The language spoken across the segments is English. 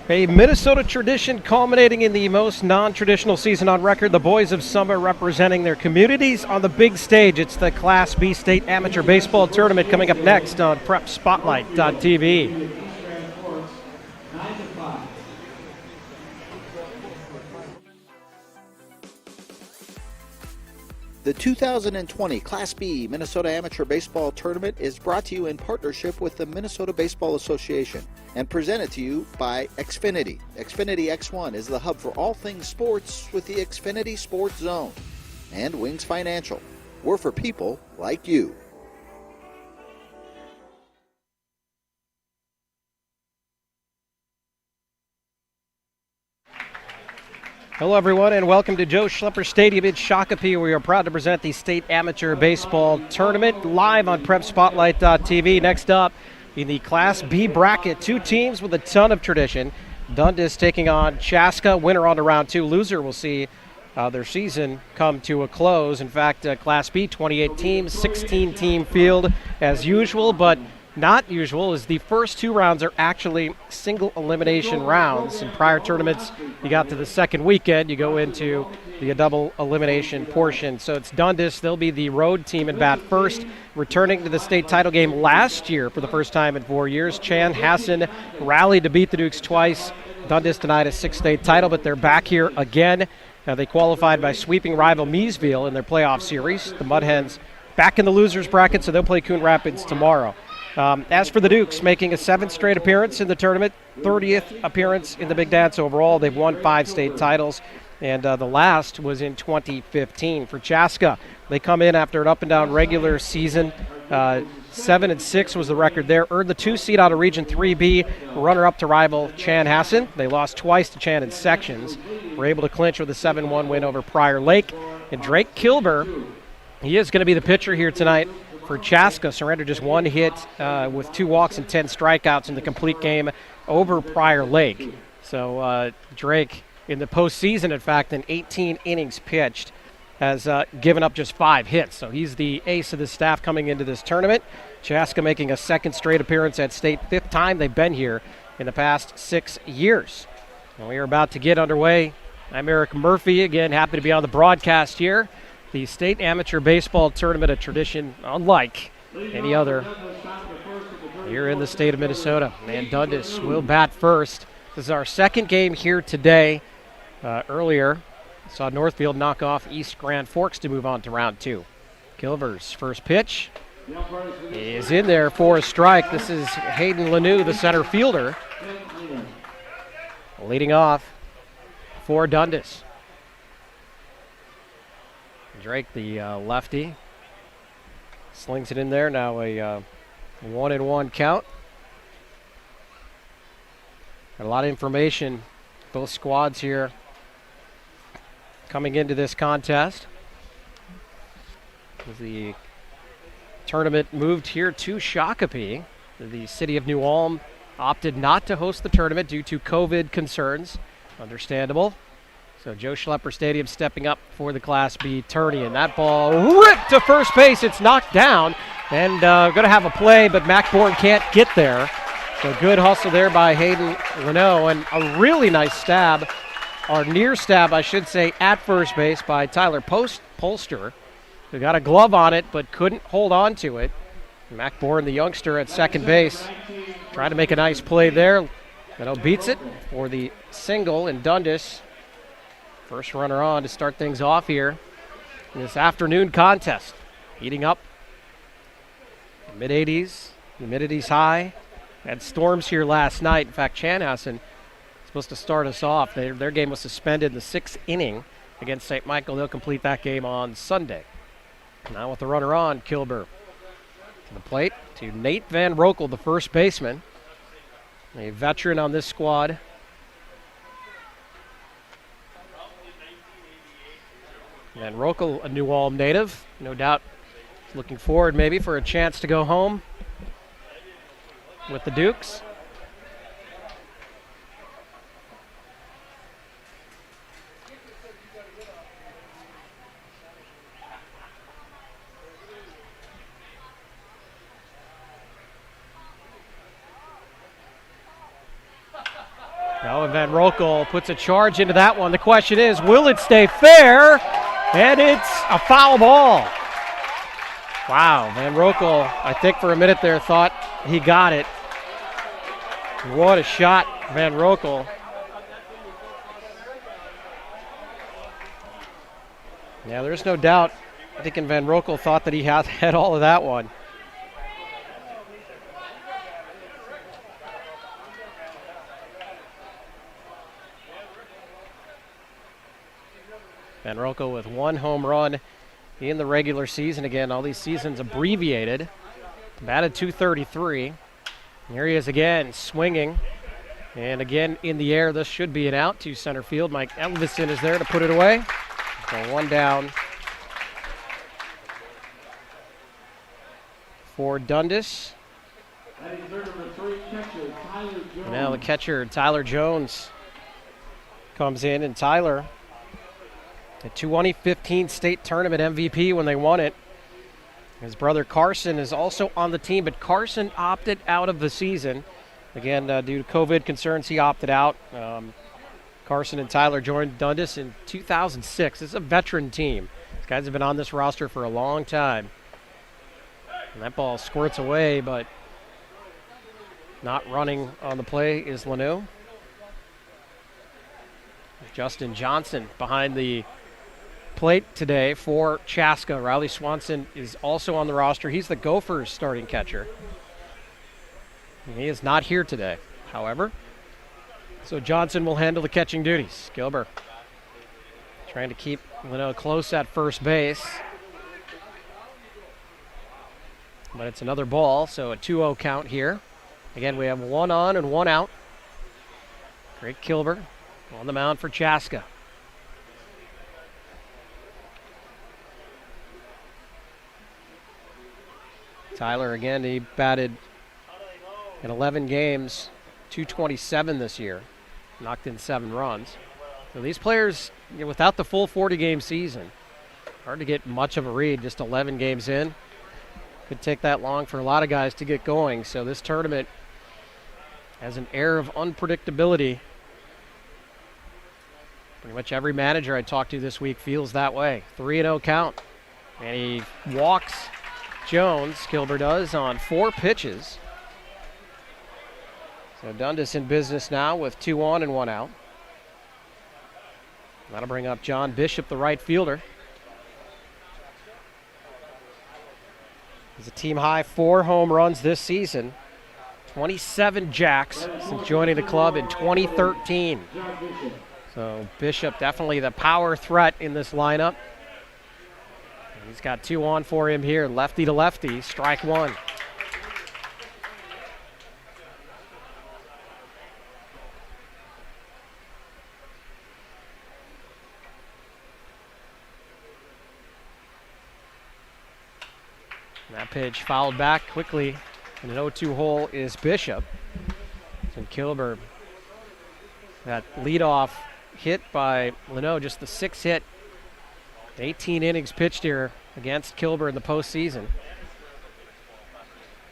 A Minnesota tradition culminating in the most non-traditional season on record. The Boys of Summer representing their communities on the big stage. It's the Class B State Amateur Baseball Tournament coming up next on PrepSpotlight.tv. The 2020 Class B Minnesota Amateur Baseball Tournament is brought to you in partnership with the Minnesota Baseball Association and presented to you by Xfinity. Xfinity X1 is the hub for all things sports with the Xfinity Sports Zone. And Wings Financial. We're for people like you. Hello, everyone, and welcome to Joe Schlepper Stadium in Shakopee. We are proud to present the State Amateur Baseball Tournament live on PrepSpotlight.tv. Next up, in the Class B bracket, two teams with a ton of tradition. Dundas taking on Chaska. Winner on to round two. Loser will see their season come to a close. In fact, Class B, 28 teams, 16-team field as usual, but not usual is the first two rounds are actually single elimination rounds. In prior tournaments, you got to the second weekend, you go into the double elimination portion. So it's Dundas. They'll be the road team in bat first, returning to the state title game last year for the first time in 4 years. Chanhassen rallied to beat the Dukes twice. Dundas denied a sixth state title, but they're back here again. They qualified by sweeping rival Miesville in their playoff series. The Mud Hens back in the losers bracket, so they'll play Coon Rapids tomorrow. As for the Dukes, making a seventh straight appearance in the tournament, 30th appearance in the Big Dance overall. They've won 5 state titles, and the last was in 2015. For Chaska, they come in after an up-and-down regular season. 7-6 was the record there. Earned the 2 seed out of Region 3B, runner-up to rival Chanhassen. They lost twice to Chan in sections. Were able to clinch with a 7-1 win over Prior Lake. And Drake Kilber, he is going to be the pitcher here tonight for Chaska. Surrendered just 1 hit with 2 walks and 10 strikeouts in the complete game over Prior Lake. So Drake, in the postseason, in fact, in 18 innings pitched, has given up just 5 hits. So he's the ace of the staff coming into this tournament. Chaska making a second straight appearance at state, 5th time they've been here in the past 6 years. And we are about to get underway. I'm Eric Murphy, again, happy to be on the broadcast here. The State Amateur Baseball Tournament, a tradition unlike any other here in the state of Minnesota. And Dundas will bat first. This is our second game here today. Earlier, saw Northfield knock off East Grand Forks to move on to round 2. Kilver's first pitch is in there for a strike. This is Hayden Lanou, the center fielder, leading off for Dundas. Drake, the lefty, slings it in there. Now a 1-1 count. Got a lot of information, both squads here coming into this contest. The tournament moved here to Shakopee. The city of New Ulm opted not to host the tournament due to COVID concerns. Understandable. So Joe Schlepper Stadium stepping up for the Class B tourney, and that ball ripped to first base. It's knocked down, and going to have a play, but Macbourne can't get there. So good hustle there by Hayden Leno, and a really nice stab, or near stab, I should say, at first base by Tyler Polster, who got a glove on it but couldn't hold on to it. Macbourne, the youngster, at second base, trying to make a nice play there. Leno beats it for the single, and Dundas, first runner on to start things off here in this afternoon contest. Heating up. Mid-80s, humidity's high. Had storms here last night. In fact, Chanhassen supposed to start us off. Their game was suspended in the 6th inning against St. Michael. They'll complete that game on Sunday. Now with the runner on, Kilber to the plate to Nate Van Rokel, the first baseman, a veteran on this squad. Van Rokel, a New Ulm native, no doubt looking forward maybe for a chance to go home with the Dukes. Now Van Rokel puts a charge into that one. The question is, will it stay fair? And it's a foul ball. Wow, Van Rokel, I think for a minute there, thought he got it. What a shot, Van Rokel. Yeah, there's no doubt. I think Van Rokel thought that he had all of that one. Van Rokel with 1 home run in the regular season. Again, all these seasons abbreviated. Batted .233. Here he is again, swinging. And again, in the air, this should be an out to center field. Mike Elvison is there to put it away. So 1 down for Dundas. Now the catcher, Tyler Jones, comes in, and Tyler, the 2015 state tournament MVP when they won it. His brother Carson is also on the team, but Carson opted out of the season. Again, due to COVID concerns, he opted out. Carson and Tyler joined Dundas in 2006. This is a veteran team. These guys have been on this roster for a long time. And that ball squirts away, but not running on the play is Lanu. Justin Johnson behind the plate today for Chaska. Riley Swanson is also on the roster. He's the Gophers' starting catcher. He is not here today, however. So Johnson will handle the catching duties. Gilbert trying to keep Leno close at first base. But it's another ball, so a 2-0 count here. Again, we have 1 on and 1 out. Greg Gilbert on the mound for Chaska. Tyler, again, he batted in 11 games, .227 this year. Knocked in 7 runs. So these players, without the full 40-game season, hard to get much of a read, just 11 games in. Could take that long for a lot of guys to get going. So this tournament has an air of unpredictability. Pretty much every manager I talked to this week feels that way. 3-0 count. And he walks Jones, Gilbert does, on 4 pitches. So Dundas in business now with 2 on and 1 out. That'll bring up John Bishop, the right fielder. He's a team high 4 home runs this season. 27 jacks since joining the club in 2013. So Bishop definitely the power threat in this lineup. And he's got 2 on for him here, lefty to lefty, strike 1. That pitch fouled back quickly, and an 0-2 hole is Bishop. And Gilbert, that leadoff hit by Leno, just the 6th hit. 18 innings pitched here against Gilbert in the postseason.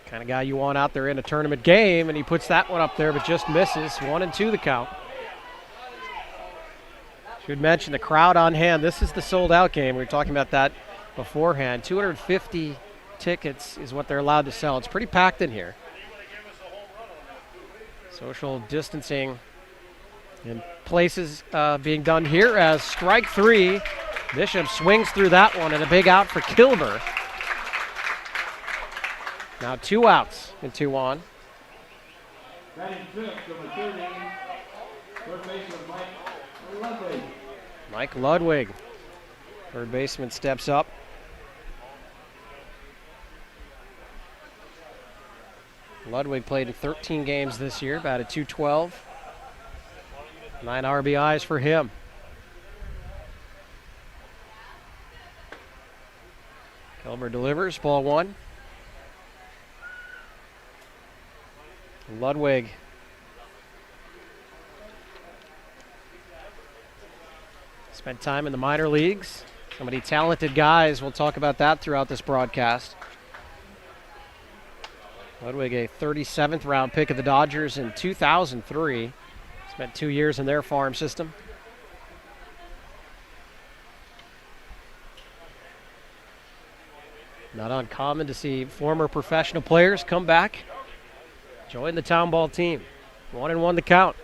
Kind of guy you want out there in a tournament game, and he puts that one up there, but just misses. 1-2 the count. Should mention the crowd on hand. This is the sold-out game. We were talking about that beforehand. 250 tickets is what they're allowed to sell. It's pretty packed in here. Social distancing in places being done here as strike 3. Bishop swings through that one, and a big out for Gilbert. Now 2 outs and 2 on. Mike Ludwig, third baseman, steps up. Ludwig played in 13 games this year, batted .212. 9 RBIs for him. Gilbert delivers, ball 1. Ludwig spent time in the minor leagues. So many talented guys. We'll talk about that throughout this broadcast. Ludwig, a 37th round pick of the Dodgers in 2003. Spent 2 years in their farm system. Not uncommon to see former professional players come back, join the town ball team. 1-1 the count.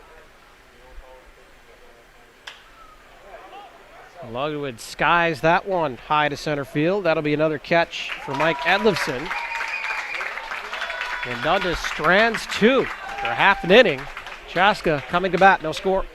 Lugwood skies that one high to center field. That'll be another catch for Mike Edlifson. And Dundas strands two for half an inning. Chaska coming to bat, no score.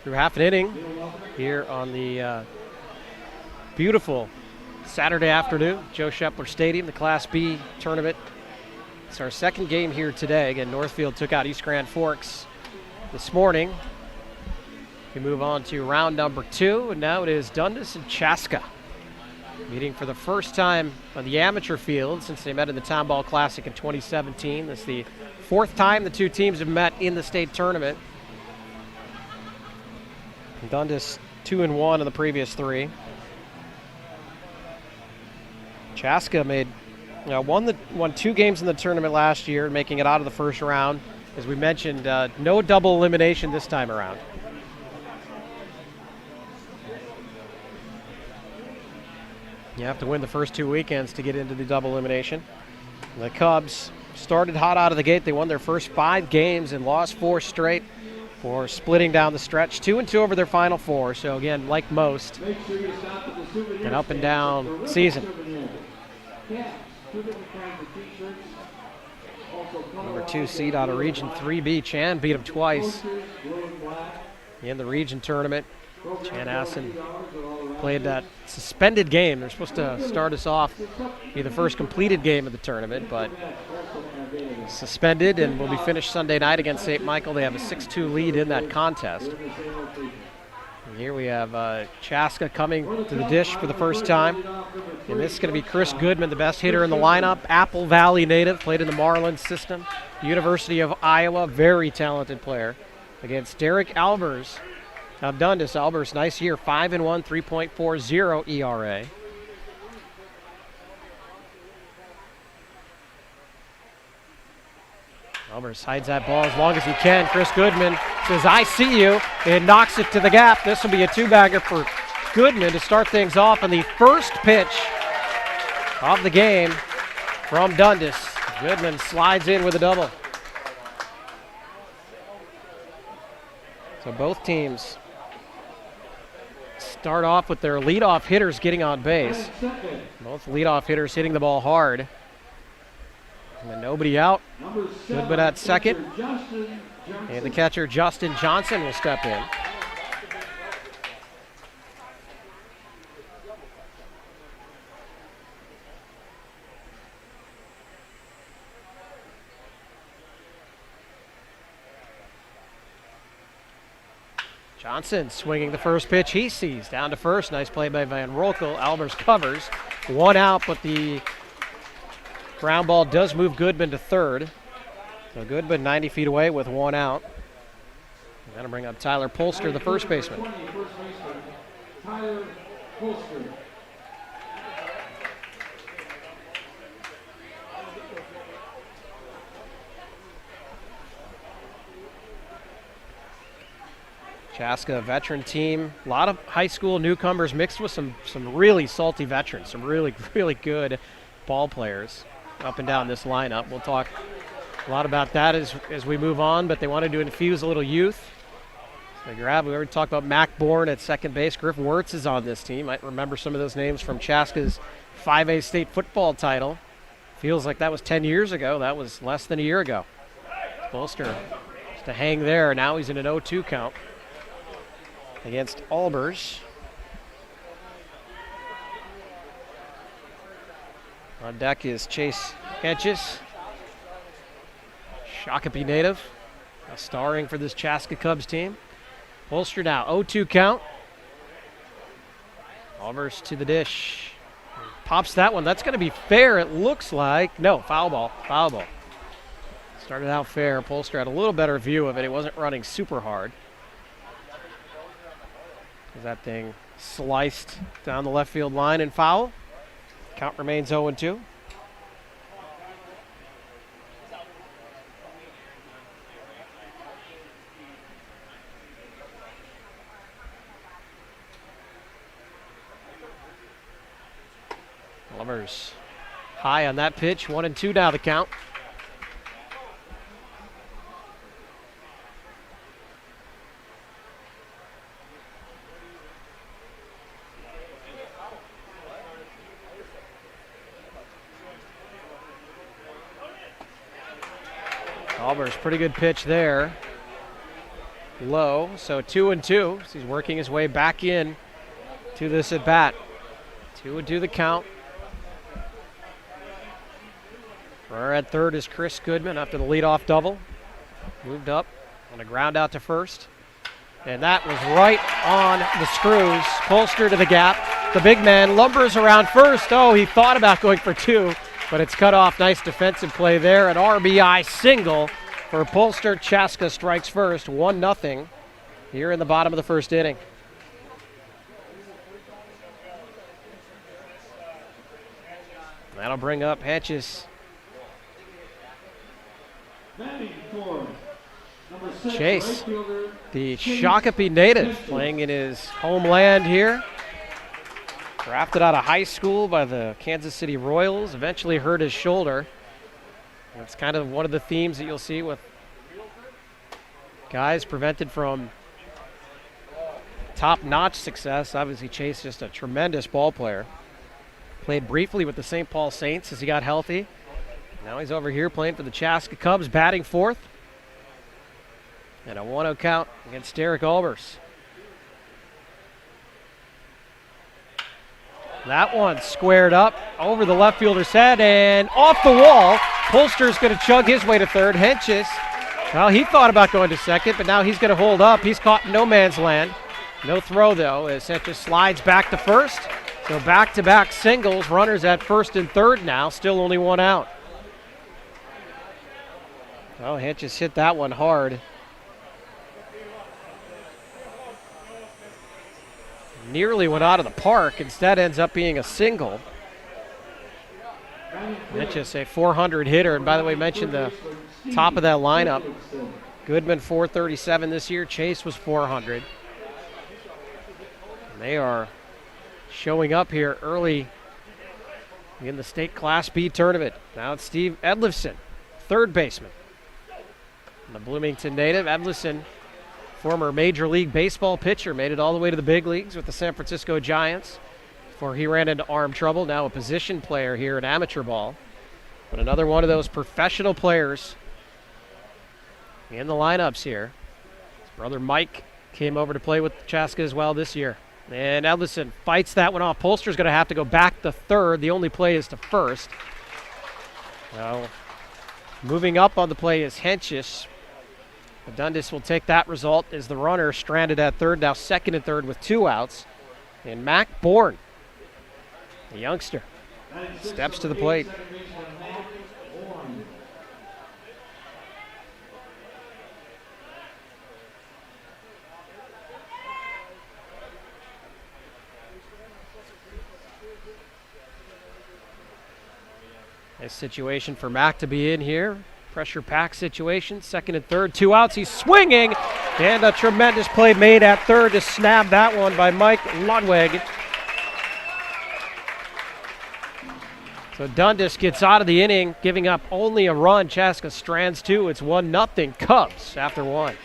Through half an inning here on the beautiful Saturday afternoon, Joe Shepler Stadium, the Class B tournament. It's our second game here today. Again, Northfield took out East Grand Forks this morning. We move on to round number 2, and now it is Dundas and Chaska meeting for the first time on the amateur field since they met in the Town Ball Classic in 2017. This is the 4th time the two teams have met in the state tournament. Dundas 2-1 in the previous 3. Chaska won 2 games in the tournament last year, making it out of the first round. As we mentioned, no double elimination this time around. You have to win the first 2 weekends to get into the double elimination. The Cubs started hot out of the gate. They won their first 5 games and lost 4 straight for splitting down the stretch. 2-2 over their final 4. So again, like most, an up and down season. Number 2 seed out of Region 3B, Chan beat him twice in the region tournament. Chan Assen played that suspended game. They're supposed to start us off, be the first completed game of the tournament, but suspended and will be finished Sunday night against St. Michael. They have a 6-2 lead in that contest. And here we have Chaska coming to the dish for the first time. And this is going to be Chris Goodman, the best hitter in the lineup. Apple Valley native, played in the Marlins system. University of Iowa, very talented player. Against Derek Albers of Dundas. Albers, nice year, 5-1, 3.40 ERA. Albers hides that ball as long as he can. Chris Goodman says, "I see you," and knocks it to the gap. This will be a 2-bagger for Goodman to start things off on the first pitch of the game from Dundas. Goodman slides in with a double. So both teams start off with their leadoff hitters getting on base. Both leadoff hitters hitting the ball hard. And then nobody out. Goodman at second. And the catcher, Justin Johnson, will step in. Johnson swinging the first pitch he sees. Down to first. Nice play by Van Rolkel. Albers covers. 1 out, but the ground ball does move Goodman to third. So Goodman 90 feet away with 1 out. We're going to bring up Tyler Polster, the first baseman. Tyler Polster. Chaska, veteran team. A lot of high school newcomers mixed with some really salty veterans. Some really, really good ball players up and down this lineup. We'll talk a lot about that as we move on, but they wanted to infuse a little youth. So we already talked about Mac Bourne at second base. Griff Wirtz is on this team. Might remember some of those names from Chaska's 5A state football title. Feels like that was 10 years ago. That was less than a year ago. Bolster just to hang there. Now he's in an 0-2 count against Albers. On deck is Chase Henches, Shakopee native, starring for this Chaska Cubs team. Bolster now, 0-2 count. Albers to the dish. Pops that one. That's going to be fair, it looks like. No, foul ball. Foul ball. Started out fair. Polster had a little better view of it. It wasn't running super hard. That thing sliced down the left field line and foul. Count remains 0-2. Lovers high on that pitch. 1-2 now the count. Albers, pretty good pitch there. Low, so 2-2. So he's working his way back in to this at bat. 2-2 the count. Runner at third is Chris Goodman after the leadoff double. Moved up on a ground out to first. And that was right on the screws. Polster to the gap. The big man lumbers around first. Oh, he thought about going for two, but it's cut off. Nice defensive play there. An RBI single for Polster. Chaska strikes first. 1-0 here in the bottom of the first inning. That'll bring up Henches. Chase, the Shakopee native, playing in his homeland here. Drafted out of high school by the Kansas City Royals, eventually hurt his shoulder. That's kind of one of the themes that you'll see with guys prevented from top-notch success. Obviously, Chase just a tremendous ball player. Played briefly with the St. Paul Saints as he got healthy. Now he's over here playing for the Chaska Cubs, batting fourth. And a 1-0 count against Derek Albers. That one squared up over the left fielder's head and off the wall. Polster's going to chug his way to third. Henches, well, he thought about going to second, but now he's going to hold up. He's caught in no man's land. No throw, though, as Henches slides back to first. So back-to-back singles. Runners at first and third now. Still only one out. Oh, Henches hit that one hard. Nearly went out of the park. Instead ends up being a single. Henches a 400 hitter. And by the way, mentioned the top of that lineup. Goodman 437 this year. Chase was 400. And they are showing up here early in the state Class B tournament. Now it's Steve Edlifson, third baseman. And the Bloomington native, Edlifson, former Major League Baseball pitcher, made it all the way to the big leagues with the San Francisco Giants before he ran into arm trouble. Now a position player here in amateur ball. But another one of those professional players in the lineups here. His brother Mike came over to play with Chaska as well this year. And Edlifson fights that one off. Polster's going to have to go back to third. The only play is to first. Now, moving up on the play is Henches. Dundas will take that result as the runner stranded at third, now second and third with 2 outs. And Mac Bourne, the youngster, steps to the plate. Nice situation for Mac to be in here. Pressure pack situation, second and third, 2 outs. He's swinging, and a tremendous play made at third to snap that one by Mike Ludwig So Dundas gets out of the inning, giving up only a run. Chaska strands two. It's 1-0 Cubs after one.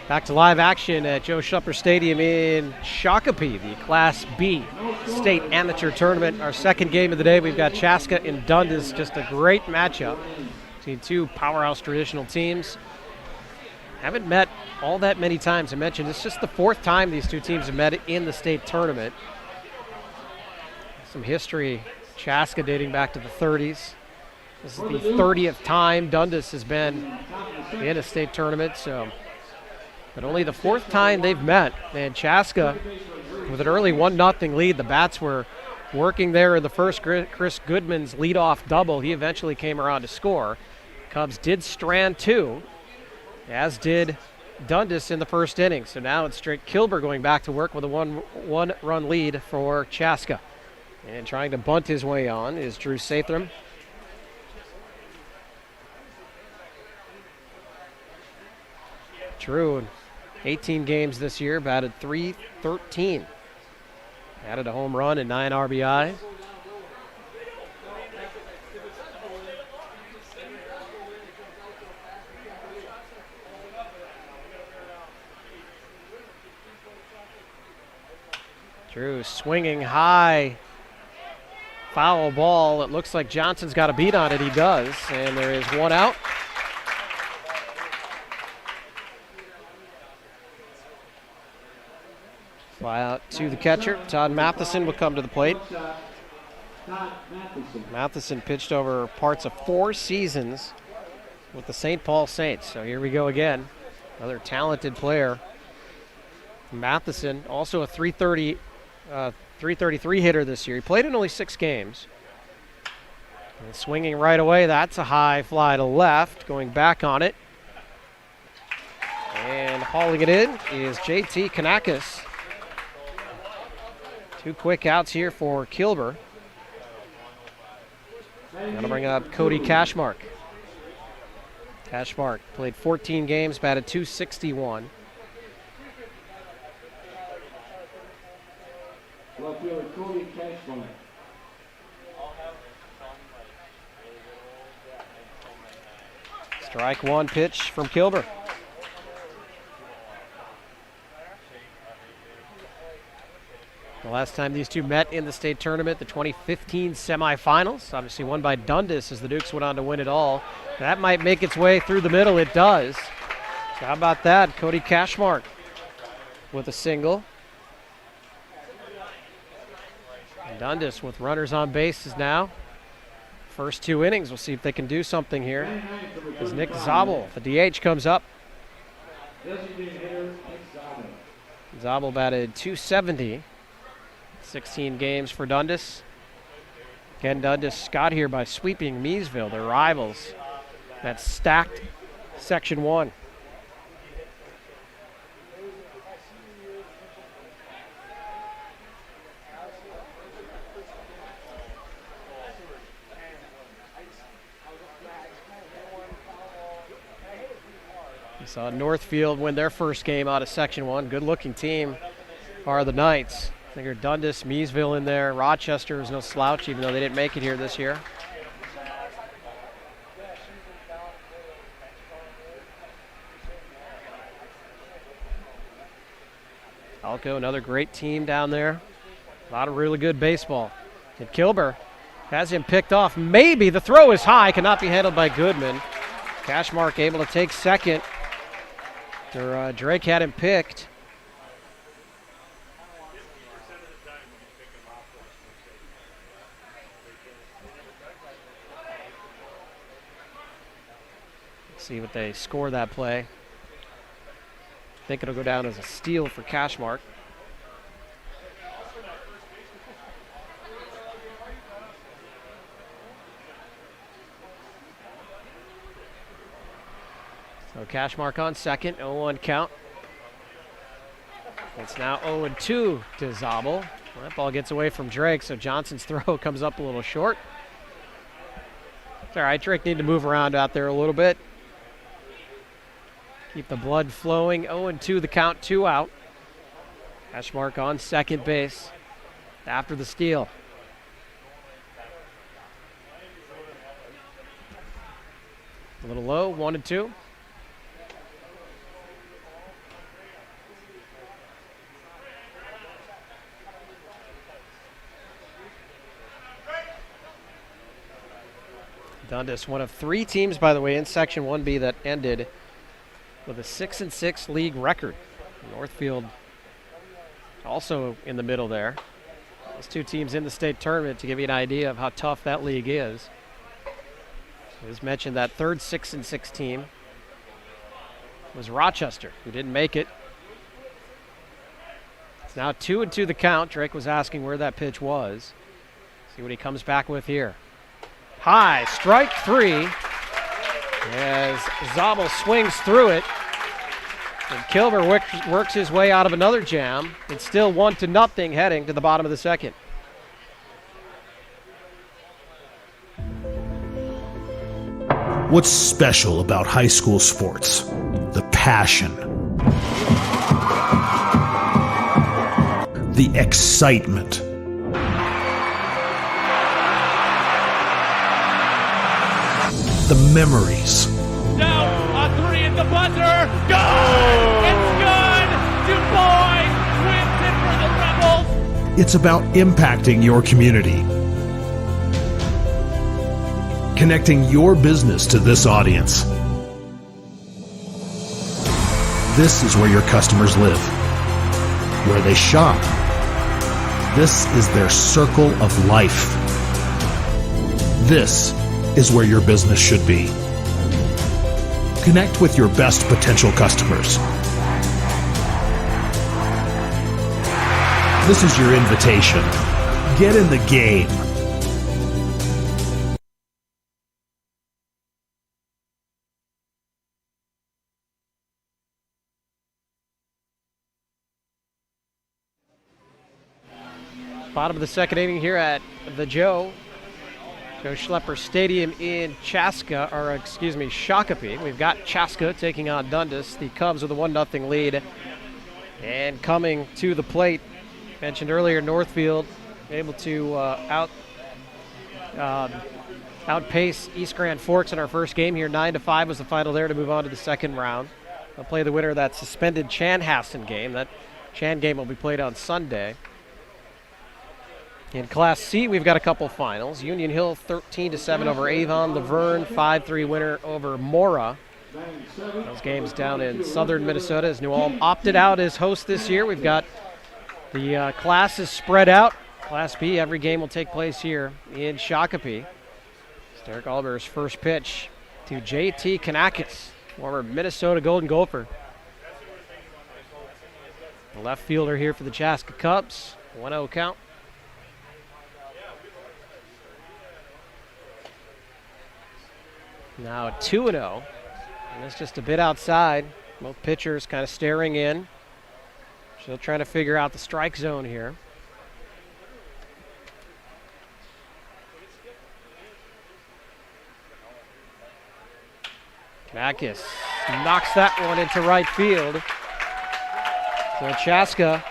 Back to live action at Joe Schlepper Stadium in Shakopee, the Class B State Amateur Tournament. Our second game of the day, we've got Chaska and Dundas. Just a great matchup between two powerhouse traditional teams. Haven't met all that many times. I mentioned it's just the fourth time these two teams have met in the state tournament. Some history, Chaska dating back to the 30s. This is the 30th time Dundas has been in a state tournament, but only the fourth time they've met. And Chaska, with an early 1-0 lead, the bats were working there in the first. Chris Goodman's leadoff double, he eventually came around to score. Cubs did strand two, as did Dundas in the first inning. So now it's straight Kilber going back to work with a one-run lead for Chaska. And trying to bunt his way on is Drew Sathram. Drew, 18 games this year, batted .313. Added a home run and 9 RBI. Drew swinging high, foul ball. It looks like Johnson's got a beat on it. He does, and there is one out. Fly out to the catcher. Todd Matheson will come to the plate. Matheson pitched over parts of 4 seasons with the St. Paul Saints. So here we go again. Another talented player. Matheson, also a 333 hitter this year. He played in only 6 games. And swinging right away, that's a high fly to left. Going back on it. And hauling it in is JT Kanakis. 2 quick outs here for Kilber. Going to bring up Cody Cashmark. Cashmark played 14 games, batted .261. Left fielder Cody Cashmark. Strike one pitch from Kilber. The last time these two met in the state tournament, the 2015 semifinals, obviously won by Dundas as the Dukes went on to win it all. That might make its way through the middle. It does. So how about that? Cody Cashmark with a single. And Dundas with runners on bases now. First 2 innings, we'll see if they can do something here. As Nick Zabel, the DH, comes up. Zabel batted .270. 16 games for Dundas. Again, Dundas got here by sweeping Miesville, their rivals. That's stacked Section 1. We saw Northfield win their first game out of Section 1. Good-looking team are the Knights. I think Dundas, Miesville in there. Rochester is no slouch, even though they didn't make it here this year. Alco, another great team down there. A lot of really good baseball. And Kilber has him picked off. Maybe the throw is high, cannot be handled by Goodman. Cashmark able to take second. Drake had him picked. Let's see what they score that play. I think it'll go down as a steal for Cashmark. So Cashmark on second, 0-1 count. It's now 0-2 to Zabel. That ball gets away from Drake, so Johnson's throw comes up a little short. It's all right, Drake need to move around out there a little bit. Keep the blood flowing. 0-2 the count, 2 out. Cashmark on second base after the steal. A little low, 1-2. Dundas, one of 3 teams, by the way, in Section 1B that ended with a 6-6 league record. Northfield also in the middle there. Those 2 teams in the state tournament to give you an idea of how tough that league is. As mentioned, that third 6-6 team was Rochester, who didn't make it. It's now 2-2 the count. Drake was asking where that pitch was. See what he comes back with here. High, strike 3, as Zabel swings through it. And Kilber works his way out of another jam. It's still 1-0 heading to the bottom of the second. What's special about high school sports? The passion. The excitement. The memories. Down on 3 at the buzzer. Good! It's good! Du Bois wins it for the Rebels. It's about impacting your community. Connecting your business to this audience. This is where your customers live, where they shop. This is their circle of life. This is where your business should be. Connect with your best potential customers. This is your invitation. Get in the game. Bottom of the second inning here at the Joe Schlepper Stadium in Shakopee. We've got Chaska taking on Dundas. The Cubs with a 1-0 lead. And coming to the plate, mentioned earlier, Northfield able to outpace East Grand Forks in our first game here. 9-5 was the final there to move on to the second round. They'll play the winner of that suspended Chanhassen game. That Chan game will be played on Sunday. In Class C, we've got a couple finals. Union Hill 13-7 over Avon. Laverne 5-3 winner over Mora. Those games down in southern Minnesota as New Ulm opted out as host this year. We've got the classes spread out. Class B, every game will take place here in Shakopee. Derek Albert's first pitch to J.T. Kanakis, former Minnesota Golden Gopher. The left fielder here for the Chaska Cubs. 1-0 count. Now a 2-0, and it's just a bit outside. Both pitchers kind of staring in. Still trying to figure out the strike zone here. Kanakis knocks that one into right field. So Chaska,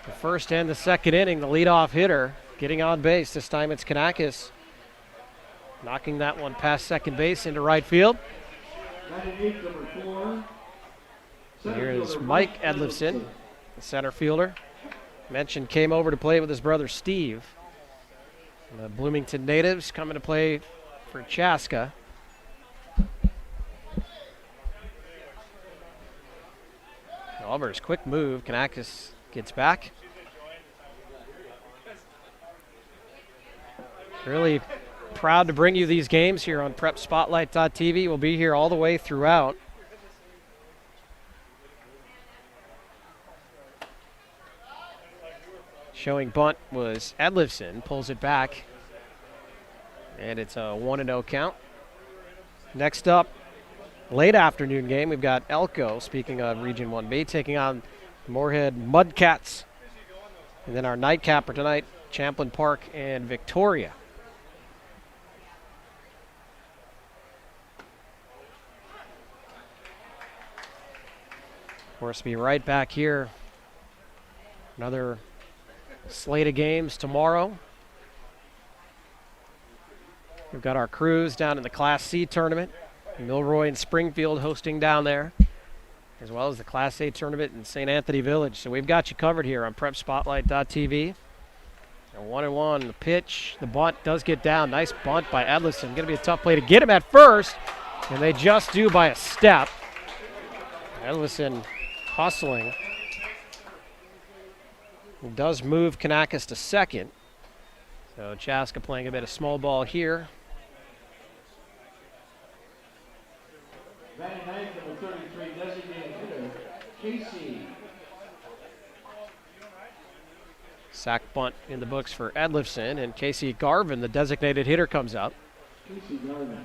the first and the second inning, the leadoff hitter, getting on base. This time it's Kanakis. Knocking that one past second base into right field. And here is Mike Edlifson, the center fielder. Mentioned came over to play with his brother Steve. The Bloomington natives coming to play for Chaska. Albers, quick move. Kanakis gets back. Really proud to bring you these games here on PrepSpotlight.tv. We'll be here all the way throughout. Showing bunt was Edlifson, pulls it back, and it's a 1-0 count. Next up, late afternoon game, we've got Elko, speaking of Region 1B, taking on Moorhead Mudcats. And then our nightcapper tonight, Champlain Park and Victoria. Of course, be right back here. Another slate of games tomorrow. We've got our crews down in the Class C tournament. Milroy and Springfield hosting down there, as well as the Class A tournament in St. Anthony Village. So we've got you covered here on PrepSpotlight.tv. And 1-1, the pitch, the bunt does get down. Nice bunt by Edlifson. Going to be a tough play to get him at first, and they just do by a step. Edlifson hustling. He does move Kanakis to second. So Chaska playing a bit of small ball here. Batting ninth, number 33, designated hitter, Casey. Sack bunt in the books for Edlifson, and Casey Garvin, the designated hitter, comes up. Casey Garvin.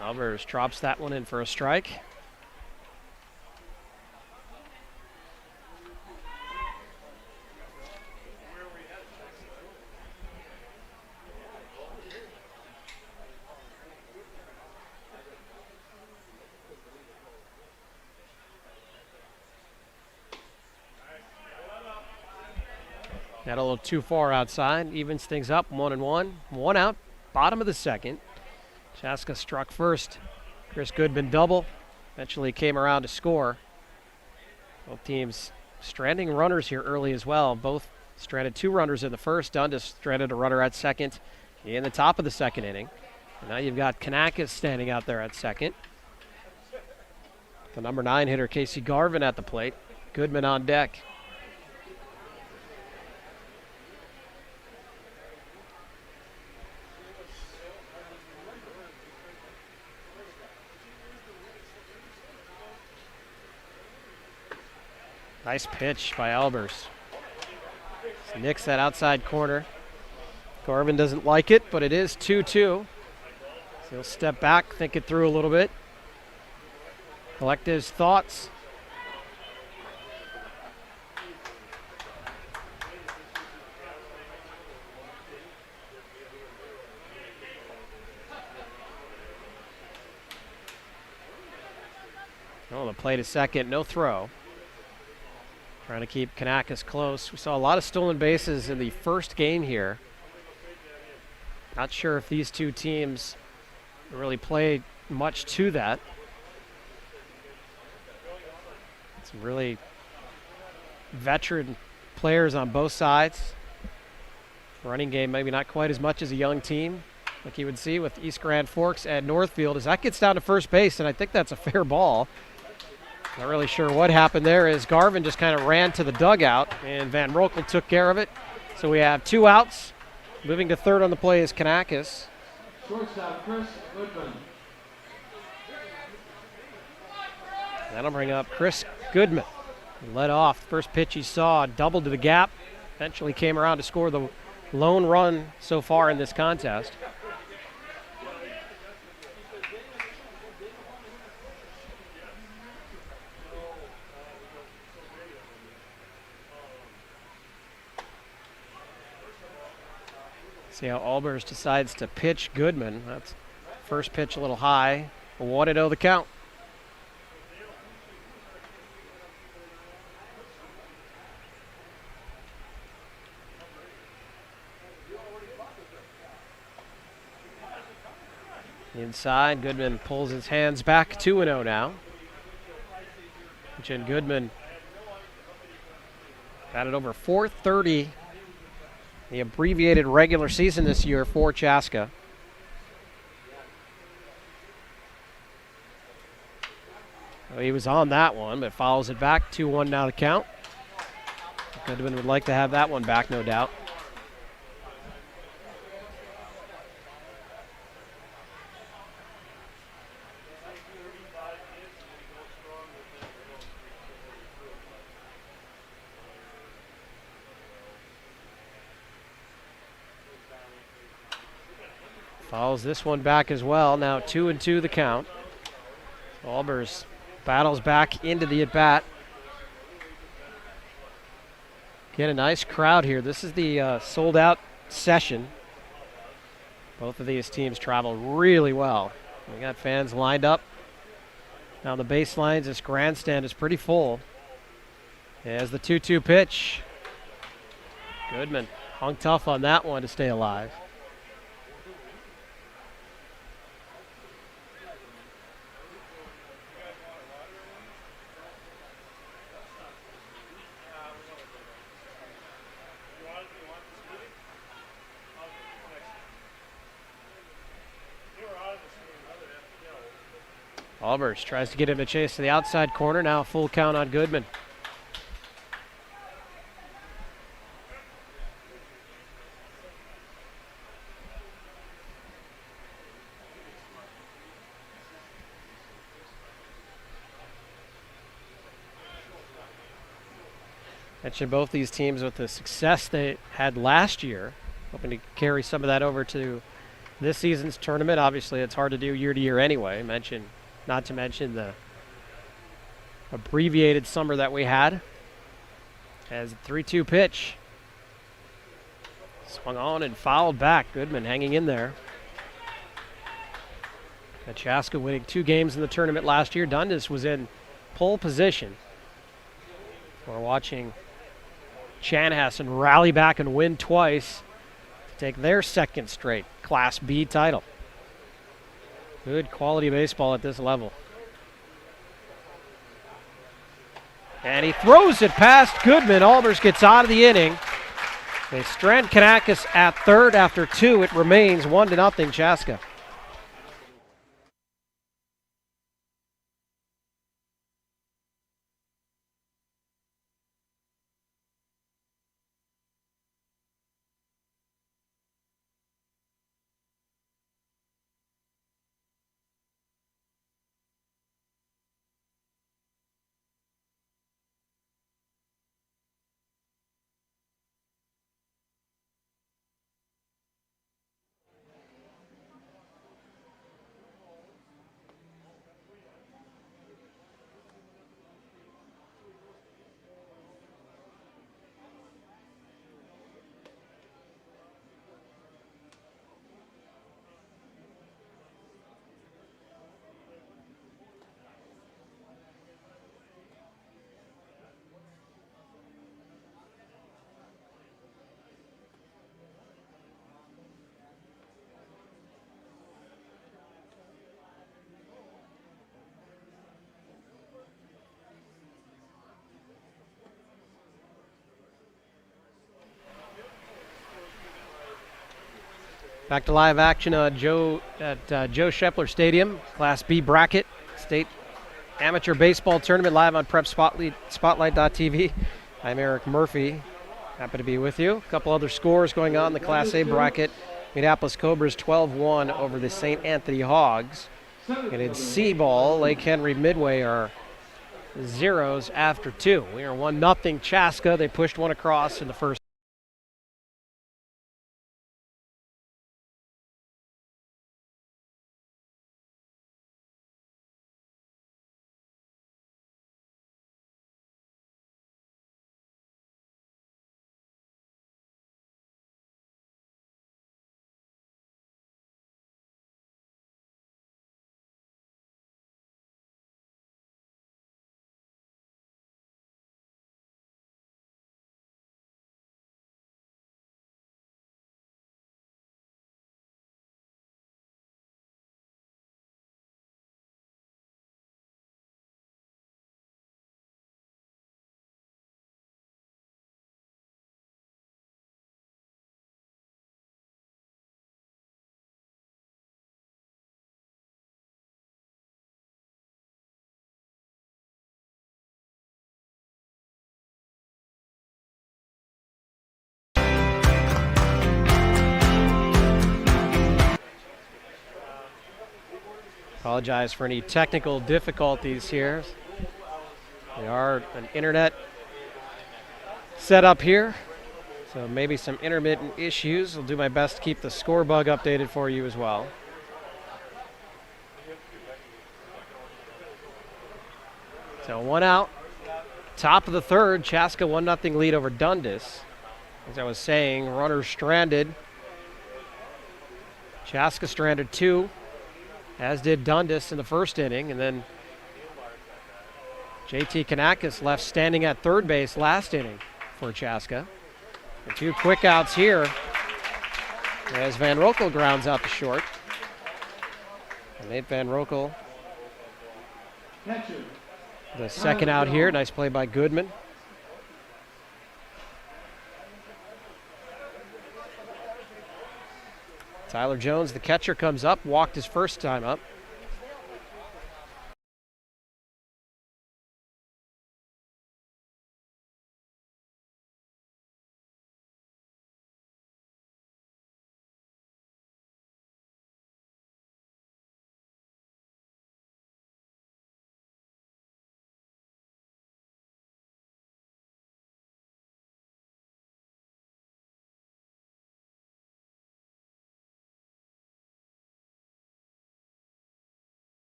Albers drops that one in for a strike. Got a little too far outside, evens things up, 1-1. One out, bottom of the second. Chaska struck first. Chris Goodman double. Eventually came around to score. Both teams stranding runners here early as well. Both stranded 2 runners in the first. Dundas stranded a runner at second in the top of the second inning. And now you've got Kanakis standing out there at second. The number 9 hitter, Casey Garvin, at the plate. Goodman on deck. Nice pitch by Albers. Nicks that outside corner. Garvin doesn't like it, but it is 2-2. So he'll step back, think it through a little bit. Collect his thoughts. Oh, the play to second, no throw. Trying to keep Kanakis close. We saw a lot of stolen bases in the first game here. Not sure if these two teams really play much to that. Some really veteran players on both sides. Running game maybe not quite as much as a young team, like you would see with East Grand Forks and Northfield, as that gets down to first base, and I think that's a fair ball. Not really sure what happened there, as Garvin just kind of ran to the dugout, and Van Rokel took care of it. So we have 2 outs. Moving to third on the play is Kanakis. Shortstop, Chris Goodman. That'll bring up Chris Goodman. Led off. First pitch he saw, doubled to the gap. Eventually came around to score the lone run so far in this contest. See how Albers decides to pitch Goodman. That's first pitch a little high. 1-0 the count. Inside, Goodman pulls his hands back, 2-0 now. Jen Goodman batted over .430 the abbreviated regular season this year for Chaska. Well, he was on that one, but fouls it back. 2-1 now to count. Goodman would like to have that one back, no doubt. Fouls this one back as well. Now 2-2 the count. Albers battles back into the at-bat. Get a nice crowd here. This is the sold-out session. Both of these teams travel really well. We got fans lined up. Now the baselines, this grandstand is pretty full. As the 2-2 pitch. Goodman hung tough on that one to stay alive. Albers tries to get him to chase to the outside corner. Now full count on Goodman. Mentioned both these teams with the success they had last year, hoping to carry some of that over to this season's tournament. Obviously, it's hard to do year to year anyway. Not to mention the abbreviated summer that we had. As a 3-2 pitch. Swung on and fouled back. Goodman hanging in there. Chaska winning 2 games in the tournament last year. Dundas was in pole position. We're watching Chanhassen rally back and win twice to take their second straight Class B title. Good quality baseball at this level. And he throws it past Goodman. Albers gets out of the inning. They strand Kanakis at third after 2. It remains 1-0 Chaska. Back to live action at Joe Shepler Stadium, Class B bracket, state amateur baseball tournament live on Prep Spotlight.tv. I'm Eric Murphy. Happy to be with you. A couple other scores going on in the Class A bracket. Minneapolis Cobras 12-1 over the St. Anthony Hogs. And in C-ball, Lake Henry Midway are zeros after 2. We are 1-0 Chaska. They pushed one across in the first. Apologize for any technical difficulties here. We are an internet setup here, so maybe some intermittent issues. I'll do my best to keep the score bug updated for you as well. So 1 out. Top of the third, Chaska 1-0 lead over Dundas. As I was saying, runners stranded. Chaska stranded 2, as did Dundas in the first inning, and then JT Kanakis left standing at third base last inning for Chaska. And 2 quick outs here as Van Rokel grounds out the short. And Nate Van Rokel, Catcher. the second out here. Nice play by Goodman. Tyler Jones, the catcher, comes up, walked his first time up.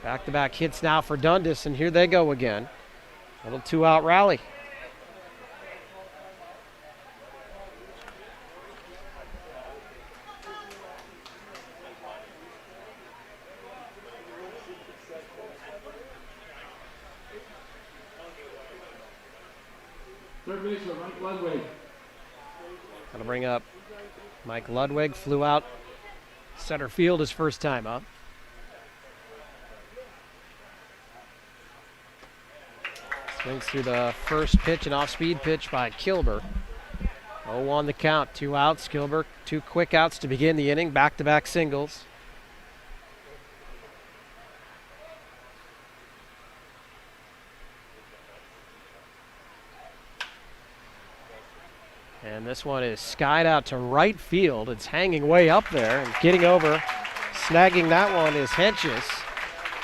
Back-to-back hits now for Dundas, and here they go again. A little 2-out rally. Third baseman, Mike Ludwig. That'll bring up Mike Ludwig. Flew out center field his first time up. Swings through the first pitch, an off-speed pitch by Kilber. 0-1 the count, 2 outs. Kilber, 2 quick outs to begin the inning, back-to-back singles. And this one is skied out to right field. It's hanging way up there, and getting over, snagging that one is Henches.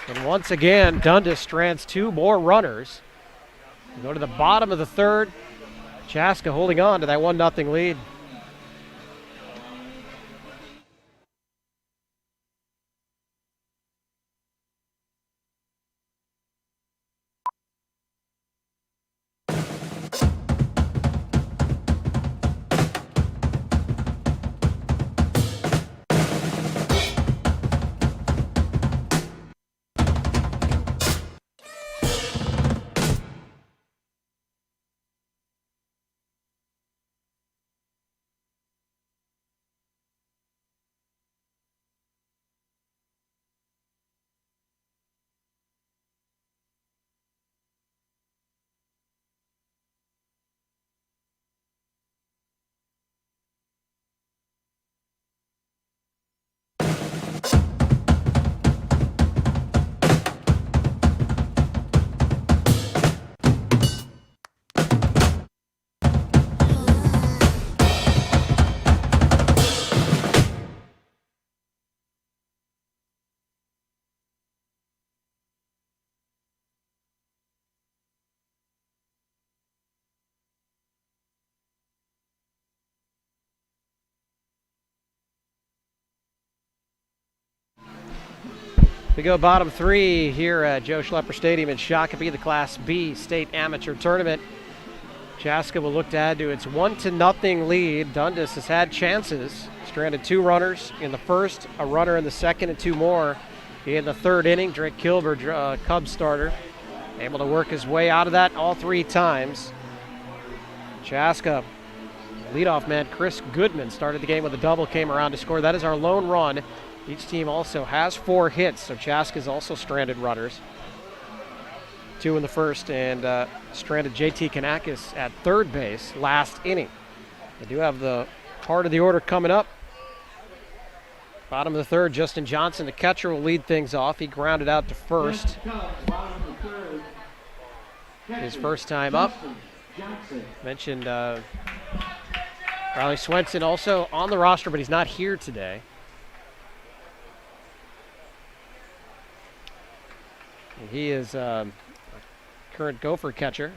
And once again, Dundas strands 2 more runners. We go to the bottom of the third. Chaska holding on to that 1-0 lead. We go bottom 3 here at Joe Schlepper Stadium in Shakopee, the Class B State Amateur Tournament. Chaska will look to add to its 1-0 lead. Dundas has had chances. Stranded 2 runners in the first, a runner in the second, and 2 more in the third inning. Drake Kilber, Cubs starter, able to work his way out of that all 3 times. Chaska Leadoff man Chris Goodman started the game with a double, came around to score. That is our lone run. Each team also has 4 hits, so Chaska's also stranded runners. 2 in the first, and stranded JT Kanakis at third base last inning. They do have the part of the order coming up. Bottom of the third, Justin Johnson, the catcher, will lead things off. He grounded out to first. His first time up. Mentioned Riley Swenson also on the roster, but he's not here today. And he is current Gopher catcher.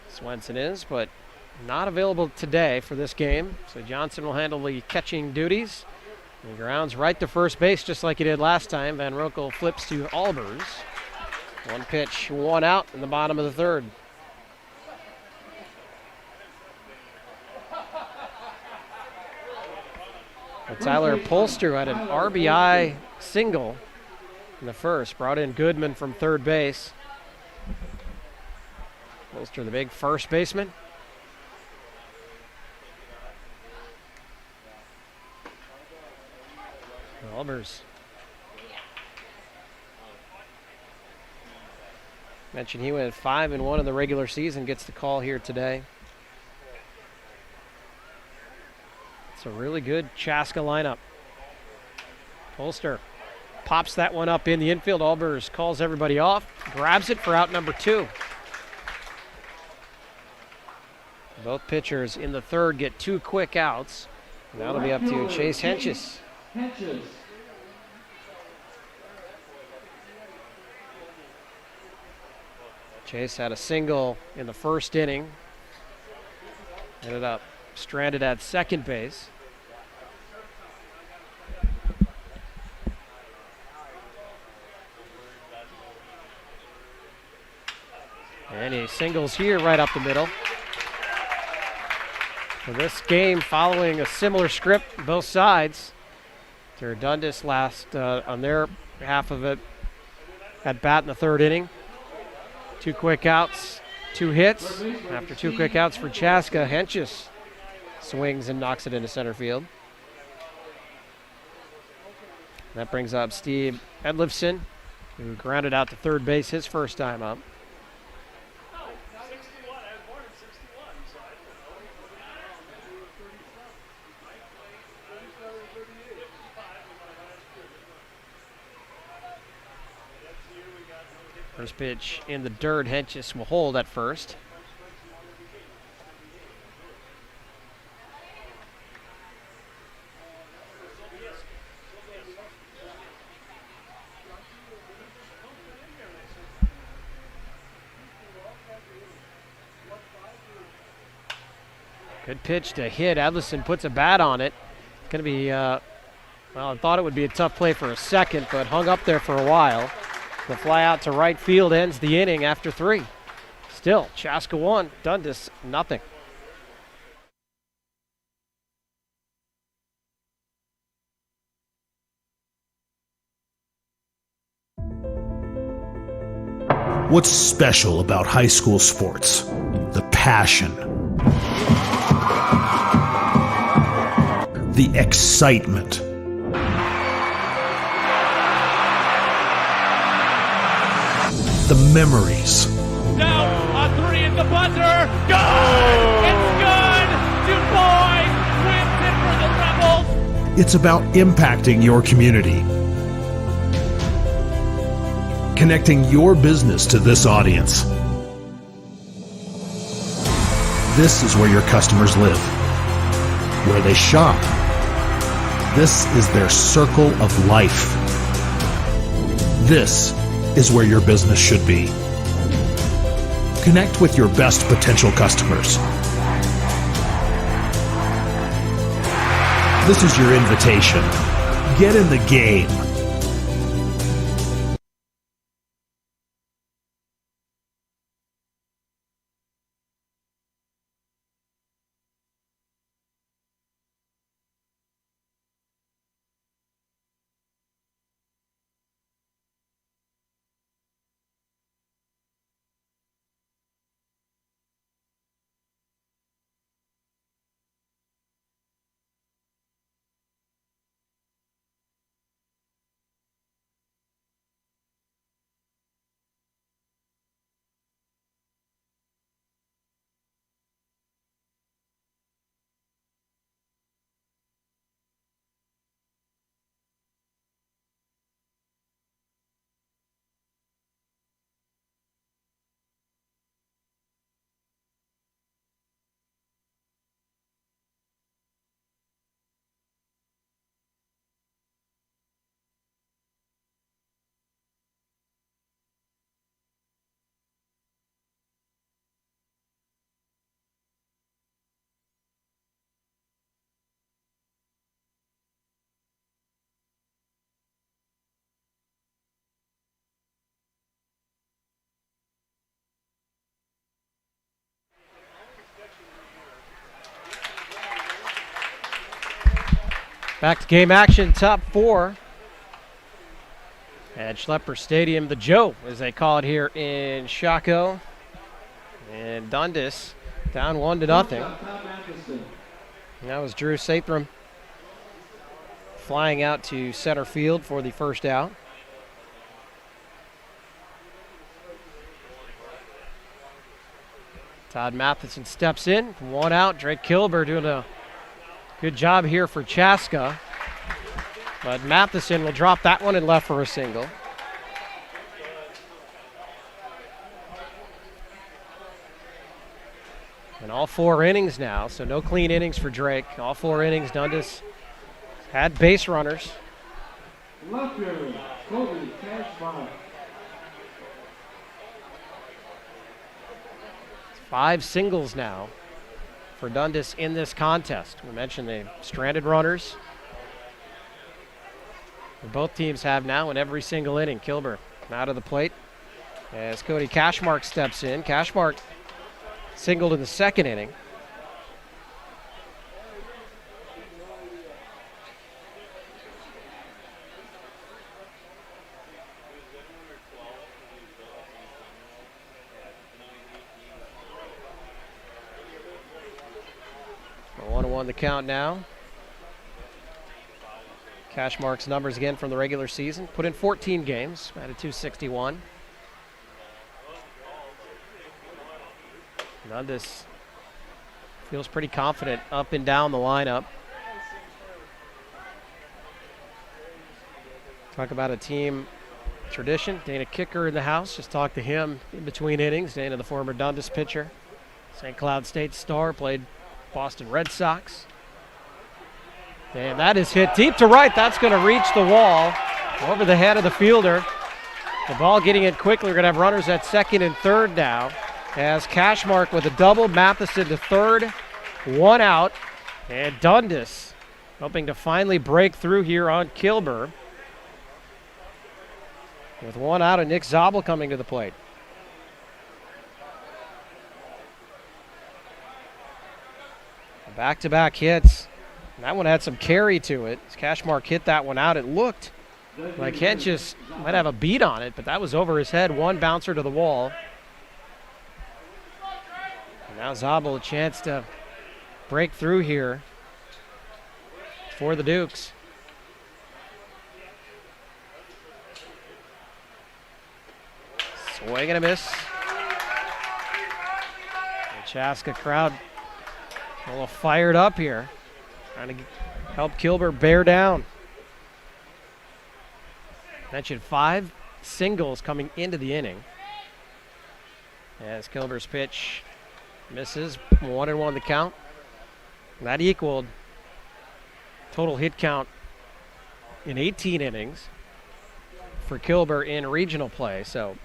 Swenson is, but not available today for this game. So Johnson will handle the catching duties. He grounds right to first base just like he did last time. Van Roekel flips to Albers. 1 pitch, 1 out in the bottom of the third. And Tyler Polster had an RBI single in the first. Brought in Goodman from third base. Polster, the big first baseman. Albers. Mentioned he went 5-1 in the regular season, gets the call here today. It's a really good Chaska lineup. Polster pops that one up in the infield. Albers calls everybody off, grabs it for out number 2. Both pitchers in the third get 2 quick outs. And that'll be up to Chase Henches. Chase had a single in the first inning. Ended up stranded at second base. And he singles here right up the middle. So this game following a similar script, both sides. To Dundas last on their half of it at bat in the third inning. 2 quick outs, 2 hits. After 2 quick outs for Chaska, Henches swings and knocks it into center field. That brings up Steve Edlifson, who grounded out to third base his first time up. First pitch in the dirt, Henches will hold at first. Good pitch to hit. Edlison puts a bat on it. It's going to be, well, I thought it would be a tough play for a second, but hung up there for a while. The fly out to right field ends the inning after 3. Still, Chaska 1, Dundas nothing. What's special about high school sports? The passion, the excitement, the memories. Down on 3 at the buzzer. Good! It's good! Du Bois wins it for the Rebels. It's about impacting your community, connecting your business to this audience. This is where your customers live, where they shop. This is their circle of life. This is where your business should be. Connect with your best potential customers. This is your invitation. Get in the game. Back to game action, top 4 at Schlepper Stadium. The Joe, as they call it here in Chaco. And Dundas down 1-0. That was Drew Sathram flying out to center field for the first out. Todd Matheson steps in, 1 out. Drake Kilber doing a good job here for Chaska. But Matheson will drop that one and left for a single. And all 4 innings now, so no clean innings for Drake. All 4 innings, Dundas had base runners. Lefter, Kobe, Cashbot. 5 singles now for Dundas in this contest. We mentioned the stranded runners. Both teams have now in every single inning. Kilber out of the plate as Cody Cashmark steps in. Cashmark singled in the second inning. A 1-1 the count now. Cashmark's numbers again from the regular season. Put in 14 games, batted .261. Dundas feels pretty confident up and down the lineup. Talk about a team tradition. Dana Kicker in the house. Just talked to him in between innings. Dana, the former Dundas pitcher. St. Cloud State star, played Boston Red Sox. And that is hit deep to right. That's going to reach the wall over the head of the fielder. The ball getting it quickly. We're going to have runners at second and third now. As Cashmark with a double, Matheson to third, 1 out. And Dundas hoping to finally break through here on Kilber. With 1 out and Nick Zabel coming to the plate. Back-to-back hits. And that one had some carry to it. As Cashmark hit that one out, it looked like Hentges might have a beat on it, but that was over his head. 1 bouncer to the wall. And now Zabel a chance to break through here for the Dukes. Swing and a miss. The Chaska crowd a little fired up here, trying to help Kilber bear down. Mentioned 5 singles coming into the inning. As Kilber's pitch misses, 1-1 the count. And that equaled total hit count in 18 innings for Kilber in regional play. So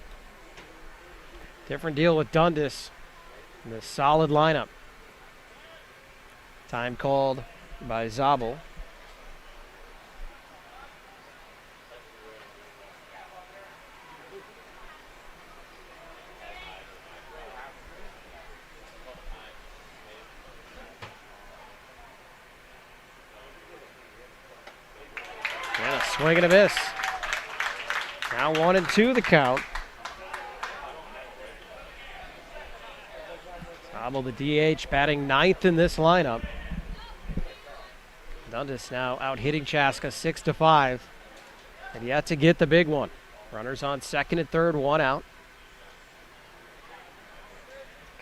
different deal with Dundas in this solid lineup. Time called by Zabel. And a swing and a miss. Now 1-2 the count. Zabel, the DH, batting 9th in this lineup. Dundas now out hitting Chaska 6-5. And yet to get the big one. Runners on second and third, 1 out.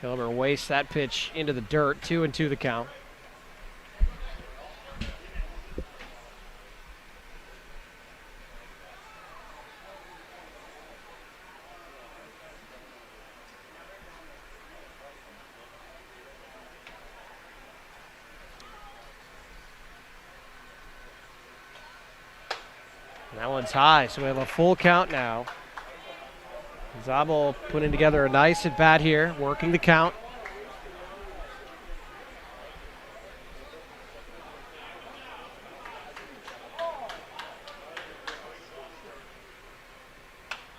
Kilber wastes that pitch into the dirt, 2-2 the count. That one's high, so we have a full count now. Zabel putting together a nice at bat here, working the count.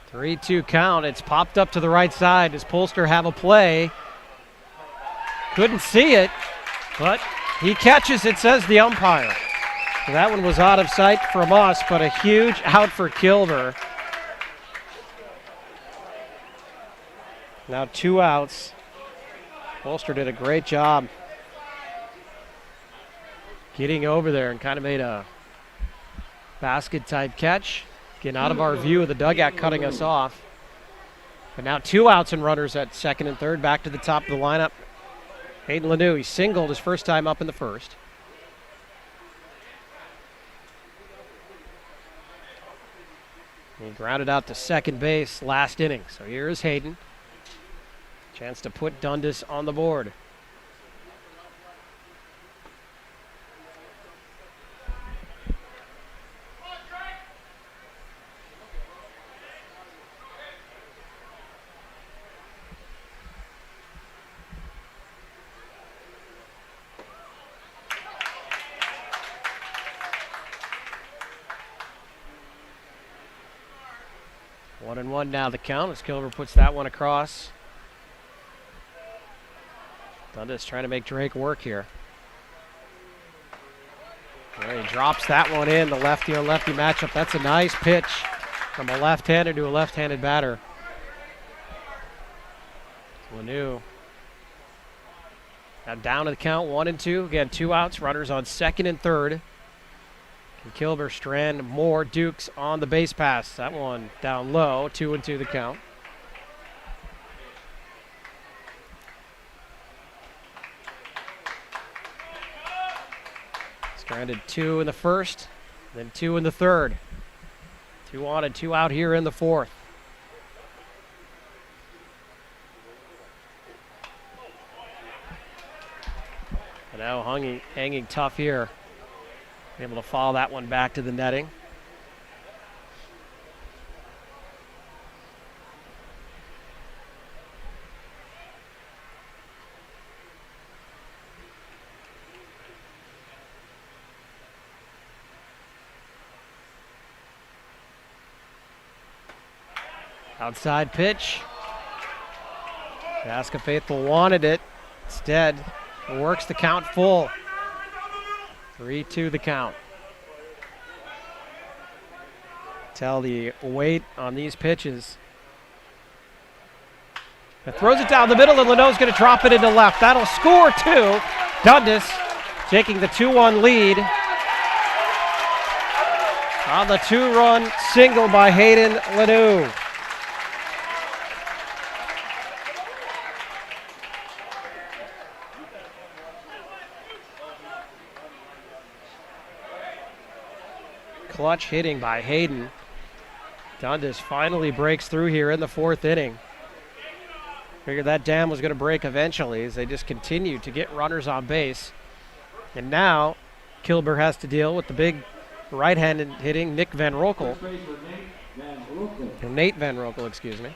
Three-two count. It's popped up to the right side. Does Polster have a play? Couldn't see it, but he catches it, says the umpire. So that one was out of sight from us, but a huge out for Kilber. Now 2 outs. Holster did a great job getting over there and kind of made a basket-type catch. Getting out of our view of the dugout, cutting us off. But now 2 outs and runners at second and third. Back to the top of the lineup. Hayden Lanou, he singled his first time up in the first. He grounded out to second base last inning. So here is Hayden. Chance to put Dundas on the board. One and one now the count as Kilber puts that one across. Dundas trying to make Drake work here. There he drops that one in, the lefty on lefty matchup. That's a nice pitch from a left-hander to a left-handed batter. Lanou. Now down to the count, 1 and 2. Again, 2 outs, runners on second and third. Can Kilber strand more Dukes on the base pass? That one down low, 2 and 2 the count. Stranded 2 in the first, then 2 in the third. 2 on and 2 out here in the fourth. And now hanging tough here. Able to follow that one back to the netting. Outside pitch. Chaska faithful wanted it. Instead, works the count full. 3-2 the count. Tell the weight on these pitches. That throws it down the middle, and Lanou's going to drop it into left. That'll score 2. Dundas taking the 2-1 lead on the 2-run single by Hayden Lanou. Clutch hitting by Hayden. Dundas finally breaks through here in the fourth inning. Figured that dam was going to break eventually as they just continue to get runners on base. And now Kilber has to deal with the big right-handed hitting Nate Van Roekel, excuse me.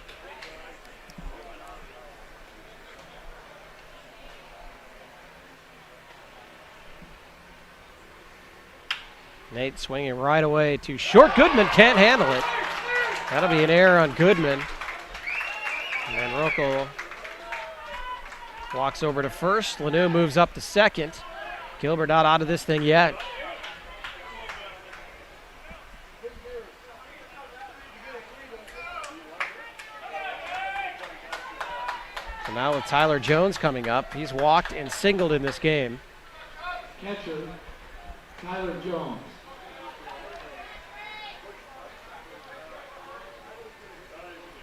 Nate swinging right away to short. Goodman can't handle it. That'll be an error on Goodman. And then Roekel walks over to first. Lanou moves up to second. Kilber not out of this thing yet. So now with Tyler Jones coming up, he's walked and singled in this game. Catcher, Tyler Jones.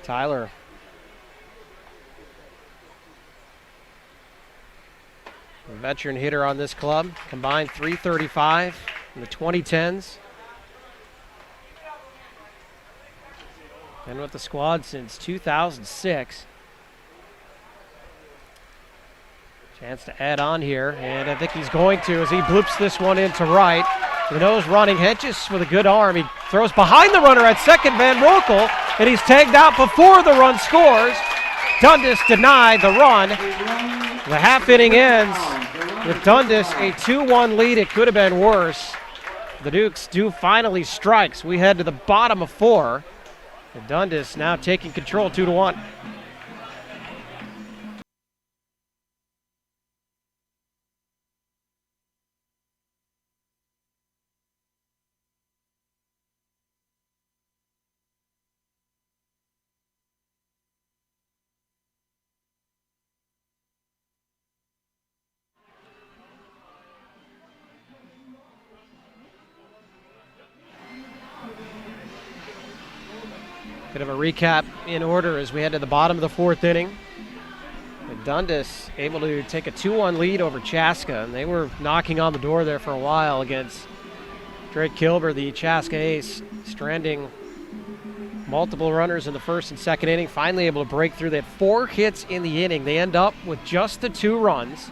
Tyler. A veteran hitter on this club. Combined .335 in the 2010s. Been with the squad since 2006. Chance to add on here, and I think he's going to as he bloops this one into right. Renault's running Hedges with a good arm. He throws behind the runner at second, Van Roekel, and he's tagged out before the run scores. Dundas denied the run. The half inning ends with Dundas a 2-1 lead. It could have been worse. The Dukes do finally strikes. We head to the bottom of 4. And Dundas now taking control 2-1. Bit of a recap in order as we head to the bottom of the fourth inning. And Dundas able to take a 2-1 lead over Chaska, and they were knocking on the door there for a while against Drake Kilber, the Chaska ace, stranding multiple runners in the first and second inning, finally able to break through. They had 4 hits in the inning. They end up with just the 2 runs.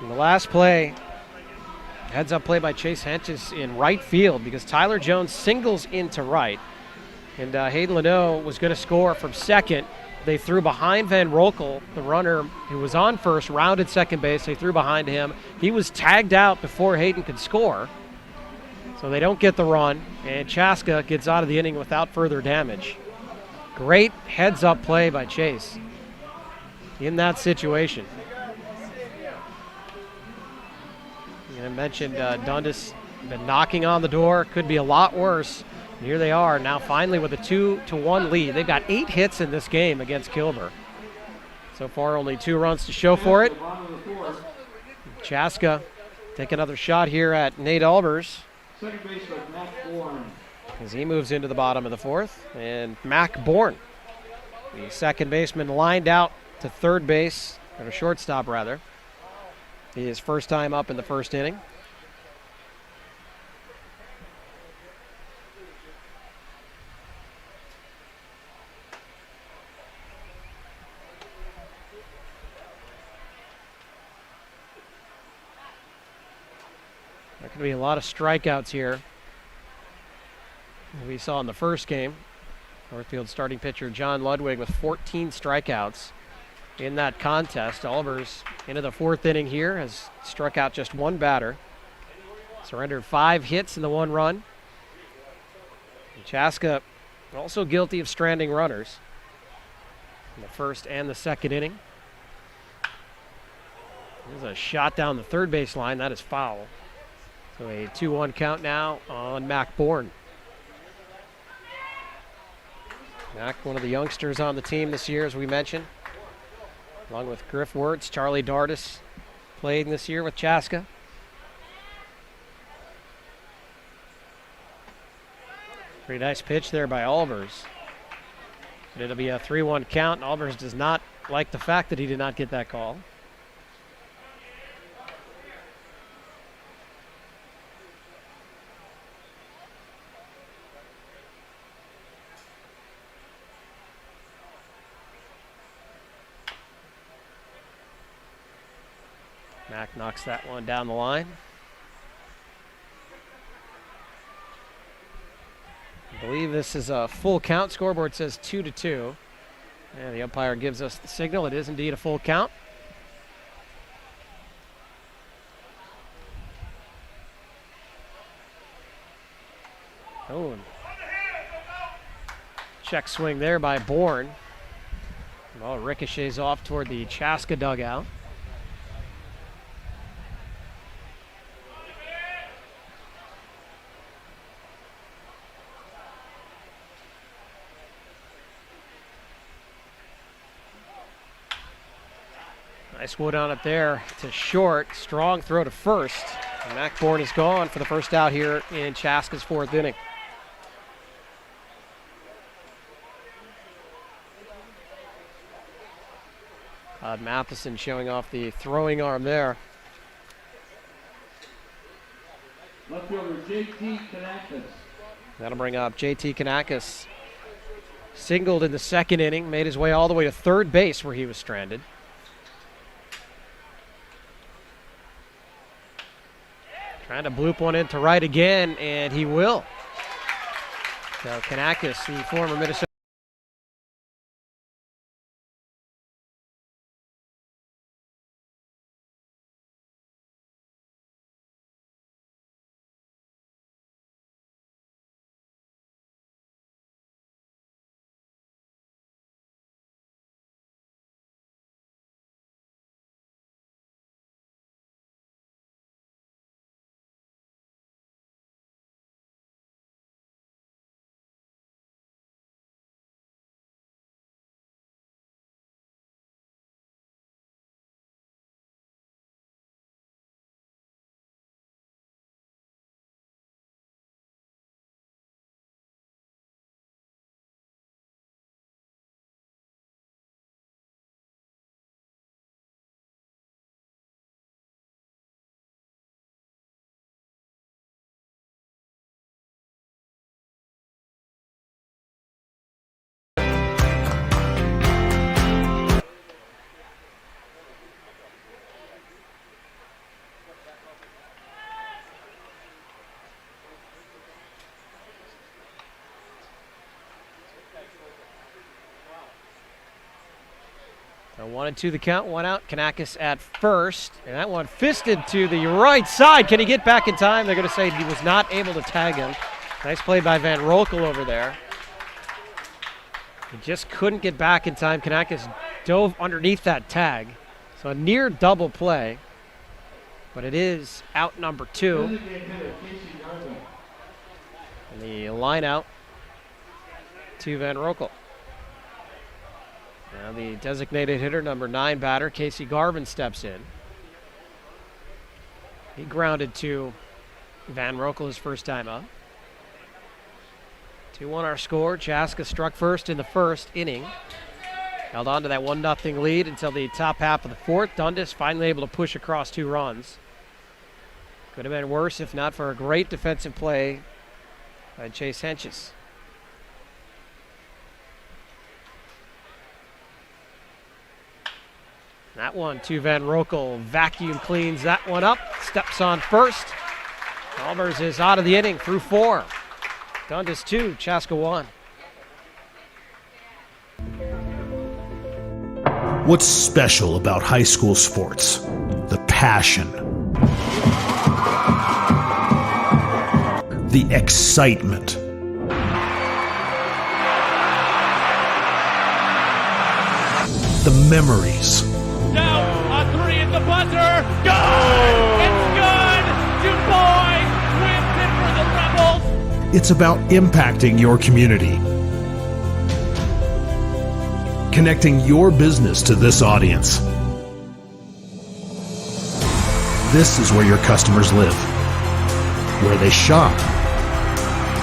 In the last play, heads-up play by Chase Hentges in right field because Tyler Jones singles into right. And Hayden Leno was going to score from second. They threw behind Van Rokel, the runner who was on first, rounded second base. They threw behind him. He was tagged out before Hayden could score. So they don't get the run, and Chaska gets out of the inning without further damage. Great heads-up play by Chase in that situation. I mentioned Dundas been knocking on the door. Could be a lot worse. And here they are now finally with a 2-1 lead. They've got 8 hits in this game against Kilber. So far only 2 runs to show for it. Chaska take another shot here at Nate Albers. Second baseman, Matt Bourne. As he moves into the bottom of the fourth. And Mac Bourne, the second baseman, lined out to third base, or to shortstop rather. His first time up in the first inning. There could be a lot of strikeouts here. We saw in the first game, Northfield starting pitcher John Ludwig with 14 strikeouts in that contest. Albers into the fourth inning here has struck out just 1 batter. Surrendered 5 hits in the 1 run. And Chaska also guilty of stranding runners in the first and the second inning. There's a shot down the third base line. That is foul. So a 2-1 count now on Mac Bourne. Mac, one of the youngsters on the team this year, as we mentioned. Along with Griff Wirtz, Charlie Dardis played this year with Chaska. Pretty nice pitch there by Albers. But it'll be a 3-1 count, and Albers does not like the fact that he did not get that call. Mac knocks that one down the line. I believe this is a full count. Scoreboard says 2-2. And the umpire gives us the signal. It is indeed a full count. Oh, check swing there by Bourne. Ball ricochets off toward the Chaska dugout. Nice wood on it there to short. Strong throw to first. And Mac Bourne is gone for the first out here in Chaska's fourth inning. Todd Matheson showing off the throwing arm there. Left fielder J.T. Kanakis. That'll bring up J.T. Kanakis. Singled in the second inning, made his way all the way to third base where he was stranded. Trying to bloop one into right again, and he will. So Kanakis, the former Minnesota So 1-2 the count, one out. Kanakis at first, and that one fisted to the right side. Can he get back in time? They're going to say he was not able to tag him. Nice play by Van Rokel over there. He just couldn't get back in time. Kanakis dove underneath that tag. So a near double play, but it is out number 2. And the line out to Van Rokel. Now the designated hitter, number 9 batter, Casey Garvin, steps in. He grounded to Van Rokel his first time up. 2-1 our score. Chaska struck first in the first inning. Held on to that 1-0 lead until the top half of the fourth. Dundas finally able to push across 2 runs. Could have been worse if not for a great defensive play by Chase Henches. That one to Van Rokel. Vacuum cleans that one up. Steps on first. Chalmers is out of the inning through 4. Dundas 2, Chaska 1. What's special about high school sports? The passion, the excitement, the memories. Now a 3 at the buzzer. Good! It's good! DuBois wins it for the Rebels. It's about impacting your community, connecting your business to this audience. This is where your customers live, where they shop.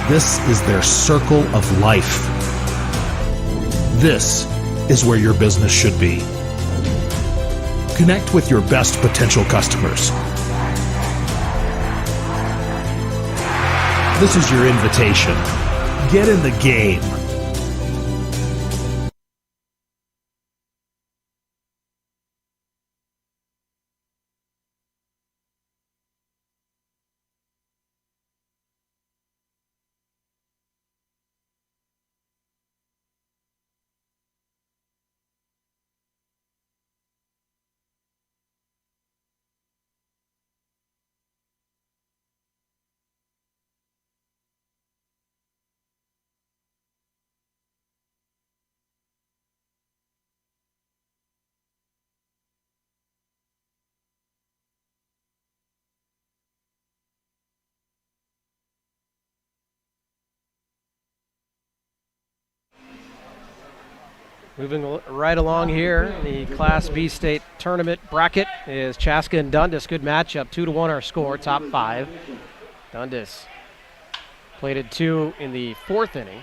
This is their circle of life. This is where your business should be. Connect with your best potential customers. This is your invitation. Get in the game. Moving right along here, the Class B state tournament bracket is Chaska and Dundas. Good matchup, 2-1 our score, top 5. Dundas plated 2 in the 4th inning.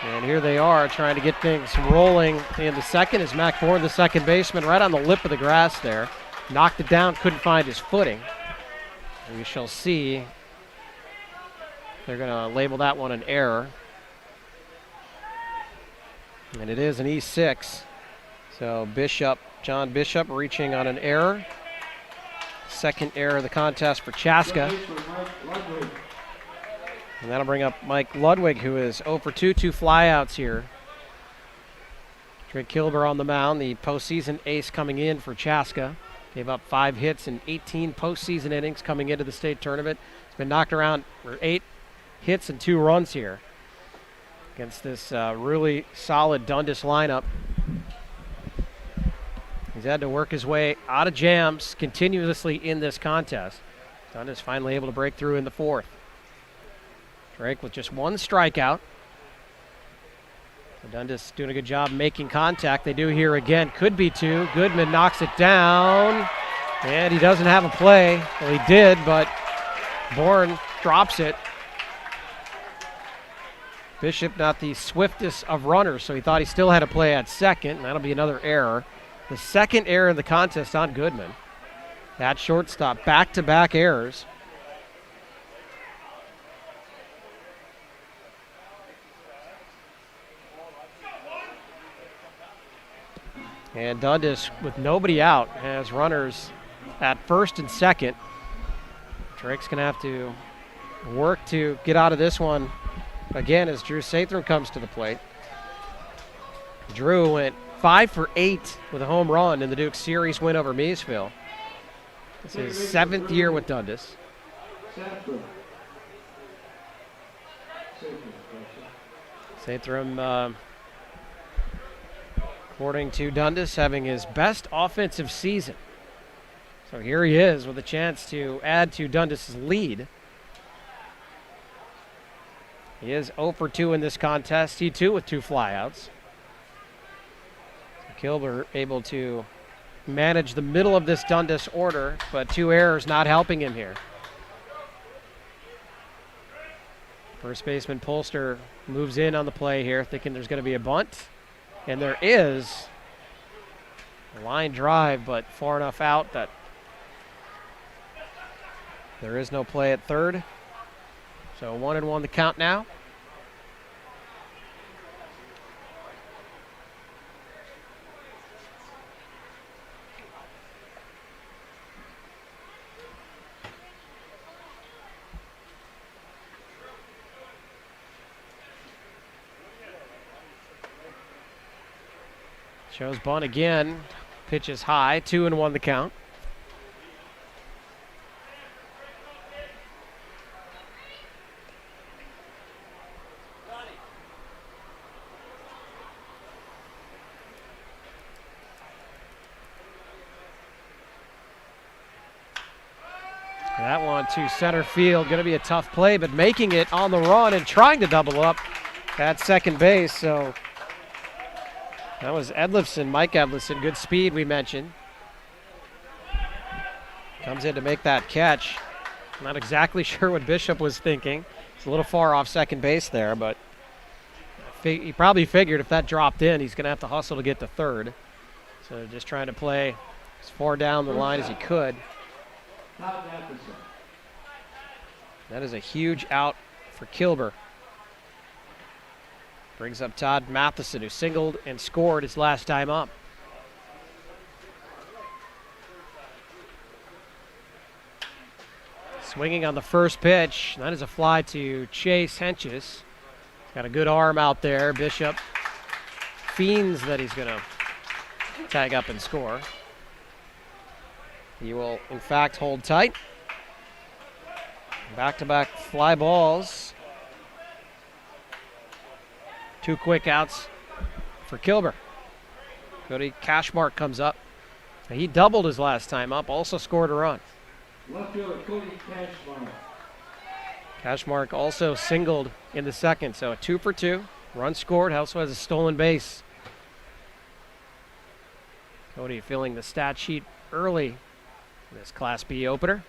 And here they are trying to get things rolling in the second as Mac Bourne, the second baseman, right on the lip of the grass there. Knocked it down, couldn't find his footing. We shall see. They're going to label that one an error. And it is an E6. So John Bishop reaching on an error. Second error of the contest for Chaska. And that'll bring up Mike Ludwig, who is 0 for 2 flyouts here. Drake Kilber on the mound, the postseason ace coming in for Chaska. Gave up 5 hits in 18 postseason innings coming into the state tournament. He's been knocked around for 8 hits and 2 runs here against this really solid Dundas lineup. He's had to work his way out of jams continuously in this contest. Dundas finally able to break through in the 4th. Drake with just 1 strikeout. So Dundas doing a good job making contact. They do here again. Could be 2. Goodman knocks it down. And he doesn't have a play. Well, he did, but Bourne drops it. Bishop not the swiftest of runners, so he thought he still had a play at second, and that'll be another error. The second error in the contest on Goodman. At shortstop, back-to-back errors. And Dundas, with nobody out, has runners at first and second. Drake's going to have to work to get out of this one again as Drew Sathram comes to the plate. Drew went 5 for 8 with a home run in the Dukes series win over Maysville. This is his 7th year with Dundas. Sathram, according to Dundas, having his best offensive season. So here he is with a chance to add to Dundas' lead. He is 0 for 2 in this contest. He too with 2 flyouts. So Kilber able to manage the middle of this Dundas order, but 2 errors not helping him here. First baseman Polster moves in on the play here, thinking there's going to be a bunt. And there is. A line drive, but far enough out that there is no play at third. So 1-1 the count now. Shows bunt again. Pitch is high. 2-1 the count. That one to center field. Going to be a tough play, but making it on the run and trying to double up at second base. So that was Edlifson, Mike Edlifson. Good speed, we mentioned. Comes in to make that catch. Not exactly sure what Bishop was thinking. It's a little far off second base there, but he probably figured if that dropped in, he's going to have to hustle to get to third. So just trying to play as far down the line as he could. That is a huge out for Kilber. Brings up Todd Matheson, who singled and scored his last time up. Swinging on the first pitch. That is a fly to Chase Henches. Got a good arm out there. Bishop fiends that he's going to tag up and score. He will, in fact, hold tight. Back-to-back fly balls. 2 quick outs for Kilber. Cody Cashmark comes up. He doubled his last time up, also scored a run. Left fielder Cody Cashmark. Cashmark also singled in the second, so a 2 for 2. Run scored, also has a stolen base. Cody filling the stat sheet early in this Class B opener.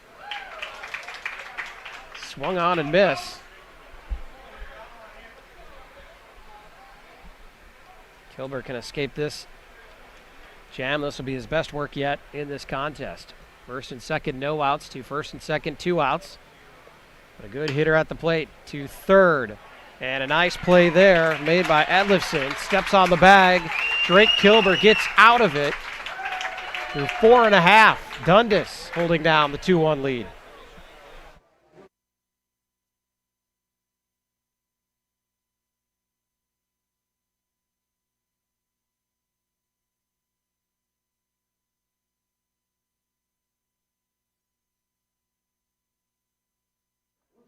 Swung on and missed. Kilber can escape this jam. This will be his best work yet in this contest. First and second, no outs. To first and second, 2 outs. But a good hitter at the plate to third. And a nice play there made by Edlifson. Steps on the bag. Drake Kilber gets out of it. Through 4.5. Dundas holding down the 2-1 lead.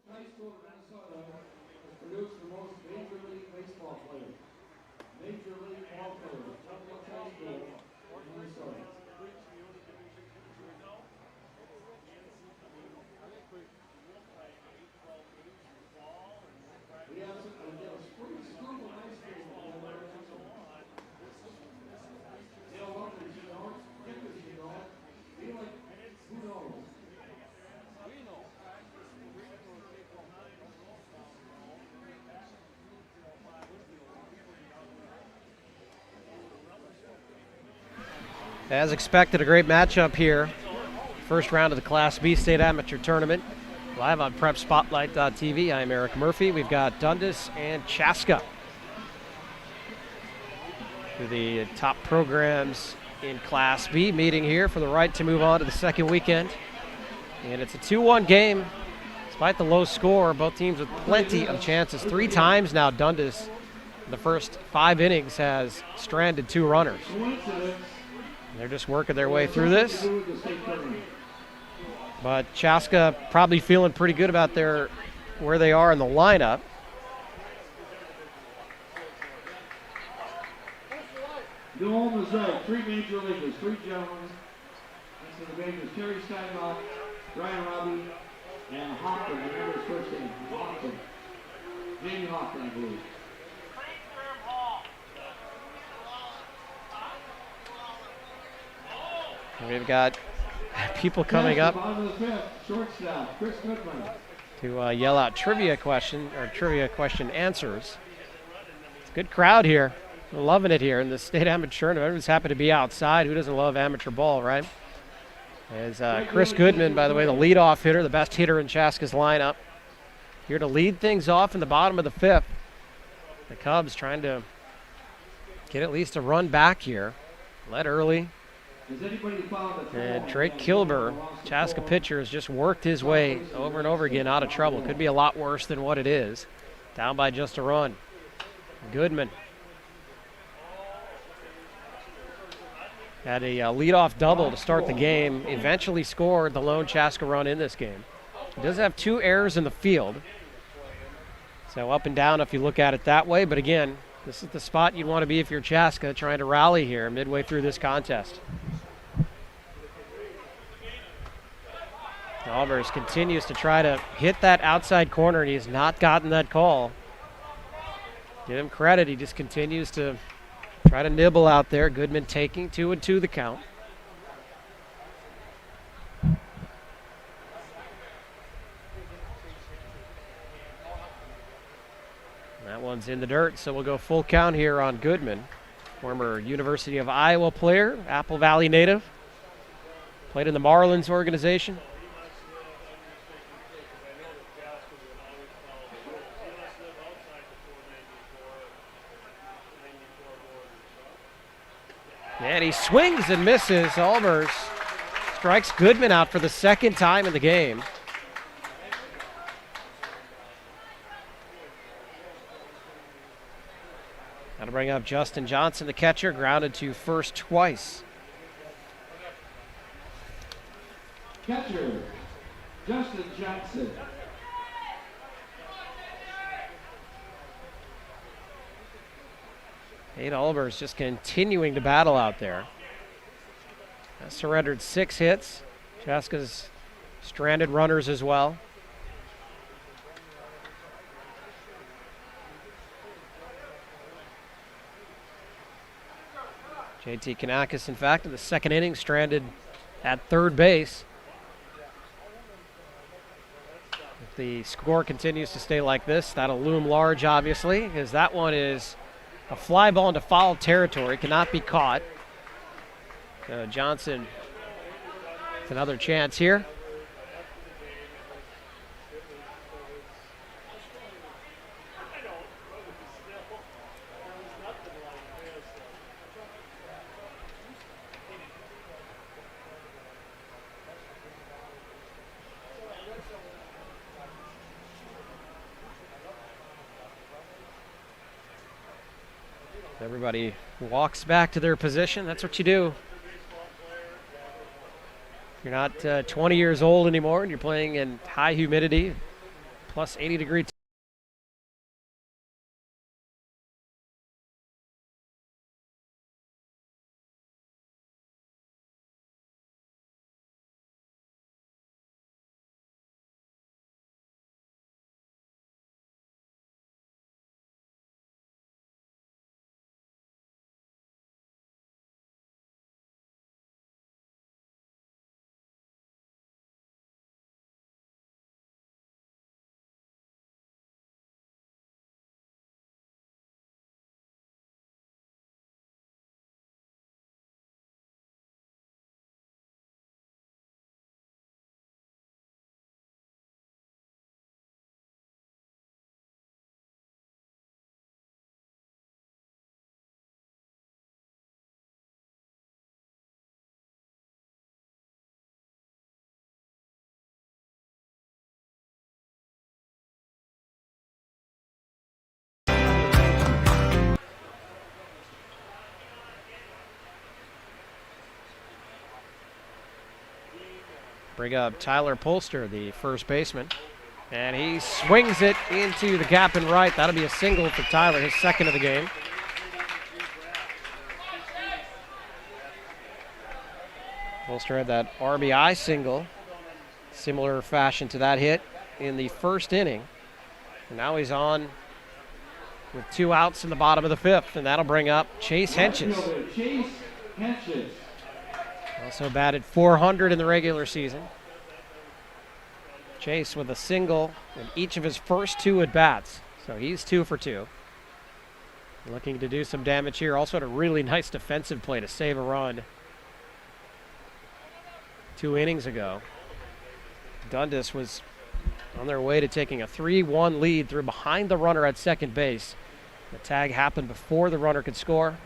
High school in Minnesota has produced the most Major League Baseball players. Major League ball players. Which high school in Minnesota? We have a spring school of high school. Dale Walters, you know, Kickers, you know. We like, who knows? As expected, a great matchup here. First round of the Class B State Amateur Tournament. Live on PrepSpotlight.tv. I'm Eric Murphy. We've got Dundas and Chaska, the top programs in Class B, meeting here for the right to move on to the second weekend. And it's a 2-1 game. Despite the low score, both teams with plenty of chances. 3 times now Dundas the first 5 innings has stranded 2 runners. They're just working their way through this. But Chaska probably feeling pretty good about where they are in the lineup. Go home reserve, 3 major leaguers, 3 gentlemen. Next to the majors, Terry Steinbach, Ryan Robbie, and Hoffman. Remember his first name, Hoffman. Jamie Hoffman, I believe. We've got people coming up Bottom of the 5th, shortstop, Chris Goodman. to yell out trivia question answers. It's a good crowd here. We're loving it here in the state amateur. Everyone's happy to be outside. Who doesn't love amateur ball, right? As Chris Goodman, by the way, the leadoff hitter, the best hitter in Chaska's lineup, here to lead things off in the bottom of the 5th. The Cubs trying to get at least a run back here. Led early. And Drake Kilber, Chaska pitcher, has just worked his way over and over again out of trouble. Could be a lot worse than what it is. Down by just a run. Goodman had a leadoff double to start the game. Eventually scored the lone Chaska run in this game. He does have 2 errors in the field. So up and down if you look at it that way. But again, this is the spot you'd want to be if you're Chaska, trying to rally here midway through this contest. Albers continues to try to hit that outside corner, and he has not gotten that call. Give him credit. He just continues to try to nibble out there. Goodman taking 2-2 the count. That one's in the dirt, so we'll go full count here on Goodman. Former University of Iowa player, Apple Valley native. Played in the Marlins organization. And he swings and misses. Albers strikes Goodman out for the 2nd time in the game. Got to bring up Justin Johnson, the catcher, grounded to first twice. Catcher, Justin Johnson. Nate Albers just continuing to battle out there. Has surrendered 6 hits. Chaska's stranded runners as well. JT Kanakis, in fact, in the 2nd inning, stranded at 3rd base. If the score continues to stay like this, that'll loom large, obviously, as that one is a fly ball into foul territory, cannot be caught. Johnson with another chance here. Everybody walks back to their position. That's what you do. You're not 20 years old anymore and you're playing in high humidity, plus 80-degree Bring up Tyler Polster, the first baseman. And he swings it into the gap in right. That'll be a single for Tyler, his second of the game. Polster had that RBI single, similar fashion to that hit in the first inning. And now he's on with 2 outs in the bottom of the 5th, and that'll bring up Chase Henches. Also batted .400 in the regular season. Chase with a single in each of his first 2 at-bats, so he's 2 for 2. Looking to do some damage here. Also had a really nice defensive play to save a run 2 innings ago. Dundas was on their way to taking a 3-1 lead through behind the runner at second base. The tag happened before the runner could score.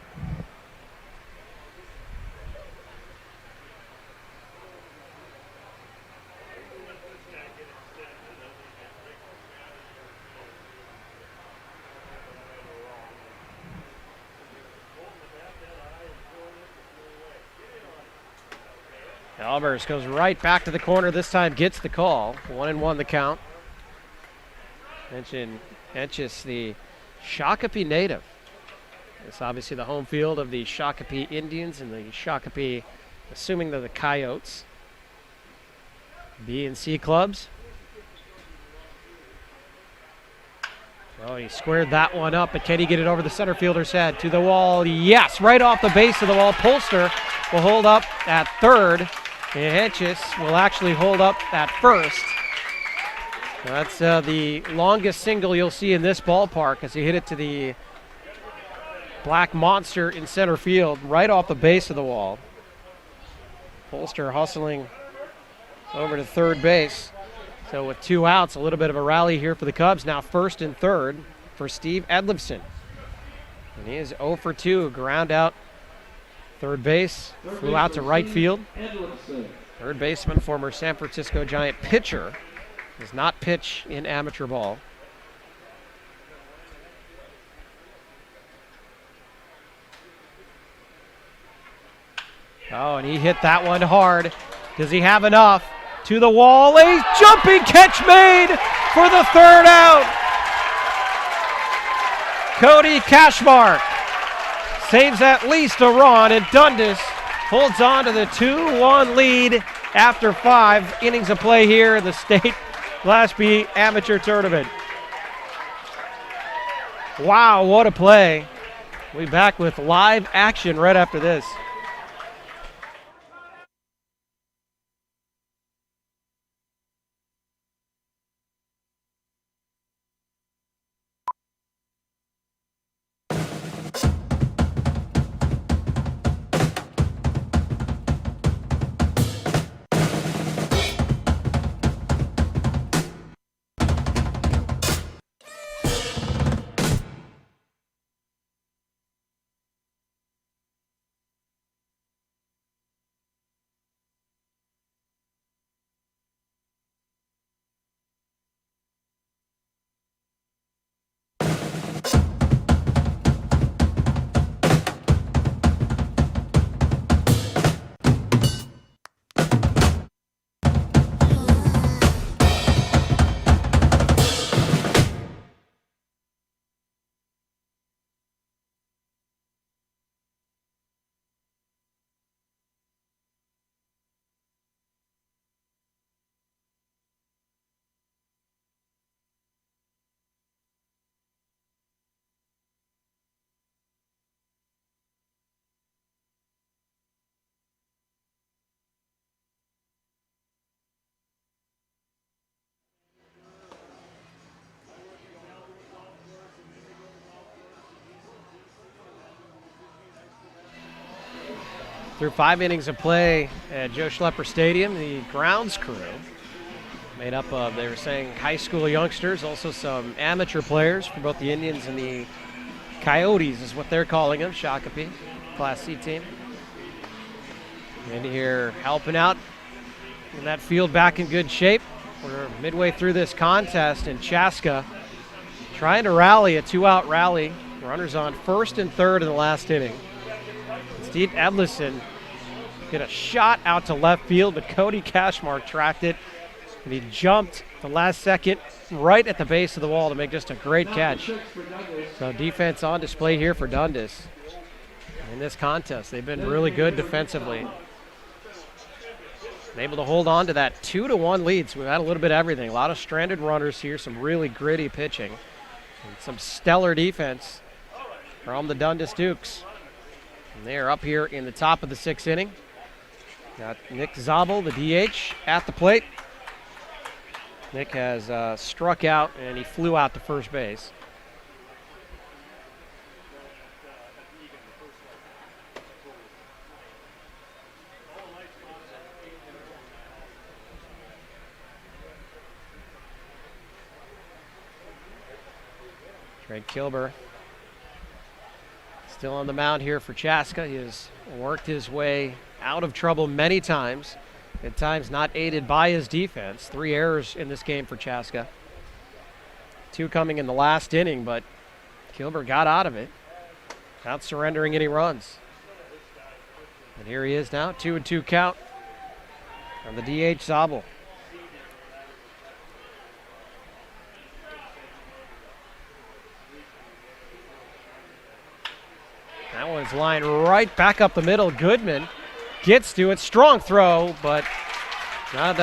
Albers goes right back to the corner, this time gets the call. 1-1 the count. Mention Henches, the Shakopee native. It's obviously the home field of the Shakopee Indians and the Shakopee, assuming they're the Coyotes, B and C clubs. Oh, he squared that one up, but can he get it over the center fielder's head? To the wall, yes, right off the base of the wall. Polster will hold up at third, and Henches will actually hold up at first. That's the longest single you'll see in this ballpark as he hit it to the black monster in center field, right off the base of the wall. Polster hustling over to third base. So with 2 outs, a little bit of a rally here for the Cubs. Now first and third for Steve Edlifson. And he is 0 for 2, ground out third base, flew out to right field. Third baseman, former San Francisco Giant pitcher, does not pitch in amateur ball. Oh, and he hit that one hard. Does he have enough? To the wall, a jumping catch made for the 3rd out. Cody Cashmark saves at least a run, and Dundas holds on to the 2-1 lead after 5 innings of play here in the State Class B Amateur Tournament. Wow, what a play. We'll be back with live action right after this. Through 5 innings of play at Joe Schlepper Stadium, the grounds crew, made up of, they were saying, high school youngsters, also some amateur players for both the Indians and the Coyotes is what they're calling them, Shakopee, Class C team. And here helping out in that field back in good shape. We're midway through this contest, and Chaska trying to rally, a 2-out rally. Runners on first and third in the last inning. Steve Edlifson Hit a shot out to left field, but Cody Cashmark tracked it, and he jumped the last second right at the base of the wall to make just a great catch. So defense on display here for Dundas in this contest. They've been really good defensively. Able to hold on to that 2-1 lead. So we've had a little bit of everything. A lot of stranded runners here, some really gritty pitching, and some stellar defense from the Dundas Dukes. And they're up here in the top of the 6th inning. Got Nick Zabel, the DH, at the plate. Nick has struck out, and he flew out to first base. Drake Kilber still on the mound here for Chaska. He has worked his way out of trouble many times, at times not aided by his defense. 3 errors in this game for Chaska. 2 coming in the last inning, but Kilber got out of it without surrendering any runs. And here he is now, 2-2 count on the DH Zabel. That one's lined right back up the middle. Goodman gets to it. Strong throw, but not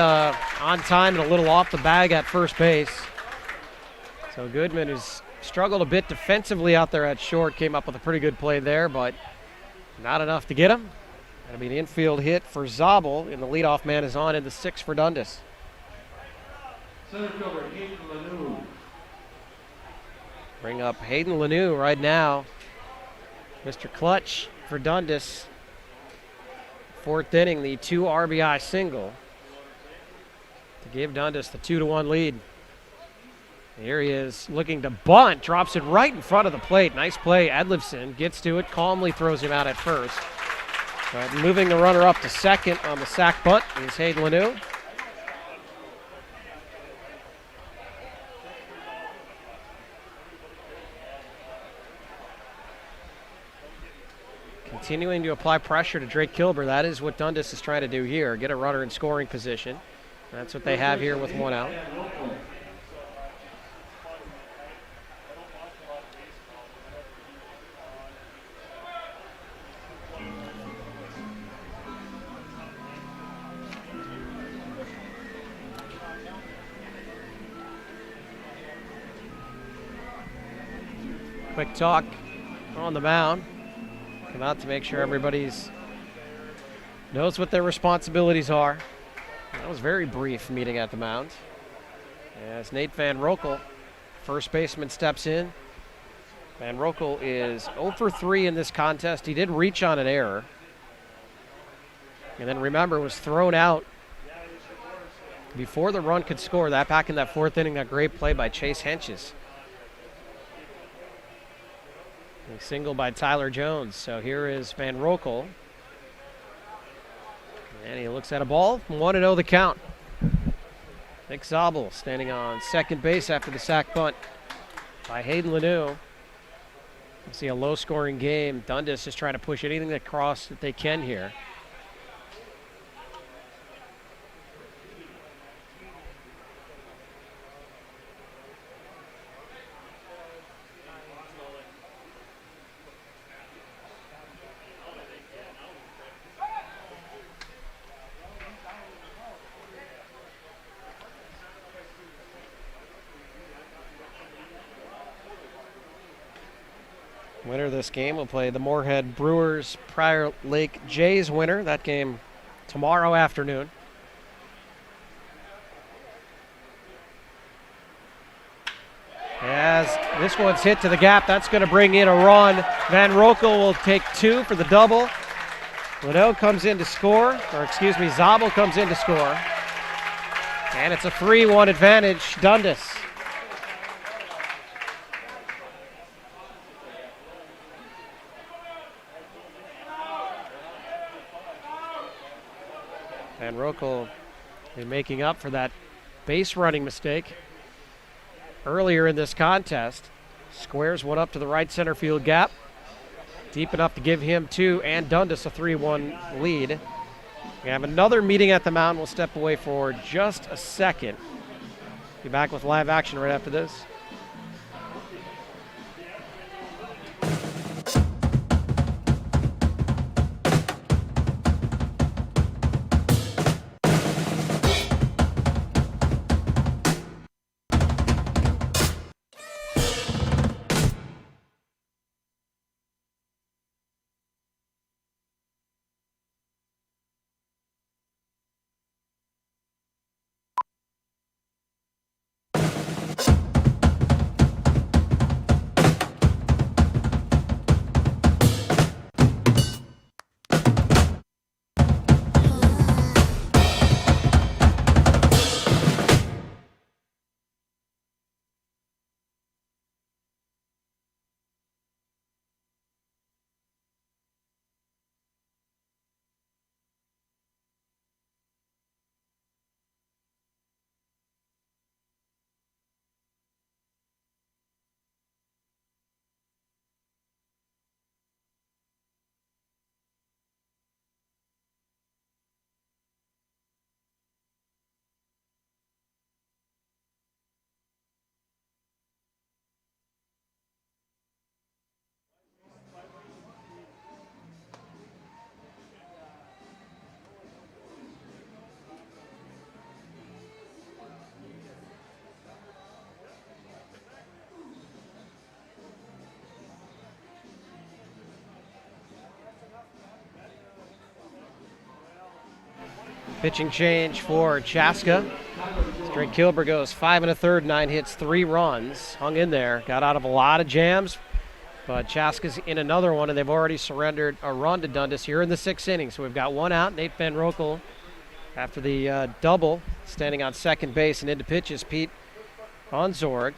on time and a little off the bag at first base. So Goodman, has struggled a bit defensively out there at short, came up with a pretty good play there, but not enough to get him. That'll be an infield hit for Zabel, and the leadoff man is on in the 6th for Dundas. Center fielder Hayden Lanou. Bring up Hayden Lanou right now. Mr. Clutch for Dundas. 4th inning, the 2 RBI single to give Dundas the 2-1 lead. Here he is looking to bunt, drops it right in front of the plate. Nice play. Edlifson gets to it, calmly throws him out at first. But moving the runner up to second on the sac bunt is Hayden Lanou. Continuing to apply pressure to Drake Kilber. That is what Dundas is trying to do here, get a runner in scoring position. That's what they have here with 1 out. Quick talk on the mound. Come out to make sure everybody's knows what their responsibilities are. That was very brief meeting at the mound. As Nate Van Rokel, first baseman, steps in. Van Rokel is 0 for 3 in this contest. He did reach on an error. And then remember, was thrown out before the run could score. That back in that 4th inning, that great play by Chase Henches. A single by Tyler Jones. So here is Van Rokel. And he looks at a ball. 1-0 the count. Nick Zabel standing on second base after the sac bunt by Hayden Lanou. You see a low-scoring game. Dundas is trying to push anything across that they can here. Winner of this game will play the Moorhead Brewers Prior Lake Jays winner. That game tomorrow afternoon. As this one's hit to the gap, that's going to bring in a run. Van Rokel will take 2 for the double. Lanou comes in to score, Zabel comes in to score. And it's a 3-1 advantage, Dundas. Van Rokel is making up for that base running mistake earlier in this contest. Squares one up to the right center field gap. Deep enough to give him 2 and Dundas a 3-1 lead. We have another meeting at the mound. We'll step away for just a second. Be back with live action right after this. Pitching change for Chaska. Drake Kilber goes 5 1/3, 9 hits, 3 runs. Hung in there, got out of a lot of jams, but Chaska's in another one, and they've already surrendered a run to Dundas here in the 6th inning. So we've got one out. Nate Van Rokel, after the double, standing on second base, and into pitches Pete Onzorg.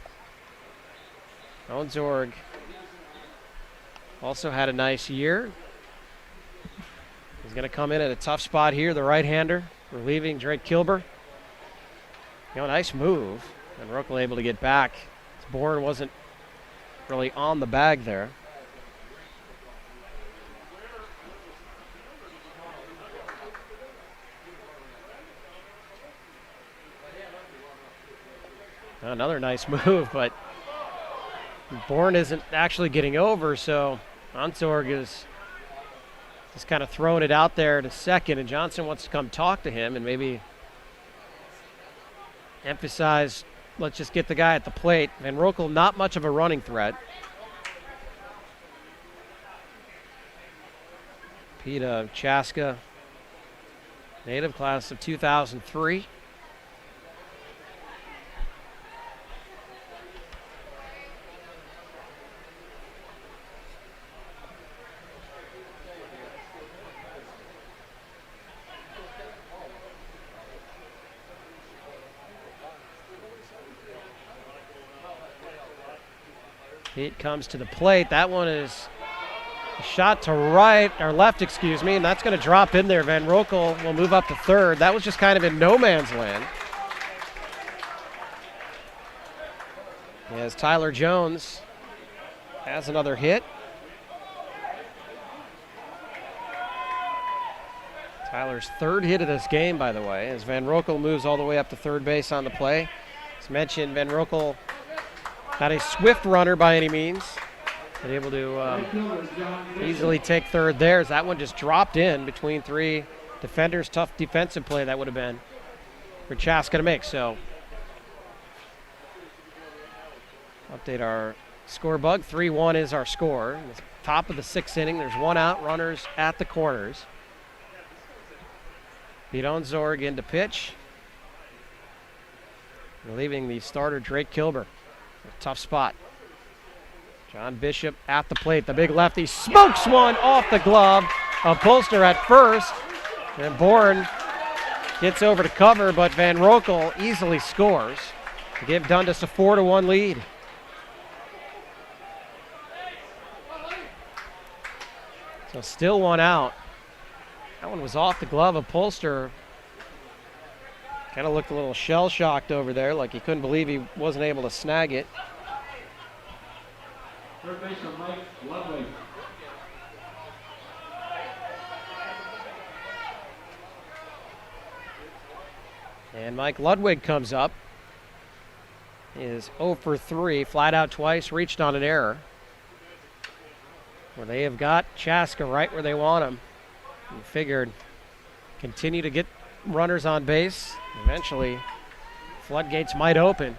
Onzorg also had a nice year. He's going to come in at a tough spot here, the right-hander, relieving Drake Kilber. Nice move. And Rokel able to get back. Bourne wasn't really on the bag there. Another nice move, but Bourne isn't actually getting over, so Onzorg is just kind of throwing it out there to second, and Johnson wants to come talk to him and maybe emphasize, let's just get the guy at the plate. Van Rokel, not much of a running threat. Pete Chaska, native, class of 2003. Pete comes to the plate. That one is a shot to right, or left, excuse me, and that's going to drop in there. Van Rokel will move up to third. That was just kind of in no man's land. As Tyler Jones has another hit. Tyler's third hit of this game, by the way, as Van Rokel moves all the way up to third base on the play. As mentioned, Van Rokel, not a swift runner by any means, but able to easily take third there, as that one just dropped in between 3 defenders. Tough defensive play that would have been for Chaska to make. So update our score bug. 3-1 is our score. In the top of the 6th inning, there's one out, runners at the corners. Pete Onzorg in to pitch, relieving the starter Drake Kilber. A tough spot. John Bishop at the plate. The big lefty smokes one off the glove of Polster at first. And Bourne gets over to cover, but Van Rokel easily scores to give Dundas a 4-1 lead. So still one out. That one was off the glove of Polster. Kind of looked a little shell-shocked over there, like he couldn't believe he wasn't able to snag it. Third baseman Mike Ludwig. And Mike Ludwig comes up. He is 0 for 3, flat out twice, reached on an error. Where they have got Chaska right where they want him. And figured continue to get runners on base. Eventually, floodgates might open.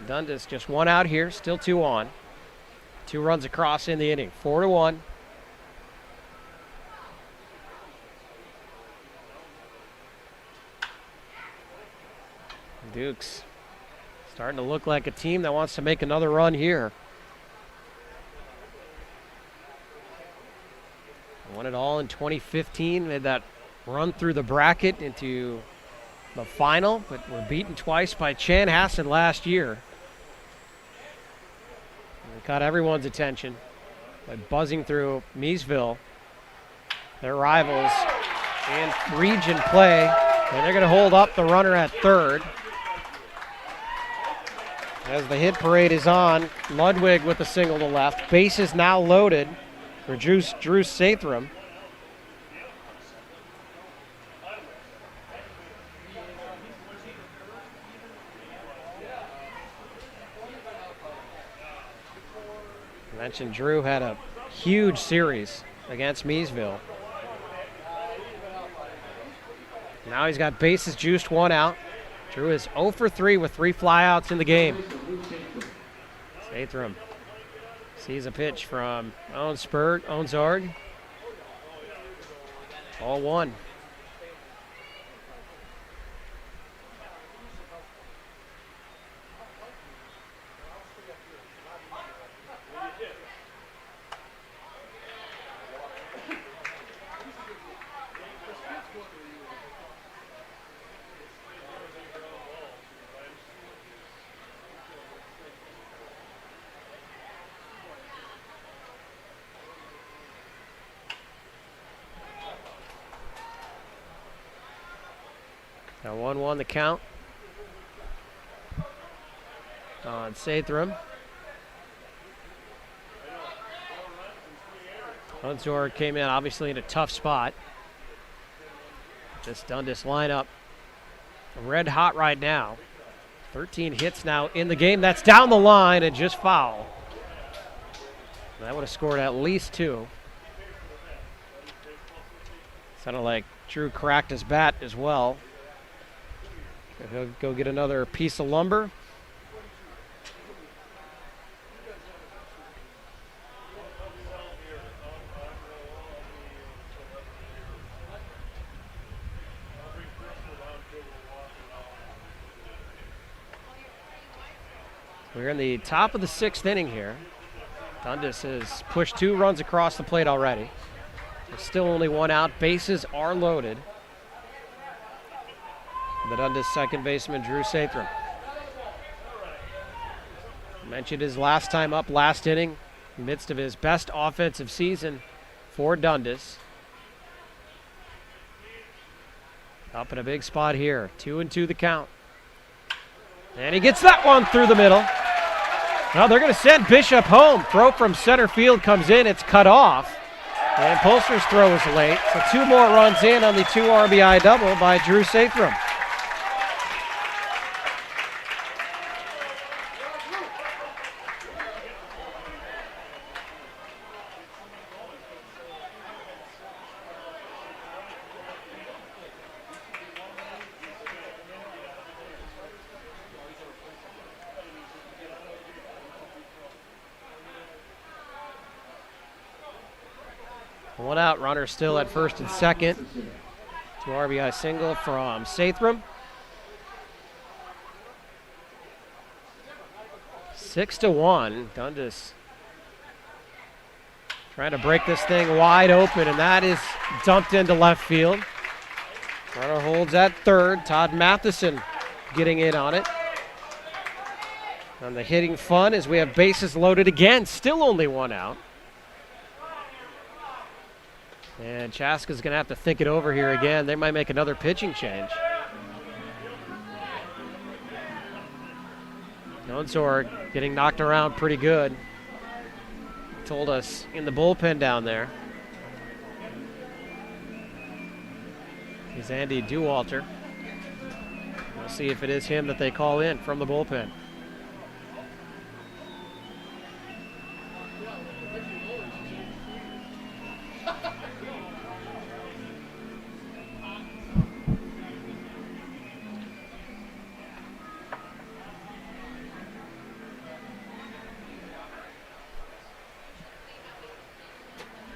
Dundas just 1 out here, still 2 on. 2 runs across in the inning, 4-1. Dukes starting to look like a team that wants to make another run here. Won it all in 2015. Made that run through the bracket into the final, but were beaten twice by Chanhassen last year. And they caught everyone's attention by buzzing through Meesville, their rivals in region play. And they're going to hold up the runner at third. As the hit parade is on, Ludwig with a single to left. Base is now loaded for Drew Sathram. I mentioned Drew had a huge series against Meesville. Now he's got bases juiced, 1 out. Drew is 0 for 3 with 3 flyouts in the game. Sathram sees a pitch from Onsberg. All 1. Now 1-1 the count on Sathram. Hunzor came in obviously in a tough spot. This Dundas lineup red hot right now. 13 hits now in the game. That's down the line and just foul. That would have scored at least 2. Sounded like Drew cracked his bat as well. He'll go get another piece of lumber. We're in the top of the 6th inning here. Dundas has pushed 2 runs across the plate already. There's still only 1 out. Bases are loaded. The Dundas second baseman, Drew Sathram. Mentioned his last time up last inning, in the midst of his best offensive season for Dundas. Up in a big spot here, 2-2 the count. And he gets that one through the middle. Now they're going to send Bishop home. Throw from center field comes in, it's cut off. And Polster's throw is late, so 2 more runs in on the 2 RBI double by Drew Sathram. One out, runner still at first and second. 2 RBI single from Sathram. 6-1. Dundas trying to break this thing wide open, and that is dumped into left field. Runner holds at third. Todd Matheson getting in on it. On the hitting fun as we have bases loaded again. Still only 1 out. And Chaska's going to have to think it over here again. They might make another pitching change. Nonsor getting knocked around pretty good. Told us in the bullpen down there. He's Andy Dewalter. We'll see if it is him that they call in from the bullpen.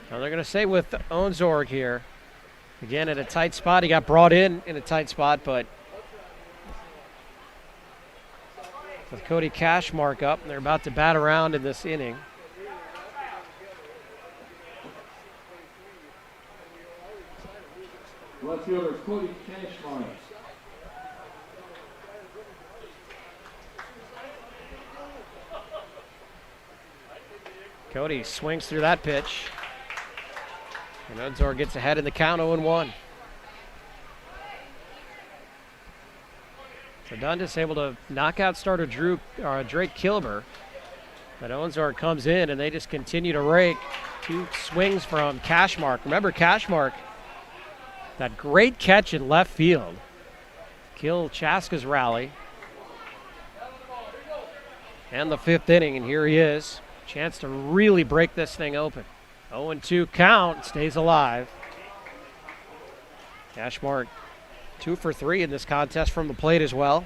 Now they're going to say with Onzorg here. Again, in a tight spot. He got brought in a tight spot, but with Cody Cashmark up, they're about to bat around in this inning. Left fielder Cody Cashmark. Cody swings through that pitch. And Onzorg gets ahead in the count, 0-1. So Dundas able to knock out starter Drake Kilber. But Onzorg comes in and they just continue to rake. 2 swings from Cashmark. Remember Cashmark, that great catch in left field. Killed Chaska's rally. And the 5th inning, and here he is. Chance to really break this thing open. 0-2 count, stays alive. Cashmark 2 for 3 in this contest from the plate as well.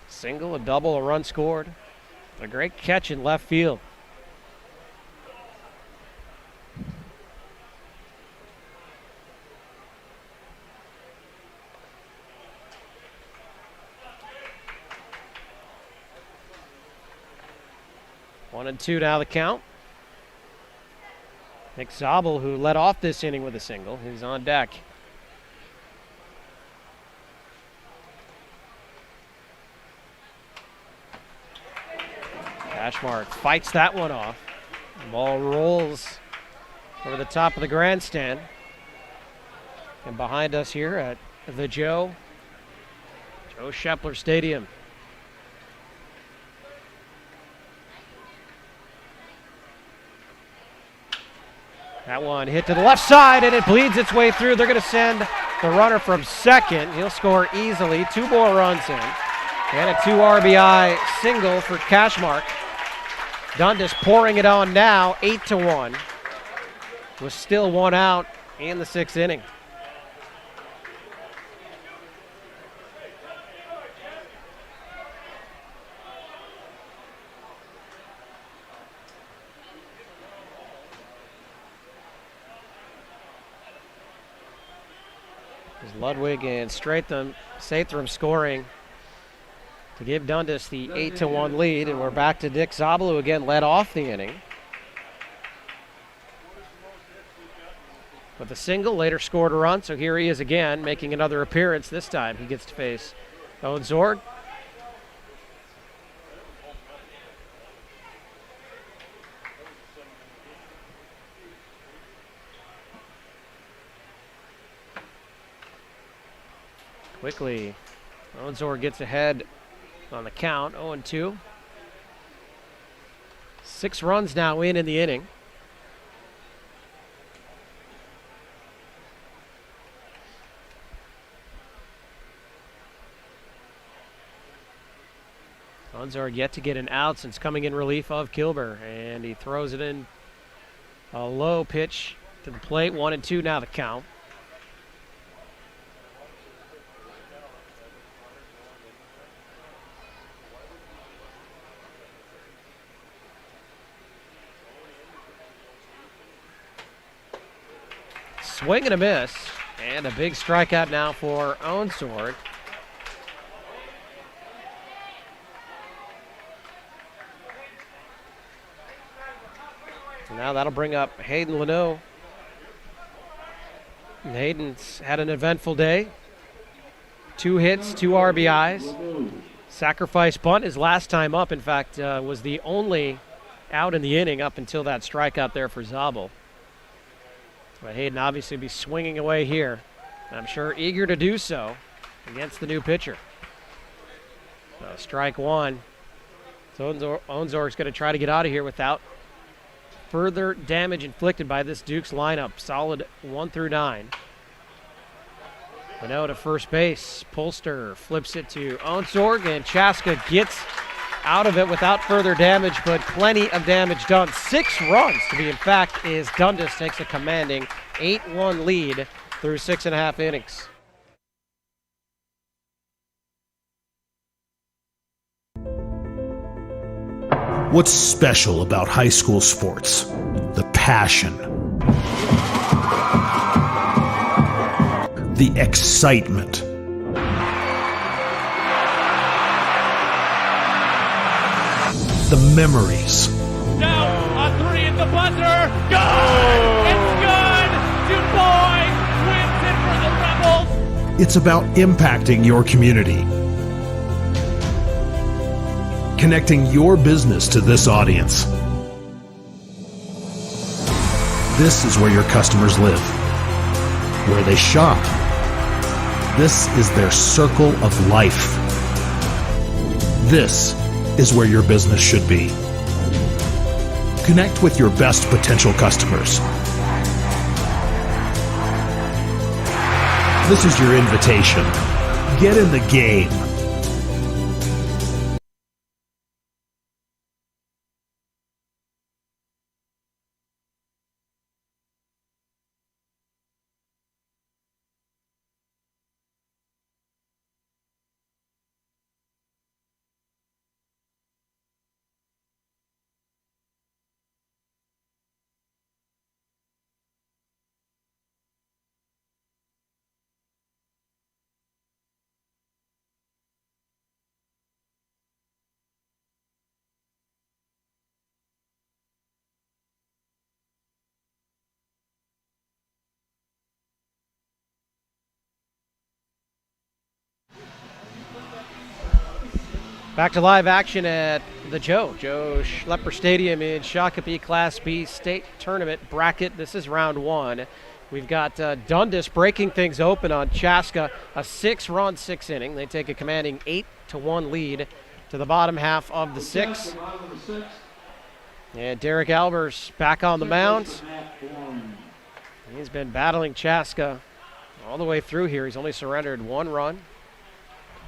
Single, a double, a run scored. A great catch in left field. One and two now the count. Nick Zabel, who led off this inning with a single, is on deck. Cashmark fights that one off. The ball rolls over the top of the grandstand. And behind us here at the Joe Shepler Stadium. That one hit to the left side, and it bleeds its way through. They're going to send the runner from second. He'll score easily. 2 more runs in. And a 2 RBI single for Cashmark. Dundas pouring it on now, 8-1. With still 1 out in the 6th inning. Ludwig and Sathram scoring to give Dundas the 8-1 lead, and we're back to Nick Zabel, who again led off the inning. With a single, later scored a run, so here he is again, making another appearance. This time he gets to face Onzorg. Quickly, Onzorg gets ahead on the count, 0-2. 6 runs now in the inning. Onzorg yet to get an out since coming in relief of Kilber, and he throws it in a low pitch to the plate, 1-2 now the count. Swing and a miss, and a big strikeout now for Onzorg. Now that'll bring up Hayden Leno. And Hayden's had an eventful day. 2 hits, 2 RBIs. Sacrifice bunt his last time up, in fact, was the only out in the inning up until that strikeout there for Zabel. But Hayden obviously be swinging away here. I'm sure eager to do so against the new pitcher. So strike 1. So Onzorg's going to try to get out of here without further damage inflicted by this Dukes lineup. Solid 1 through 9. Now to first base. Polster flips it to Onsorg, and Chaska gets out of it without further damage, but plenty of damage done. 6 runs to be exact, as Dundas takes a commanding 8-1 lead through 6.5 innings. What's special about high school sports? The passion, the excitement, the memories. Down on 3 at the buzzer. Good! It's good! DuBois wins it for the Rebels. It's about impacting your community, connecting your business to this audience. This is where your customers live, where they shop. This is their circle of life. This is where your business should be. Connect with your best potential customers. This is your invitation. Get in the game. Back to live action at the Joe Schlepper Stadium in Shakopee Class B State Tournament bracket. This is round 1. We've got Dundas breaking things open on Chaska, a 6-run 6th inning. They take a commanding 8-1 lead to the bottom half of the 6th. And Derek Albers back on the mound. He's been battling Chaska all the way through here. He's only surrendered 1 run,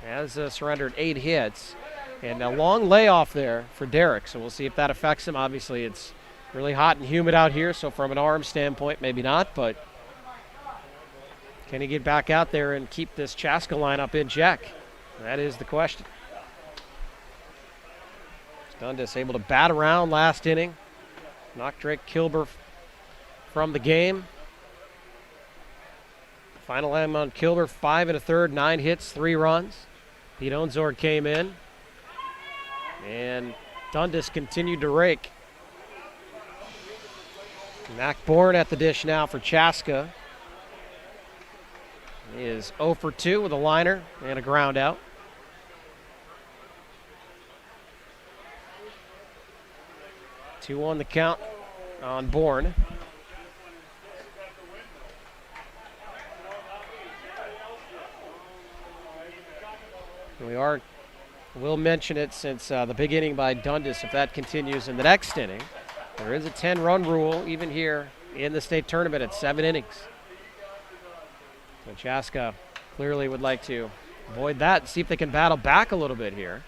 has surrendered 8 hits. And a long layoff there for Derek, so we'll see if that affects him. Obviously, it's really hot and humid out here, so from an arm standpoint, maybe not, but can he get back out there and keep this Chaska lineup in check? That is the question. Dundas able to bat around last inning, knock Drake Kilber from the game. Final time on Kilber, 5 1/3, 9 hits, 3 runs. Pete Onsorg came in, and Dundas continued to rake. Mac Bourne at the dish now for Chaska. He is 0 for 2 with a liner and a ground out. Two on the count on Bourne. We'll mention it since the big inning by Dundas. If that continues in the next inning, there is a 10-run rule even here in the state tournament at 7 innings. So Chaska clearly would like to avoid that and see if they can battle back a little bit here.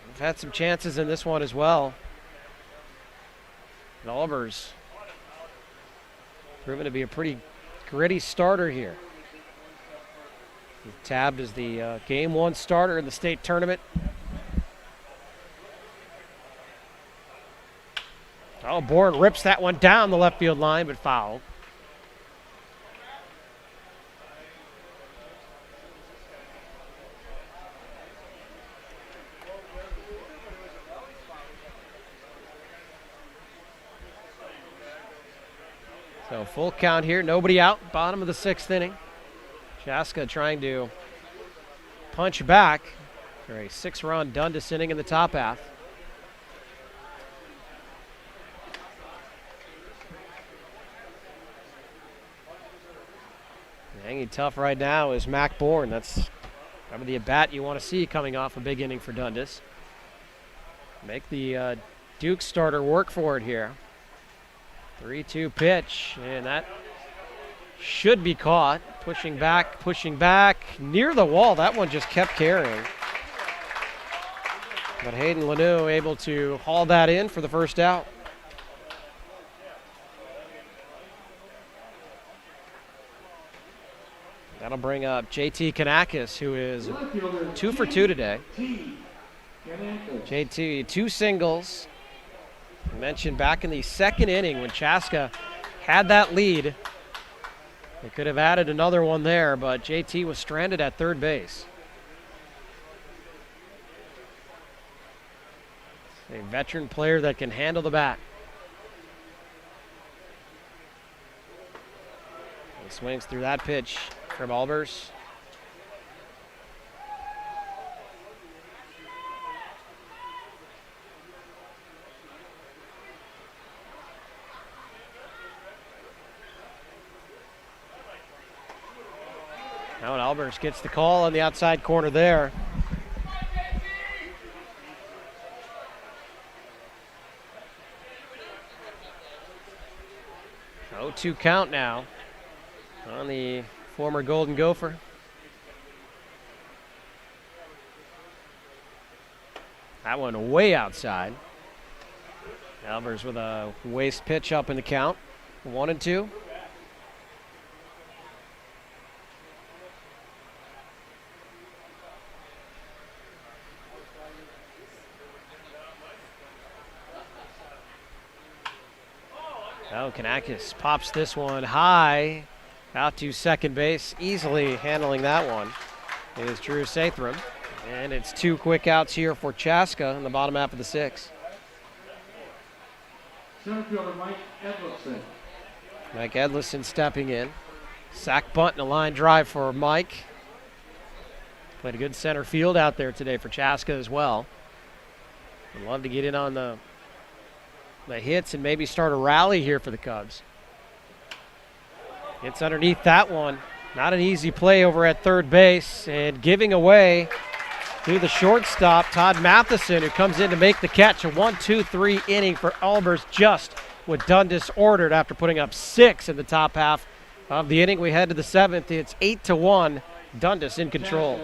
We've had some chances in this one as well. And Albers proven to be a pretty gritty starter here. He's tabbed as the Game 1 starter in the state tournament. Oh, Bourne rips that one down the left field line, but foul. So full count here, nobody out, bottom of the 6th inning. Chaska trying to punch back for a 6-run Dundas inning in the top half. Hanging tough right now is Mac Bourne. That's probably the at-bat you want to see coming off a big inning for Dundas. Make the Duke starter work for it here. 3-2 pitch, and that should be caught. pushing back, near the wall. That one just kept carrying. But Hayden Lanou able to haul that in for the first out. That'll bring up JT Kanakis, who is 2 for 2 today. JT, 2 singles. I mentioned back in the second inning when Chaska had that lead. They could have added another one there, but JT was stranded at third base. A veteran player that can handle the bat. He swings through that pitch from Albers. Now Albers gets the call on the outside corner there. Oh, 2 count now on the former Golden Gopher. That one way outside. Albers with a waste pitch up in the count. 1-2. Oh, Kanakis pops this one high out to second base. Easily handling that one is Drew Sathram. And it's 2 quick outs here for Chaska in the bottom half of the 6th. Center fielder Mike Edlison. Mike Edlison stepping in. Sack bunt and a line drive for Mike. Played a good center field out there today for Chaska as well. I'd love to get in on the hits and maybe start a rally here for the Cubs. It's underneath that one. Not an easy play over at third base, and giving away to the shortstop, Todd Matheson, who comes in to make the catch. A 1-2-3 inning for Albers, just what Dundas ordered after putting up 6 in the top half of the inning. We head to the 7th. It's 8-1. Dundas in control.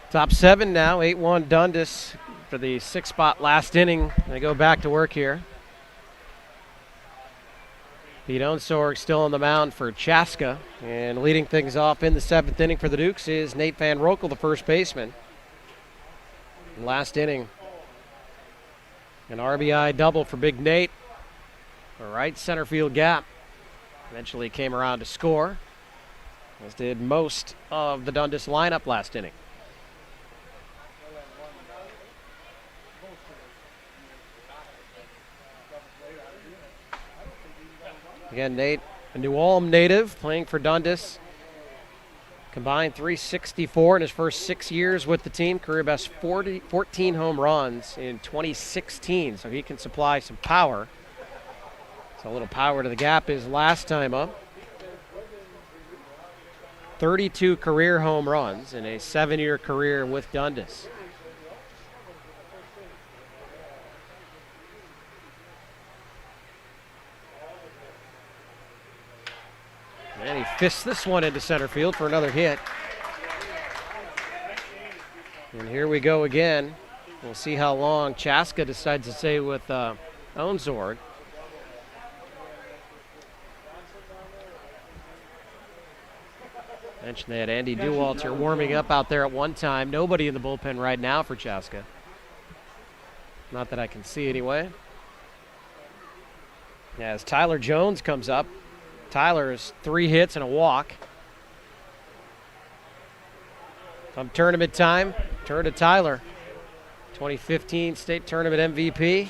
Top 7 now, 8-1 Dundas for the 6th spot last inning. They go back to work here. Pete Onsorg still on the mound for Chaska, and leading things off in the 7th inning for the Dukes is Nate Van Rokel, the first baseman. Last inning, an RBI double for Big Nate. A right center field gap. Eventually came around to score, as did most of the Dundas lineup last inning. Again, Nate, a New Ulm native, playing for Dundas. Combined .364 in his first 6 years with the team. Career best 14 home runs in 2016, so he can supply some power. So a little power to the gap his last time up. 32 career home runs in a 7-year career with Dundas. And he fists this one into center field for another hit. And here we go again. We'll see how long Chaska decides to stay with Onzord. Mentioned they had Andy Dewalter warming up out there at one time. Nobody in the bullpen right now for Chaska. Not that I can see anyway. As Tyler Jones comes up. Tyler's 3 hits and a walk. Come tournament time, turn to Tyler. 2015 state tournament MVP.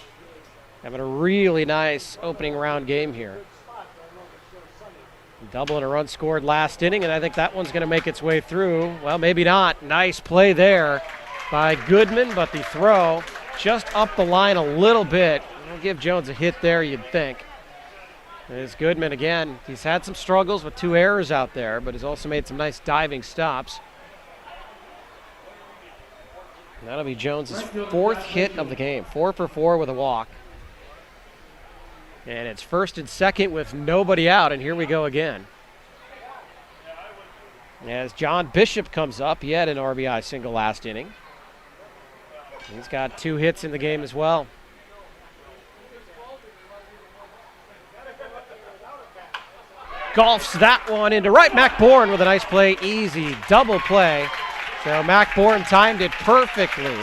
Having a really nice opening round game here. Double and a run scored last inning, and I think that one's going to make its way through. Well, maybe not. Nice play there by Goodman, but the throw just up the line a little bit. It'll give Jones a hit there, you'd think. There's Goodman again. He's had some struggles with 2 errors out there, but has also made some nice diving stops. And that'll be Jones's 4th hit of the game. 4 for 4 with a walk. And it's first and second with nobody out, and here we go again. As John Bishop comes up, he had an RBI single last inning. He's got 2 hits in the game as well. Golfs that one into right. Mac Bourne with a nice play, easy double play. So Mac Bourne timed it perfectly.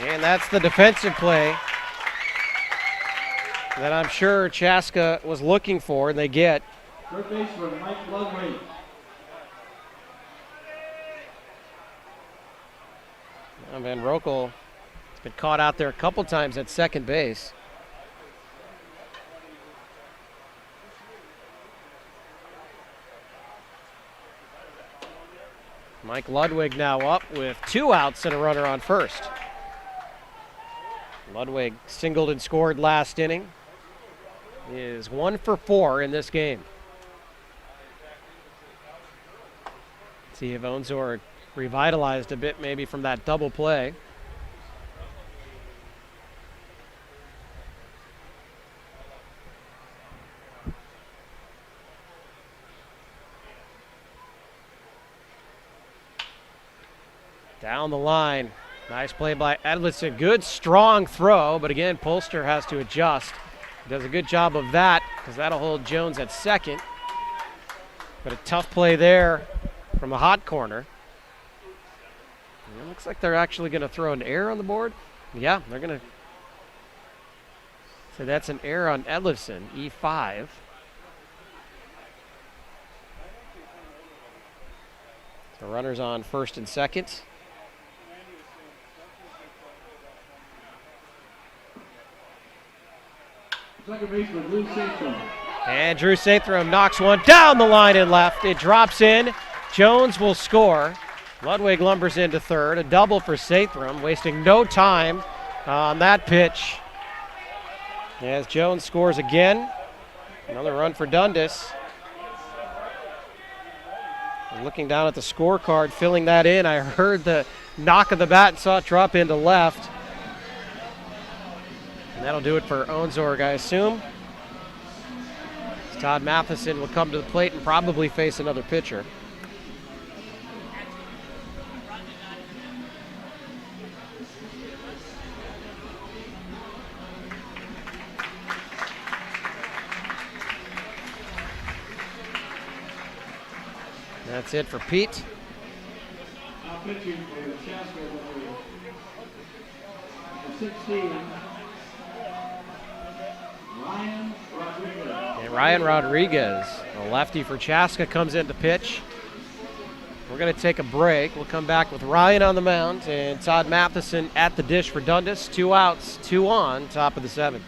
And that's the defensive play that I'm sure Chaska was looking for, and they get. Third baseman Mike Ludwig. Van Rokel has been caught out there a couple times at second base. Mike Ludwig now up with 2 outs and a runner on first. Ludwig singled and scored last inning. He is 1 for 4 in this game. See if Onzord revitalized a bit maybe from that double play. Down the line. Nice play by Edlison. Good, strong throw, but again, Polster has to adjust. He does a good job of that because that'll hold Jones at second. But a tough play there from a hot corner. And it looks like they're actually going to throw an error on the board. Yeah, they're going to. So that's an error on Edlison, E5. So runners on first and second. Second baseman Lou Satrum. And Drew Satrum knocks one down the line and left. It drops in. Jones will score. Ludwig lumbers into third. A double for Satrum, wasting no time on that pitch. As Jones scores again. Another run for Dundas. And looking down at the scorecard, filling that in, I heard the knock of the bat and saw it drop into left. And that'll do it for Onzord, I assume. Todd Matheson will come to the plate and probably face another pitcher. That's it for Pete. Now pitching for Chaska, number 16. Ryan Rodriguez. And Ryan Rodriguez, a lefty for Chaska, comes in to pitch. We're going to take a break. We'll come back with Ryan on the mound and Todd Matheson at the dish for Dundas. 2 outs, 2 on, top of the 7th.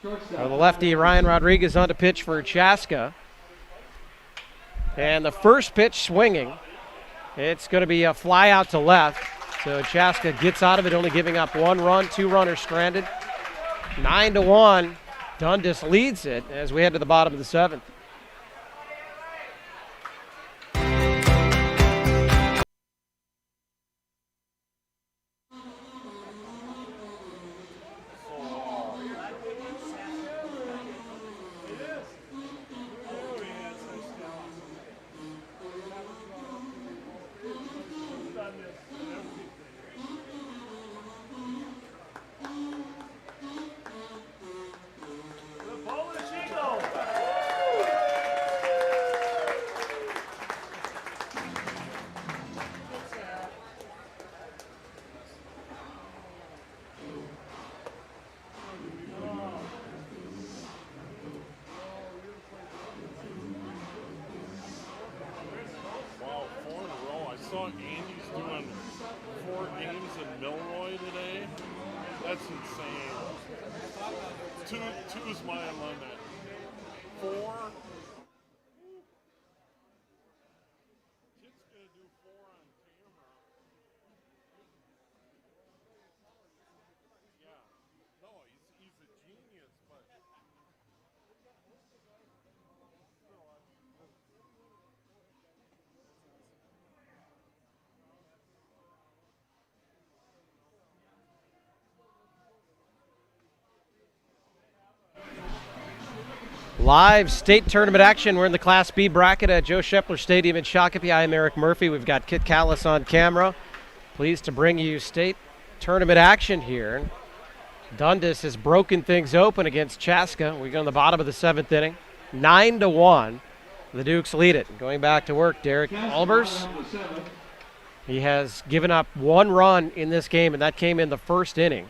The lefty Ryan Rodriguez on to pitch for Chaska. And the first pitch swinging. It's going to be a fly out to left. So Chaska gets out of it, only giving up 1 run, 2 runners stranded. 9-1. Dundas leads it as we head to the bottom of the 7th. Andy's doing 4 games in Milroy today. That's insane. Two is my limit. 4. Kid's gonna do 4 on camera. Yeah. No, he's a genius, but. Live state tournament action. We're in the Class B bracket at Joe Shepler Stadium in Shakopee. I'm Eric Murphy. We've got Kit Callis on camera. Pleased to bring you state tournament action here. Dundas has broken things open against Chaska. We go in the bottom of the 7th inning. 9-1. The Dukes lead it. Going back to work, Derek Albers. He has given up 1 run in this game, and that came in the 1st inning.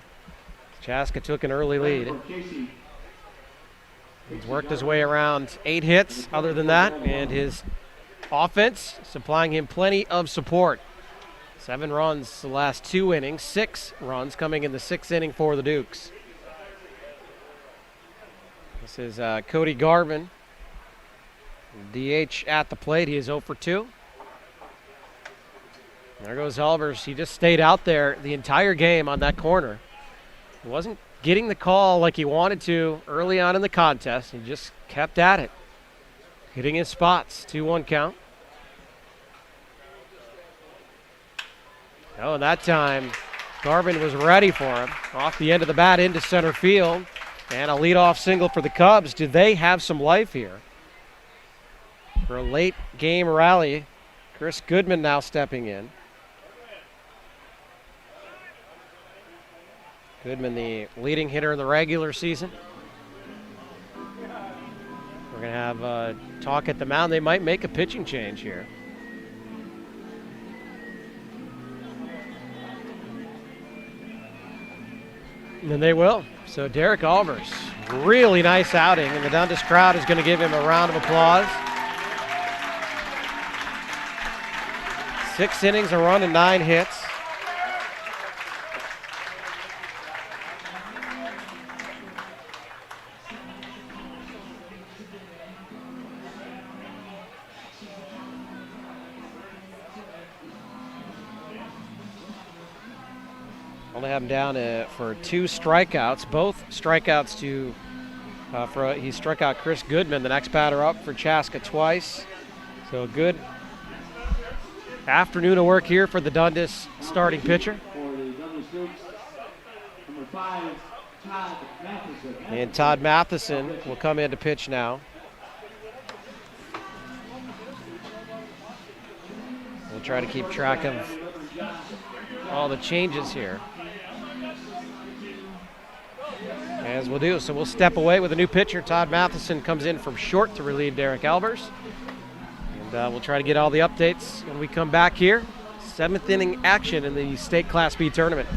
Chaska took an early lead. He's worked his way around 8 hits other than that, and his offense supplying him plenty of support. 7 runs the last 2 innings, 6 runs coming in the 6th inning for the Dukes. This is Cody Garvin, DH at the plate. He is 0 for 2. There goes Albers. He just stayed out there the entire game on that corner. He wasn't getting the call like he wanted to early on in the contest. He just kept at it, hitting his spots. 2-1 count. Oh, and that time Garvin was ready for him. Off the end of the bat into center field. And a leadoff single for the Cubs. Do they have some life here? For a late game rally, Chris Goodman now stepping in. Goodman, the leading hitter in the regular season. We're going to have a talk at the mound. They might make a pitching change here. And they will. So Derek Albers, really nice outing, and the Dundas crowd is going to give him a round of applause. 6 innings, a run, and 9 hits. Only have him down for 2 strikeouts. Both strikeouts he struck out Chris Goodman, the next batter up for Chaska twice. So a good afternoon of work here for the Dundas starting pitcher. For the Dundas Dukes, number 5, Todd Matheson. And Todd Matheson will come in to pitch now. We'll try to keep track of all the changes here, as we'll do. So we'll step away with a new pitcher. Todd Matheson comes in from short to relieve Derek Albers. And we'll try to get all the updates when we come back here. 7th inning action in the state Class B tournament.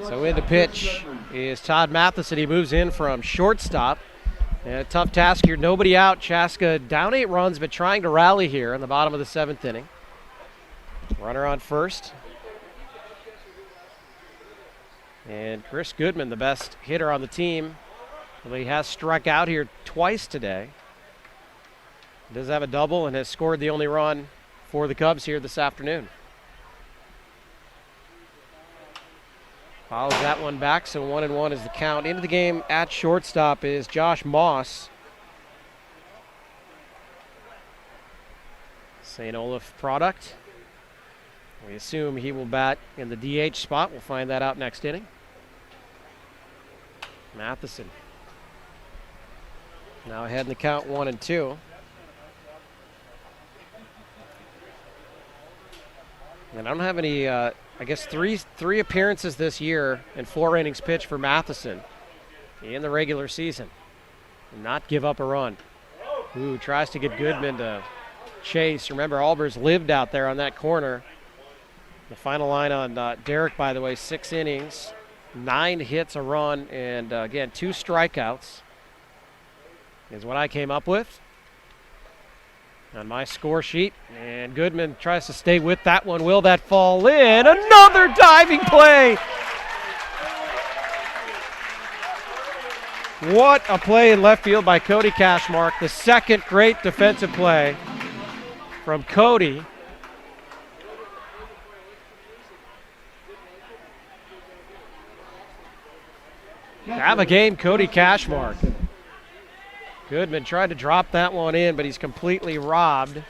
So in the pitch is Todd Matheson. He moves in from shortstop. And a tough task here. Nobody out. Chaska down 8 runs, but trying to rally here in the bottom of the 7th inning. Runner on first. And Chris Goodman, the best hitter on the team. Well, he has struck out here twice today. He does have a double and has scored the only run for the Cubs here this afternoon. Follows that one back, so 1-1 is the count. Into the game at shortstop is Josh Moss. St. Olaf product. We assume he will bat in the DH spot. We'll find that out next inning. Matheson. Now ahead in the count, 1-2. And I don't have any, I guess three appearances this year and 4 innings pitched for Matheson in the regular season. And not give up a run. Ooh, tries to get Goodman to chase. Remember, Albers lived out there on that corner. The final line on Derek, by the way, 6 innings, 9 hits, a run, and again, 2 strikeouts is what I came up with on my score sheet. And Goodman tries to stay with that one. Will that fall in? Another diving play! What a play in left field by Cody Cashmark. The second great defensive play from Cody. Have a game, Cody Cashmark. Goodman tried to drop that one in, but he's completely robbed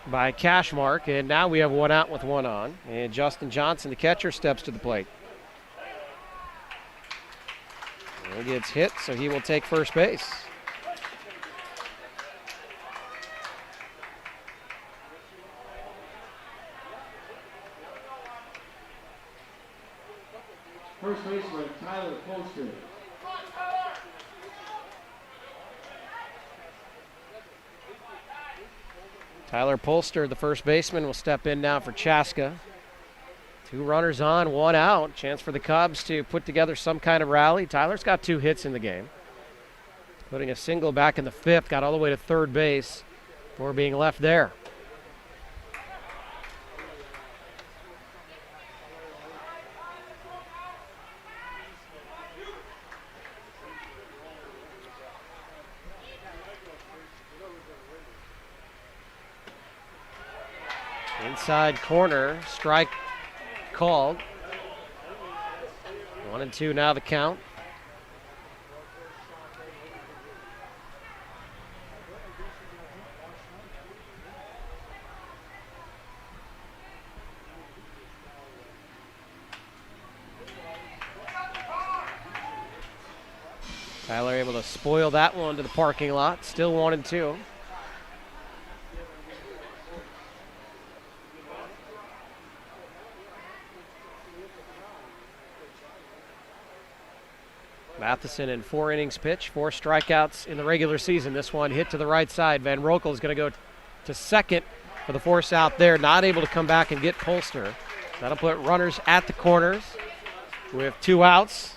by Cashmark. And now we have 1 out with 1 on. And Justin Johnson, the catcher, steps to the plate. He gets hit, so he will take first base. First baseman Tyler Polster. Tyler Polster, the first baseman, will step in now for Chaska. 2 runners on, 1 out. Chance for the Cubs to put together some kind of rally. Tyler's got 2 hits in the game. Putting a single back in the 5th, got all the way to third base before being left there. Inside corner, strike called. 1-2 now the count. Tyler able to spoil that one to the parking lot. Still 1-2. Matheson in 4 innings pitch, 4 strikeouts in the regular season. This one hit to the right side. Van Rokel is going to go to second for the force out there. Not able to come back and get Polster. That'll put runners at the corners with 2 outs.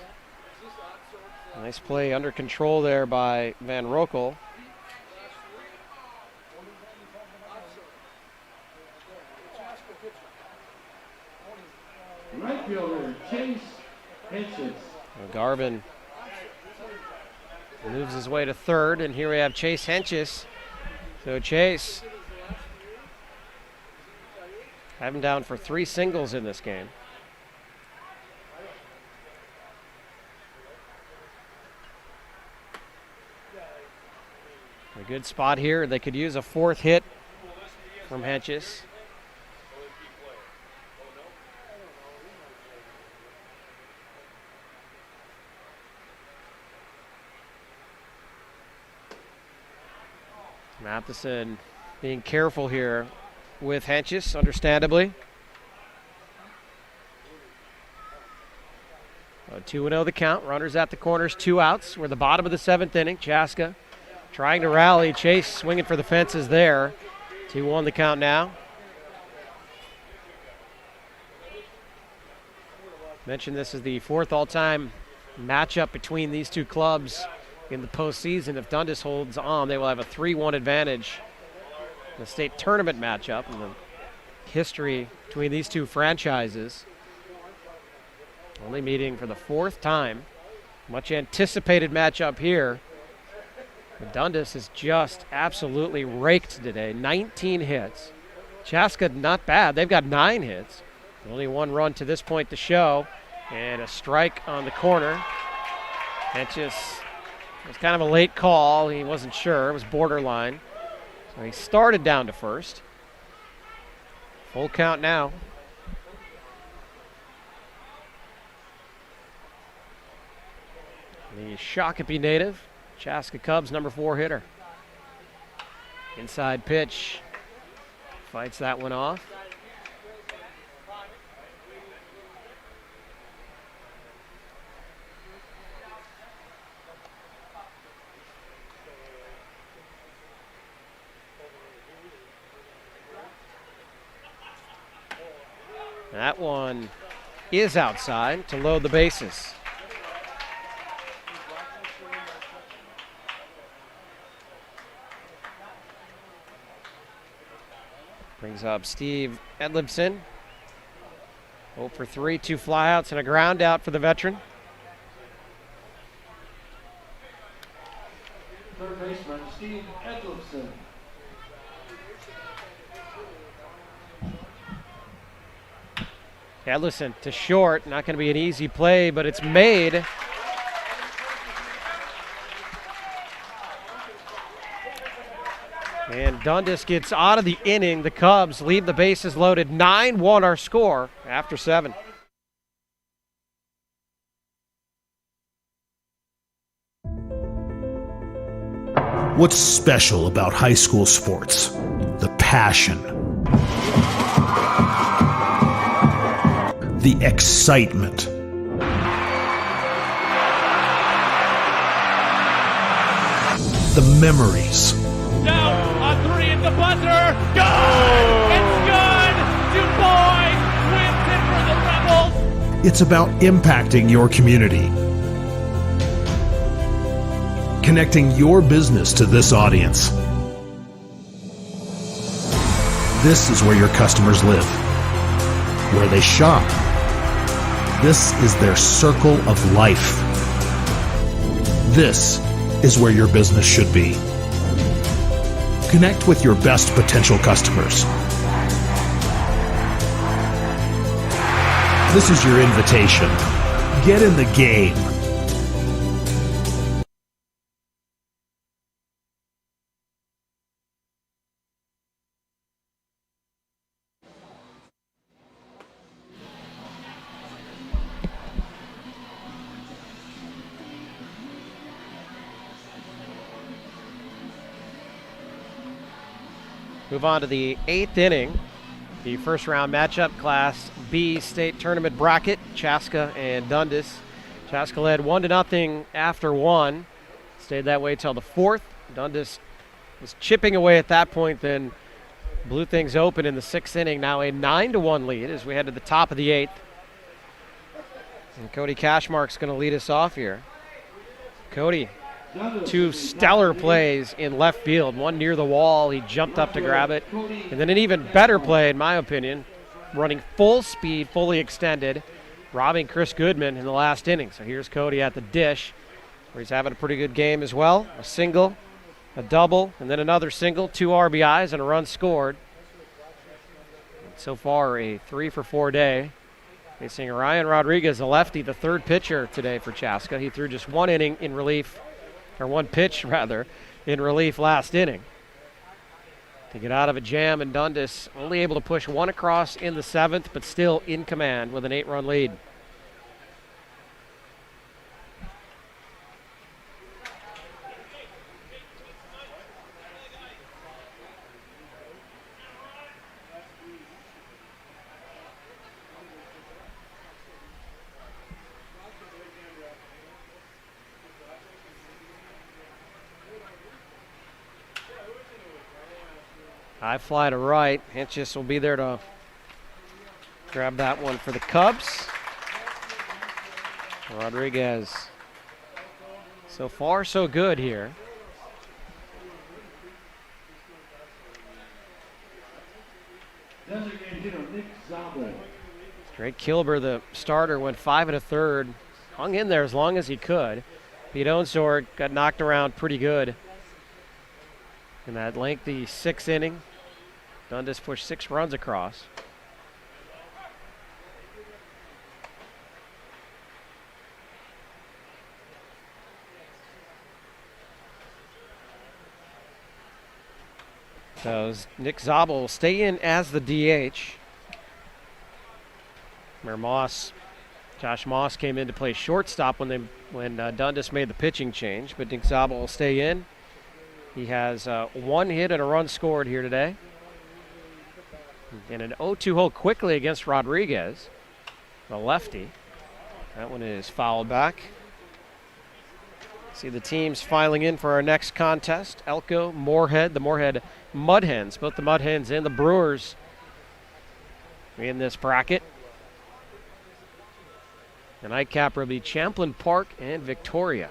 Nice play under control there by Van Rokel. Right fielder Chase Henches. Garvin moves his way to third, and here we have Chase Henches. So Chase, have him down for 3 singles in this game. A good spot here. They could use a 4th hit from Henches. Matheson being careful here with Henches, understandably. 2-0 the count. Runners at the corners, 2 outs. We're the bottom of the 7th inning. Chaska trying to rally. Chase swinging for the fences there. 2-1 the count now. Mentioned this is the fourth all-time matchup between these two clubs in the postseason. If Dundas holds on, they will have a 3-1 advantage in the state tournament matchup in the history between these two franchises. Only meeting for the fourth time. Much anticipated matchup here. But Dundas is just absolutely raked today. 19 hits. Chaska, not bad. They've got 9 hits. Only 1 run to this point to show. And a strike on the corner. It was kind of a late call. He wasn't sure. It was borderline. So he started down to first. Full count now. The Shakopee native, Chaska Cubs number 4 hitter. Inside pitch. Fights that one off. That one is outside to load the bases. Brings up Steve Edlibson. 0 for 3, 2 flyouts and a ground out for the veteran. Third baseman, Steve Edlibson. Edlibson to short. Not going to be an easy play, but it's made. And Dundas gets out of the inning. The Cubs leave the bases loaded. 9-1 our score after 7. What's special about high school sports? The passion, the excitement, the memories. Down on 3 at the buzzer. Good! It's good! DuBois wins it for the Rebels. It's about impacting your community, connecting your business to this audience. This is where your customers live, where they shop. This is their circle of life. This is where your business should be. Connect with your best potential customers. This is your invitation. Get in the game. Move on to the 8th inning. The first round matchup, Class B state tournament bracket, Chaska and Dundas. Chaska led 1-0 after 1. Stayed that way till the 4th. Dundas was chipping away at that point, then blew things open in the 6th inning. Now a 9-1 lead as we head to the top of the 8th. And Cody Cashmark's going to lead us off here. Cody, 2 stellar plays in left field. One near the wall, he jumped up to grab it. And then an even better play, in my opinion, running full speed, fully extended, robbing Chris Goodman in the last inning. So here's Cody at the dish, where he's having a pretty good game as well. A single, a double, and then another single, 2 RBIs and a run scored. So far, a 3 for 4 day. Facing Ryan Rodriguez, a lefty, the 3rd pitcher today for Chaska. He threw just 1 inning in relief, or 1 pitch rather, in relief last inning. To get out of a jam, and Dundas only able to push 1 across in the 7th, but still in command with an 8-run lead. High fly to right. Hinchis will be there to grab that one for the Cubs. Rodriguez. So far, so good here. Designated hitter Nick Zabel. Drake Kilber, the starter, went 5 1/3. Hung in there as long as he could. Pete Onsor got knocked around pretty good in that lengthy 6th inning. Dundas pushed 6 runs across. So Nick Zabel will stay in as the DH. Where Josh Moss came in to play shortstop when Dundas made the pitching change, but Nick Zabel will stay in. He has 1 hit and a run scored here today. And an 0-2 hole quickly against Rodriguez, the lefty. That one is fouled back. See the teams filing in for our next contest. Elko, Moorhead, the Moorhead Mud Hens, both the Mud Hens and the Brewers in this bracket. The nightcapper will be Champlain Park and Victoria.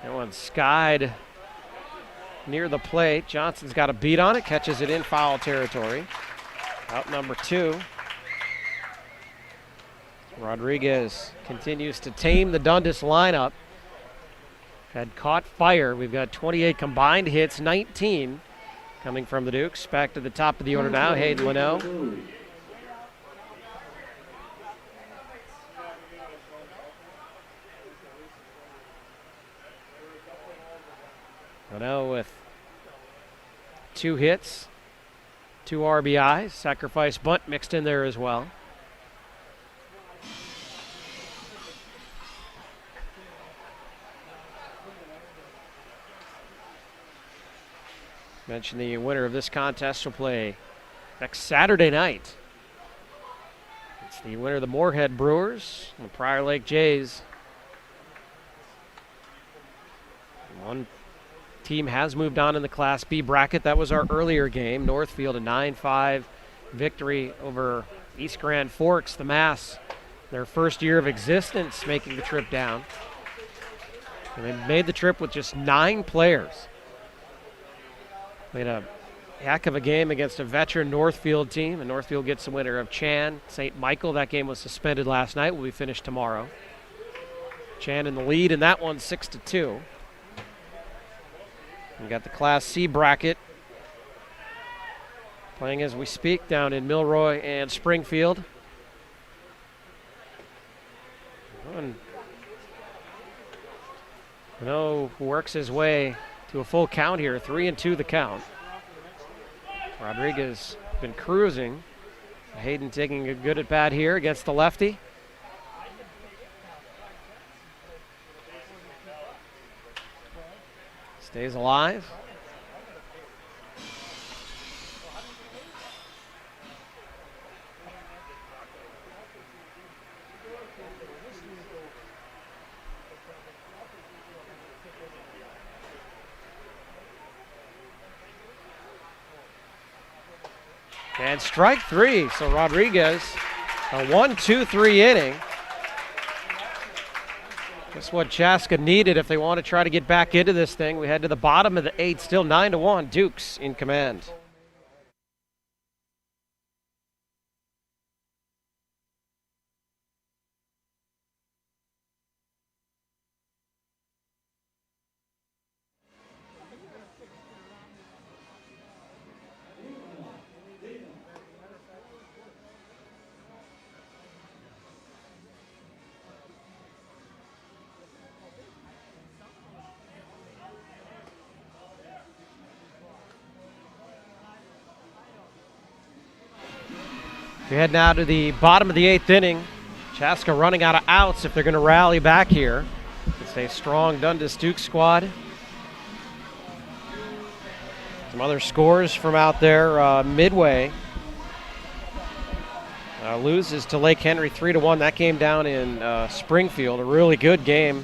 That one skied near the plate. Johnson's got a beat on it, catches it in foul territory. Out number 2. Rodriguez continues to tame the Dundas lineup. Had caught fire. We've got 28 combined hits, 19 coming from the Dukes. Back to the top of the order now, Hayden Linnell. Linnell with 2 hits, 2 RBIs, sacrifice bunt mixed in there as well. Mentioned the winner of this contest will play next Saturday night. It's the winner of the Moorhead Brewers and the Prior Lake Jays. One team has moved on in the Class B bracket. That was our earlier game. Northfield, a 9-5 victory over East Grand Forks, the Mass. Their first year of existence, making the trip down. And they made the trip with just 9 players. Played a heck of a game against a veteran Northfield team, and Northfield gets the winner of Chan. St. Michael, that game was suspended last night, will be finished tomorrow. Chan in the lead, and that one 6-2. We got the Class C bracket playing as we speak down in Milroy and Springfield. Renault works his way to a full count here, 3-2 the count. Rodriguez been cruising. Hayden taking a good at bat here against the lefty. Stays alive. And strike 3, so Rodriguez, a 1-2-3 inning. That's what Chaska needed if they want to try to get back into this thing. We head to the bottom of the 8th, still 9-1, Dukes in command. We head now to the bottom of the 8th inning. Chaska running out of outs if they're going to rally back here. It's a strong Dundas Dukes squad. Some other scores from out there. Midway loses to Lake Henry 3-1. That came down in Springfield. A really good game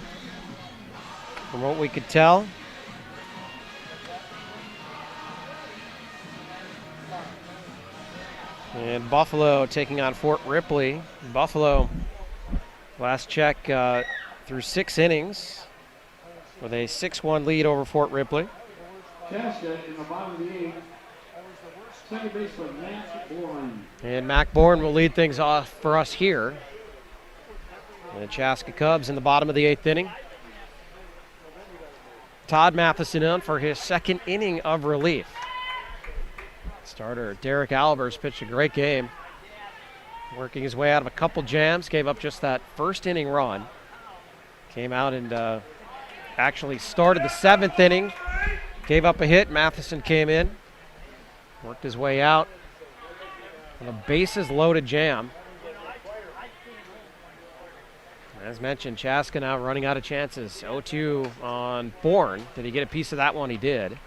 from what we could tell. And Buffalo taking on Fort Ripley. Buffalo, last check, through 6 innings with a 6-1 lead over Fort Ripley. Chaska in the bottom of the 8th. Second baseman Matt Bourne. And Mac Bourne will lead things off for us here. And the Chaska Cubs in the bottom of the 8th inning. Todd Matheson in for his 2nd inning of relief. Starter Derek Albers pitched a great game. Working his way out of a couple jams, gave up just that 1st inning run. Came out and actually started the 7th inning. Gave up a hit. Matheson came in. Worked his way out on a bases loaded jam. As mentioned, Chaska now running out of chances. 0-2 on Bourne. Did he get a piece of that one? He did.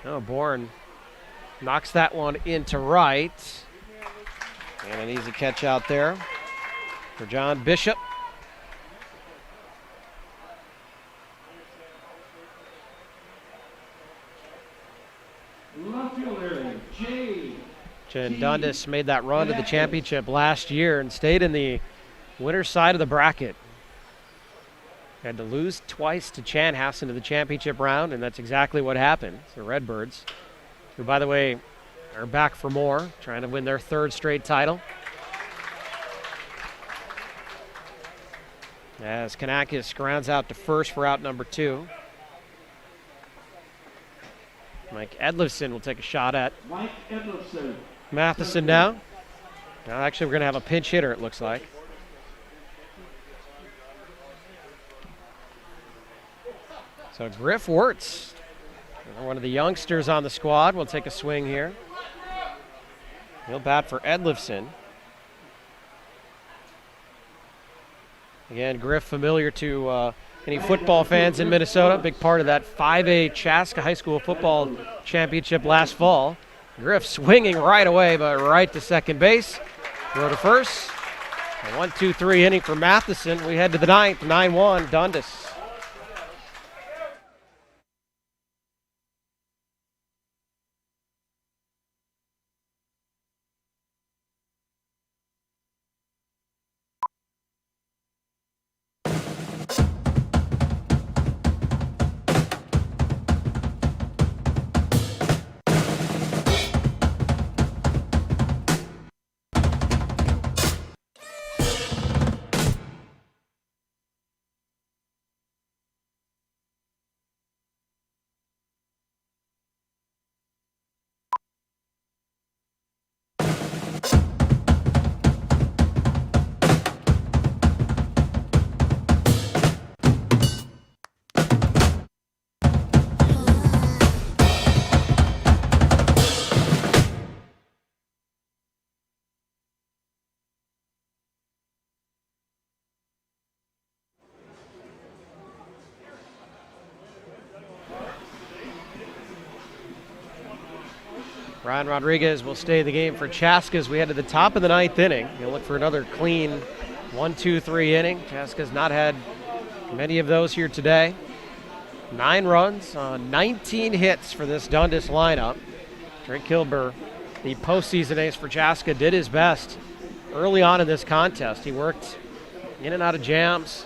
Oh, Bourne knocks that one into right. And an easy catch out there for John Bishop. Left fielder Jen Dundas made that run to the championship last year and stayed in the winner's side of the bracket. Had to lose twice to Chanhassen to the championship round, and that's exactly what happened. The Redbirds, who, by the way, are back for more, trying to win their 3rd straight title. As Kanakis grounds out to first for out number 2. Mike Edlifson will take a shot at Mike Edlifson. Matheson now. Now actually, we're going to have a pinch hitter, it looks like. So Griff Wirtz, one of the youngsters on the squad, will take a swing here. He'll bat for Edlifson. Again, Griff familiar to any football fans in Minnesota. Big part of that 5A Chaska High School football championship last fall. Griff swinging right away, but right to second base. Throw to first. A 1-2-3 inning for Matheson. We head to the 9th, 9-1 Dundas. Ryan Rodriguez will stay the game for Chaska as we head to the top of the 9th inning. You'll look for another clean 1-2-3 inning. Chaska's not had many of those here today. 9 runs on 19 hits for this Dundas lineup. Drake Kilber, the postseason ace for Chaska, did his best early on in this contest. He worked in and out of jams.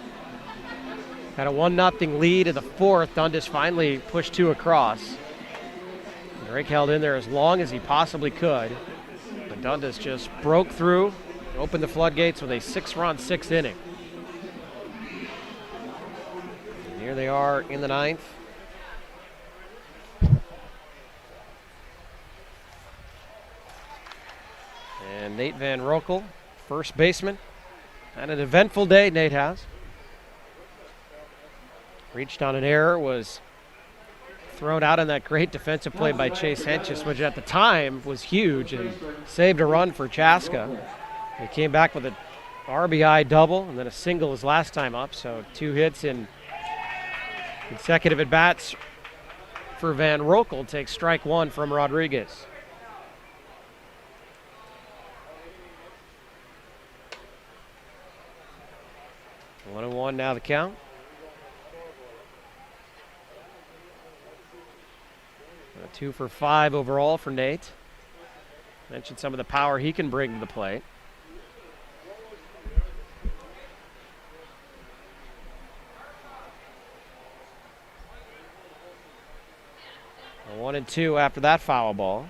Had a 1-0 lead in the 4th. Dundas finally pushed 2 across. Drake held in there as long as he possibly could, but Dundas just broke through, opened the floodgates with a 6-run 6th inning. And here they are in the 9th. And Nate Van Rokel, first baseman. And an eventful day Nate has. Reached on an error, was thrown out on that great defensive play by Chase Henches, which at the time was huge and saved a run for Chaska. He came back with an RBI double and then a single his last time up, so 2 hits in consecutive at-bats for Van Rokel. Takes strike 1 from Rodriguez. One and one now the count. A 2 for 5 overall for Nate. Mentioned some of the power he can bring to the plate. A 1 and 2 after that foul ball.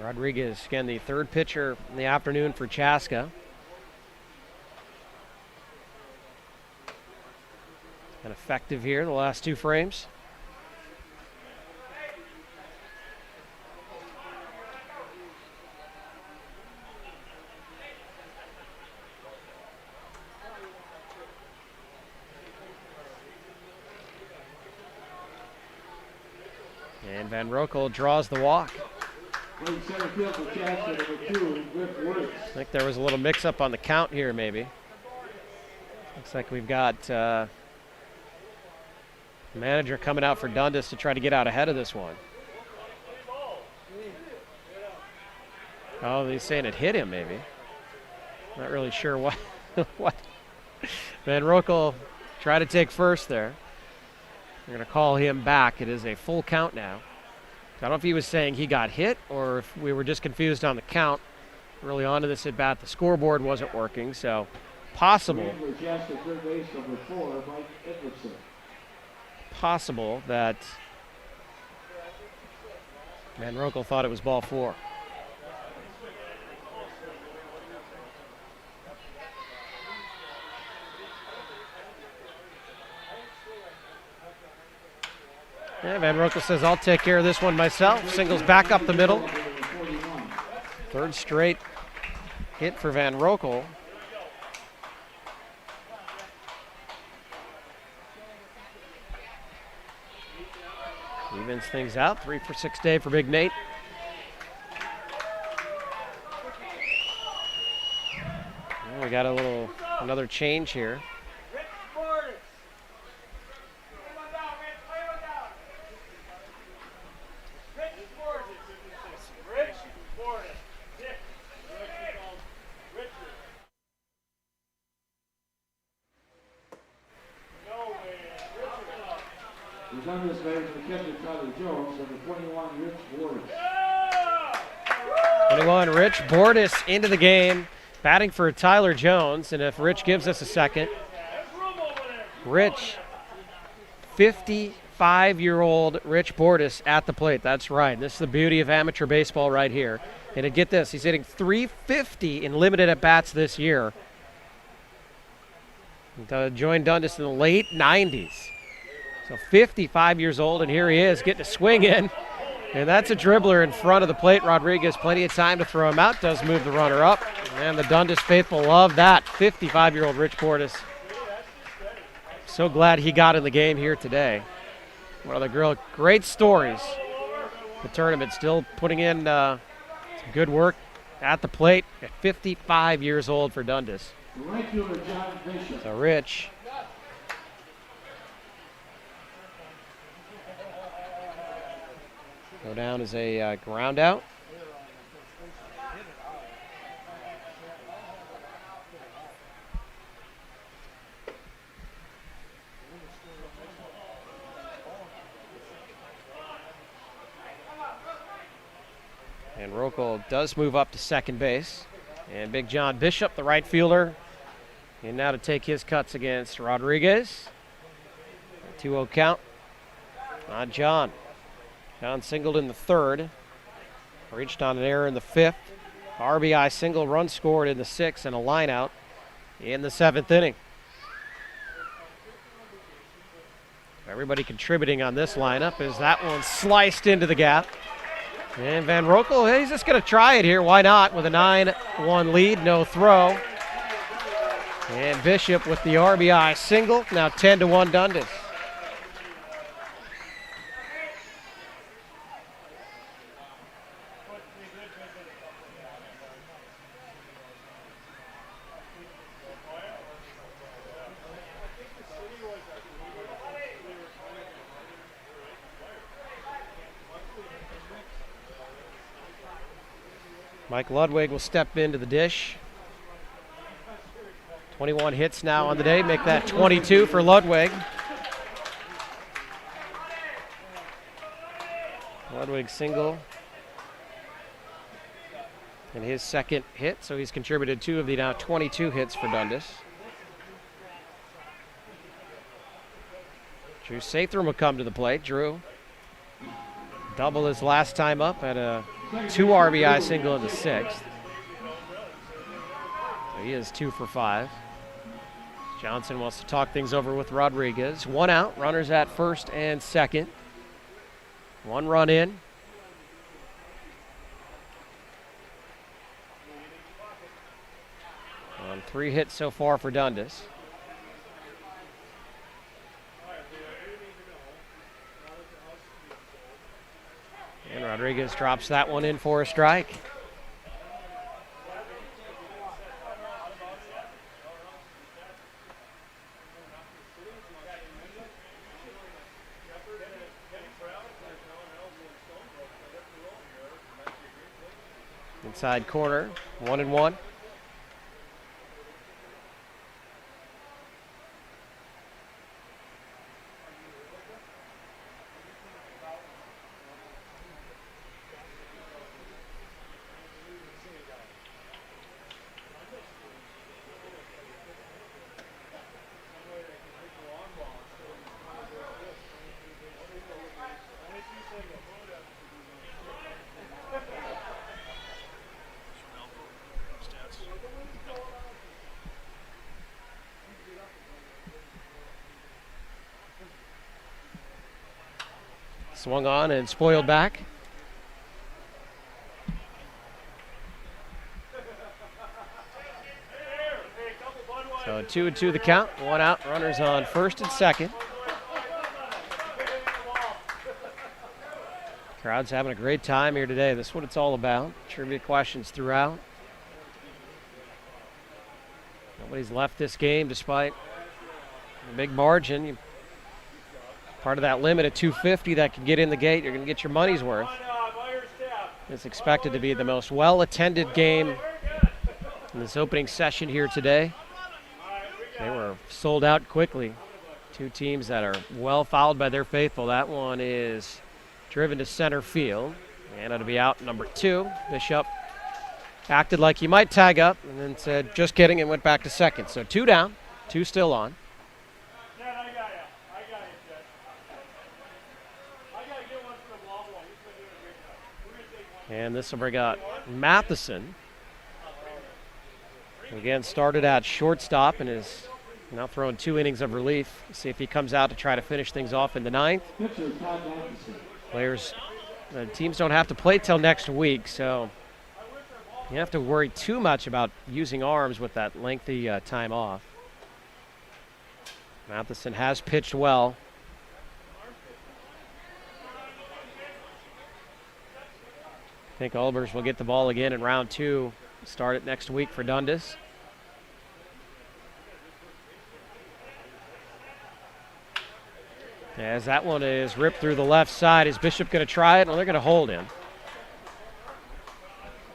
Rodriguez, again, the third pitcher in the afternoon for Chaska. And effective here the last 2 frames. And Van Rokel draws the walk. Playing center field for Chaska, number 2, Griff Woods. I think there was a little mix-up on the count here, maybe. Looks like we've got the manager coming out for Dundas to try to get out ahead of this one. Oh, he's saying it hit him, maybe. Not really sure what. what. Van Rokel tried to take first there. We're going to call him back. It is a full count now. I don't know if he was saying he got hit or if we were just confused on the count. Early on in this at-bat, the scoreboard wasn't working, so possible. Possible that Van Rokel thought it was ball 4. Yeah, Van Rokel says, I'll take care of this one myself. Singles back up the middle. Third straight hit for Van Rokel. Evens things out. 3 for 6 day for Big Nate. Well, we got another change here. On this base, the catcher Tyler Jones, number 21, Rich Bordis. 21, Rich Bordis into the game, batting for Tyler Jones. And if Rich gives us a second, Rich, 55-year-old Rich Bordis at the plate. That's right. This is the beauty of amateur baseball right here. And to get this, he's hitting .350 in limited at-bats this year. Joined Dundas in the late 90s. So 55 years old, and here he is getting a swing in. And that's a dribbler in front of the plate. Rodriguez, plenty of time to throw him out. Does move the runner up. And the Dundas faithful love that. 55-year-old Rich Bordis. So glad he got in the game here today. One of the great stories. The tournament still putting in some good work at the plate at 55 years old for Dundas. So Rich. Go down as a ground out. And Rokel does move up to second base. And Big John Bishop, the right fielder, and now to take his cuts against Rodriguez. 2-0 count on John. John singled in the third, reached on an error in the fifth. RBI single, run scored in the sixth, and a line out in the seventh inning. Everybody contributing on this lineup as that one sliced into the gap. And Van Rokel, he's just going to try it here. Why not? With a 9-1 lead, no throw. And Bishop with the RBI single. Now 10-1 Dundas. Mike Ludwig will step into the dish. 21 hits now on the day, make that 22 for Ludwig. Ludwig single. And his second hit, so he's contributed 2 of the now 22 hits for Dundas. Drew Sathram will come to the plate. Drew, double his last time up at a 2 RBI single in the 6th. So he is 2 for 5. Johnson wants to talk things over with Rodriguez. 1 out, runners at first and second. 1 run in. On 3 hits so far for Dundas. And Rodriguez drops that one in for a strike. Inside corner, 1-1. Swung on and spoiled back. So 2-2 the count. 1 out. Runners on first and second. Crowd's having a great time here today. This is what it's all about. Trivia questions throughout. Nobody's left this game despite a big margin. Part of that limit at 250 that can get in the gate, you're going to get your money's worth. It's expected to be the most well-attended game in this opening session here today. They were sold out quickly. 2 teams that are well fouled by their faithful. That one is driven to center field, and it'll be out number 2. Bishop acted like he might tag up and then said, just kidding, and went back to second. So 2 down, 2 still on. And this will bring out Matheson. Again, started at shortstop and is now throwing 2 innings of relief. See if he comes out to try to finish things off in the 9th. Teams don't have to play till next week, so you don't have to worry too much about using arms with that lengthy time off. Matheson has pitched well. I think Albers will get the ball again in round 2. Start it next week for Dundas. As that one is ripped through the left side, is Bishop going to try it? Well, they're going to hold him.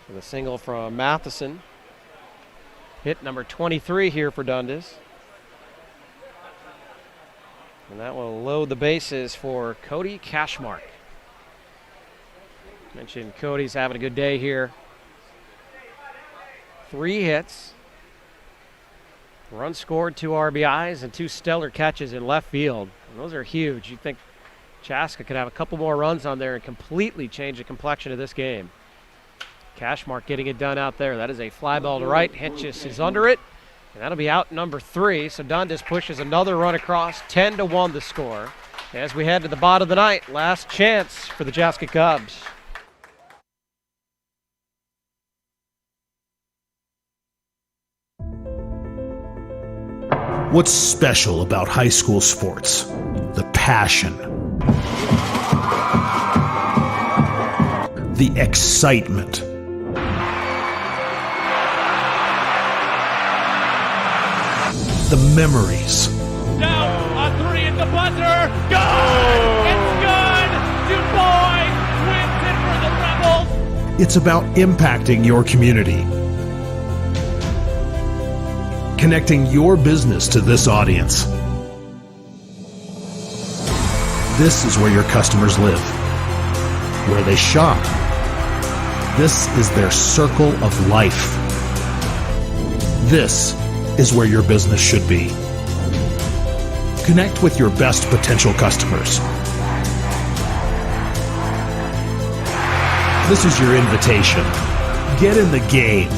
For the single from Matheson. Hit number 23 here for Dundas. And that will load the bases for Cody Cashmark. Mentioned Cody's having a good day here. 3 hits. Run scored, 2 RBIs, and 2 stellar catches in left field. And those are huge. You think Chaska could have a couple more runs on there and completely change the complexion of this game. Cashmark getting it done out there. That is a fly ball to right. Hentges is under it. And that'll be out number 3. So Dundas pushes another run across. 10-1 the score. As we head to the bottom of the ninth, last chance for the Chaska Cubs. What's special about high school sports? The passion, the excitement, the memories. Down on three at the buzzer. Good! It's good! Du Bois wins it for the Rebels. It's about impacting your community, connecting your business to this audience. This is where your customers live, where they shop. This is their circle of life. This is where your business should be. Connect with your best potential customers. This is your invitation. Get in the game.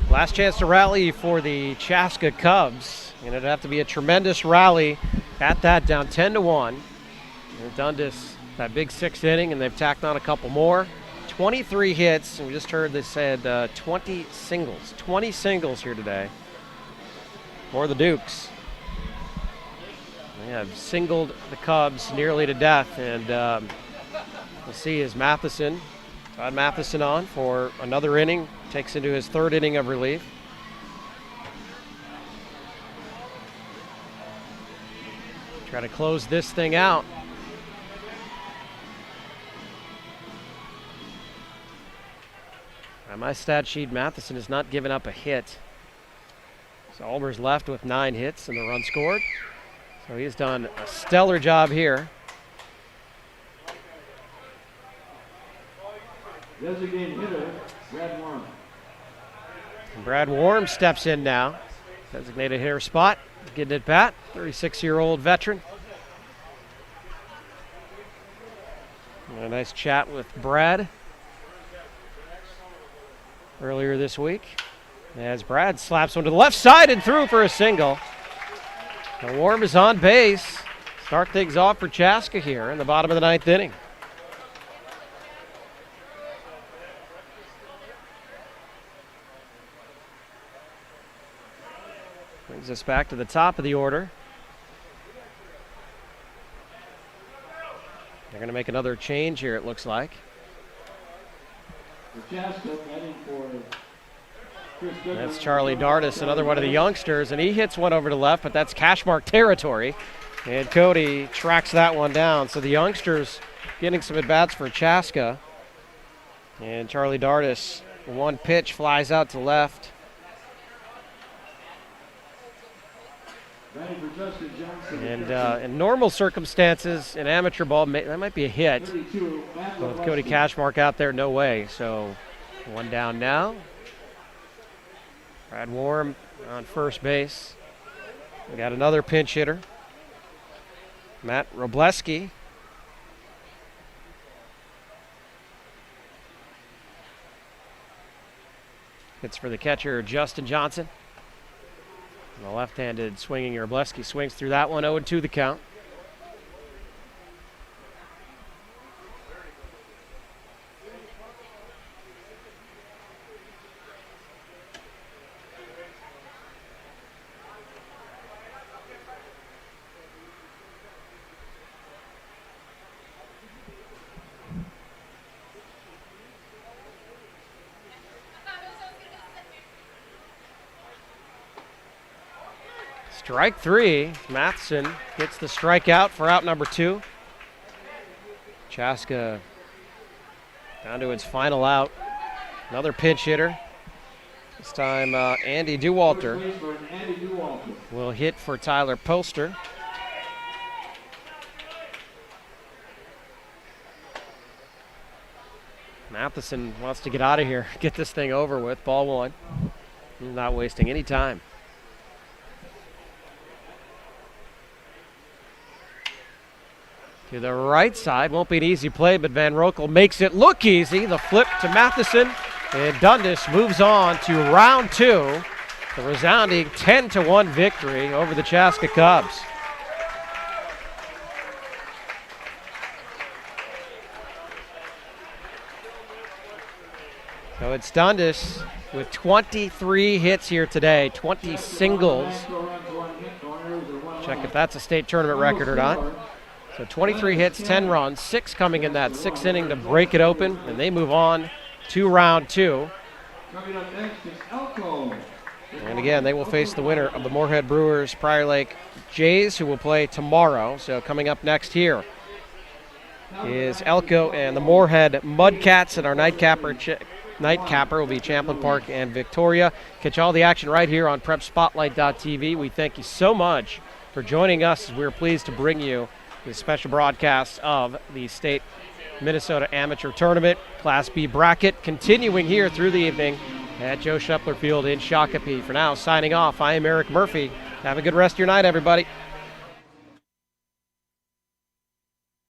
Last chance to rally for the Chaska Cubs. And it'd have to be a tremendous rally at that, down 10-1. And Dundas, that big sixth inning, and they've tacked on a couple more. 23 hits, and we just heard they said 20 singles. 20 singles here today for the Dukes. They have singled the Cubs nearly to death, and we'll see as Todd Matheson on for another inning, takes into his third inning of relief. Try to close this thing out. On my stat sheet, Matheson has not given up a hit. So Ulmer's left with 9 hits and the run scored. So he's done a stellar job here. Designated hitter, Brad Warren. And Brad Warren steps in now. Designated hitter spot, getting it bat, 36-year-old veteran. And a nice chat with Brad earlier this week, as Brad slaps one to the left side and through for a single. Now Warren is on base. Start things off for Chaska here in the bottom of the 9th inning. Brings us back to the top of the order. They're going to make another change here, it looks like. For Chaska, batting for Chris Goodwin. That's Charlie Dardis, another one of the youngsters, and he hits one over to left, but that's Cashmark territory. And Cody tracks that one down. So the youngsters getting some at-bats for Chaska. And Charlie Dardis, one pitch flies out to left. Batting for Justin Johnson. And in normal circumstances, in amateur ball, that might be a hit. 32, Matt But with Cody Cashmark out there, no way. So one down now. Brad Warren on first base. We got another pinch hitter, Matt Robleski. Hits for the catcher, Justin Johnson. And the left-handed swinging Robleski swings through that one, 0-2 the count. Strike 3. Matheson gets the strikeout for out number 2. Chaska down to its final out. Another pinch hitter. This time Andy Dewalter will hit for Tyler Poster. Matheson wants to get out of here, get this thing over with. Ball 1. He's not wasting any time. To the right side, won't be an easy play, but Van Rokel makes it look easy. The flip to Matheson, And Dundas moves on to round 2. The resounding 10-1 victory over the Chaska Cubs. So it's Dundas with 23 hits here today, 20 singles. Check if that's a state tournament record or not. So 23 hits, 10 runs, 6 coming in that 6th inning to break it open, and they move on to round 2. And again, they will face the winner of the Moorhead Brewers Prior Lake Jays, who will play tomorrow. So coming up next here is Elko and the Moorhead Mudcats, and our nightcapper will be Champlain Park and Victoria. Catch all the action right here on PrepSpotlight.tv. We thank you so much for joining us as we're pleased to bring you this special broadcast of the State Minnesota Amateur Tournament Class B bracket, continuing here through the evening at Joe Schlepper Field in Shakopee. For now, signing off, I am Eric Murphy. Have a good rest of your night, everybody.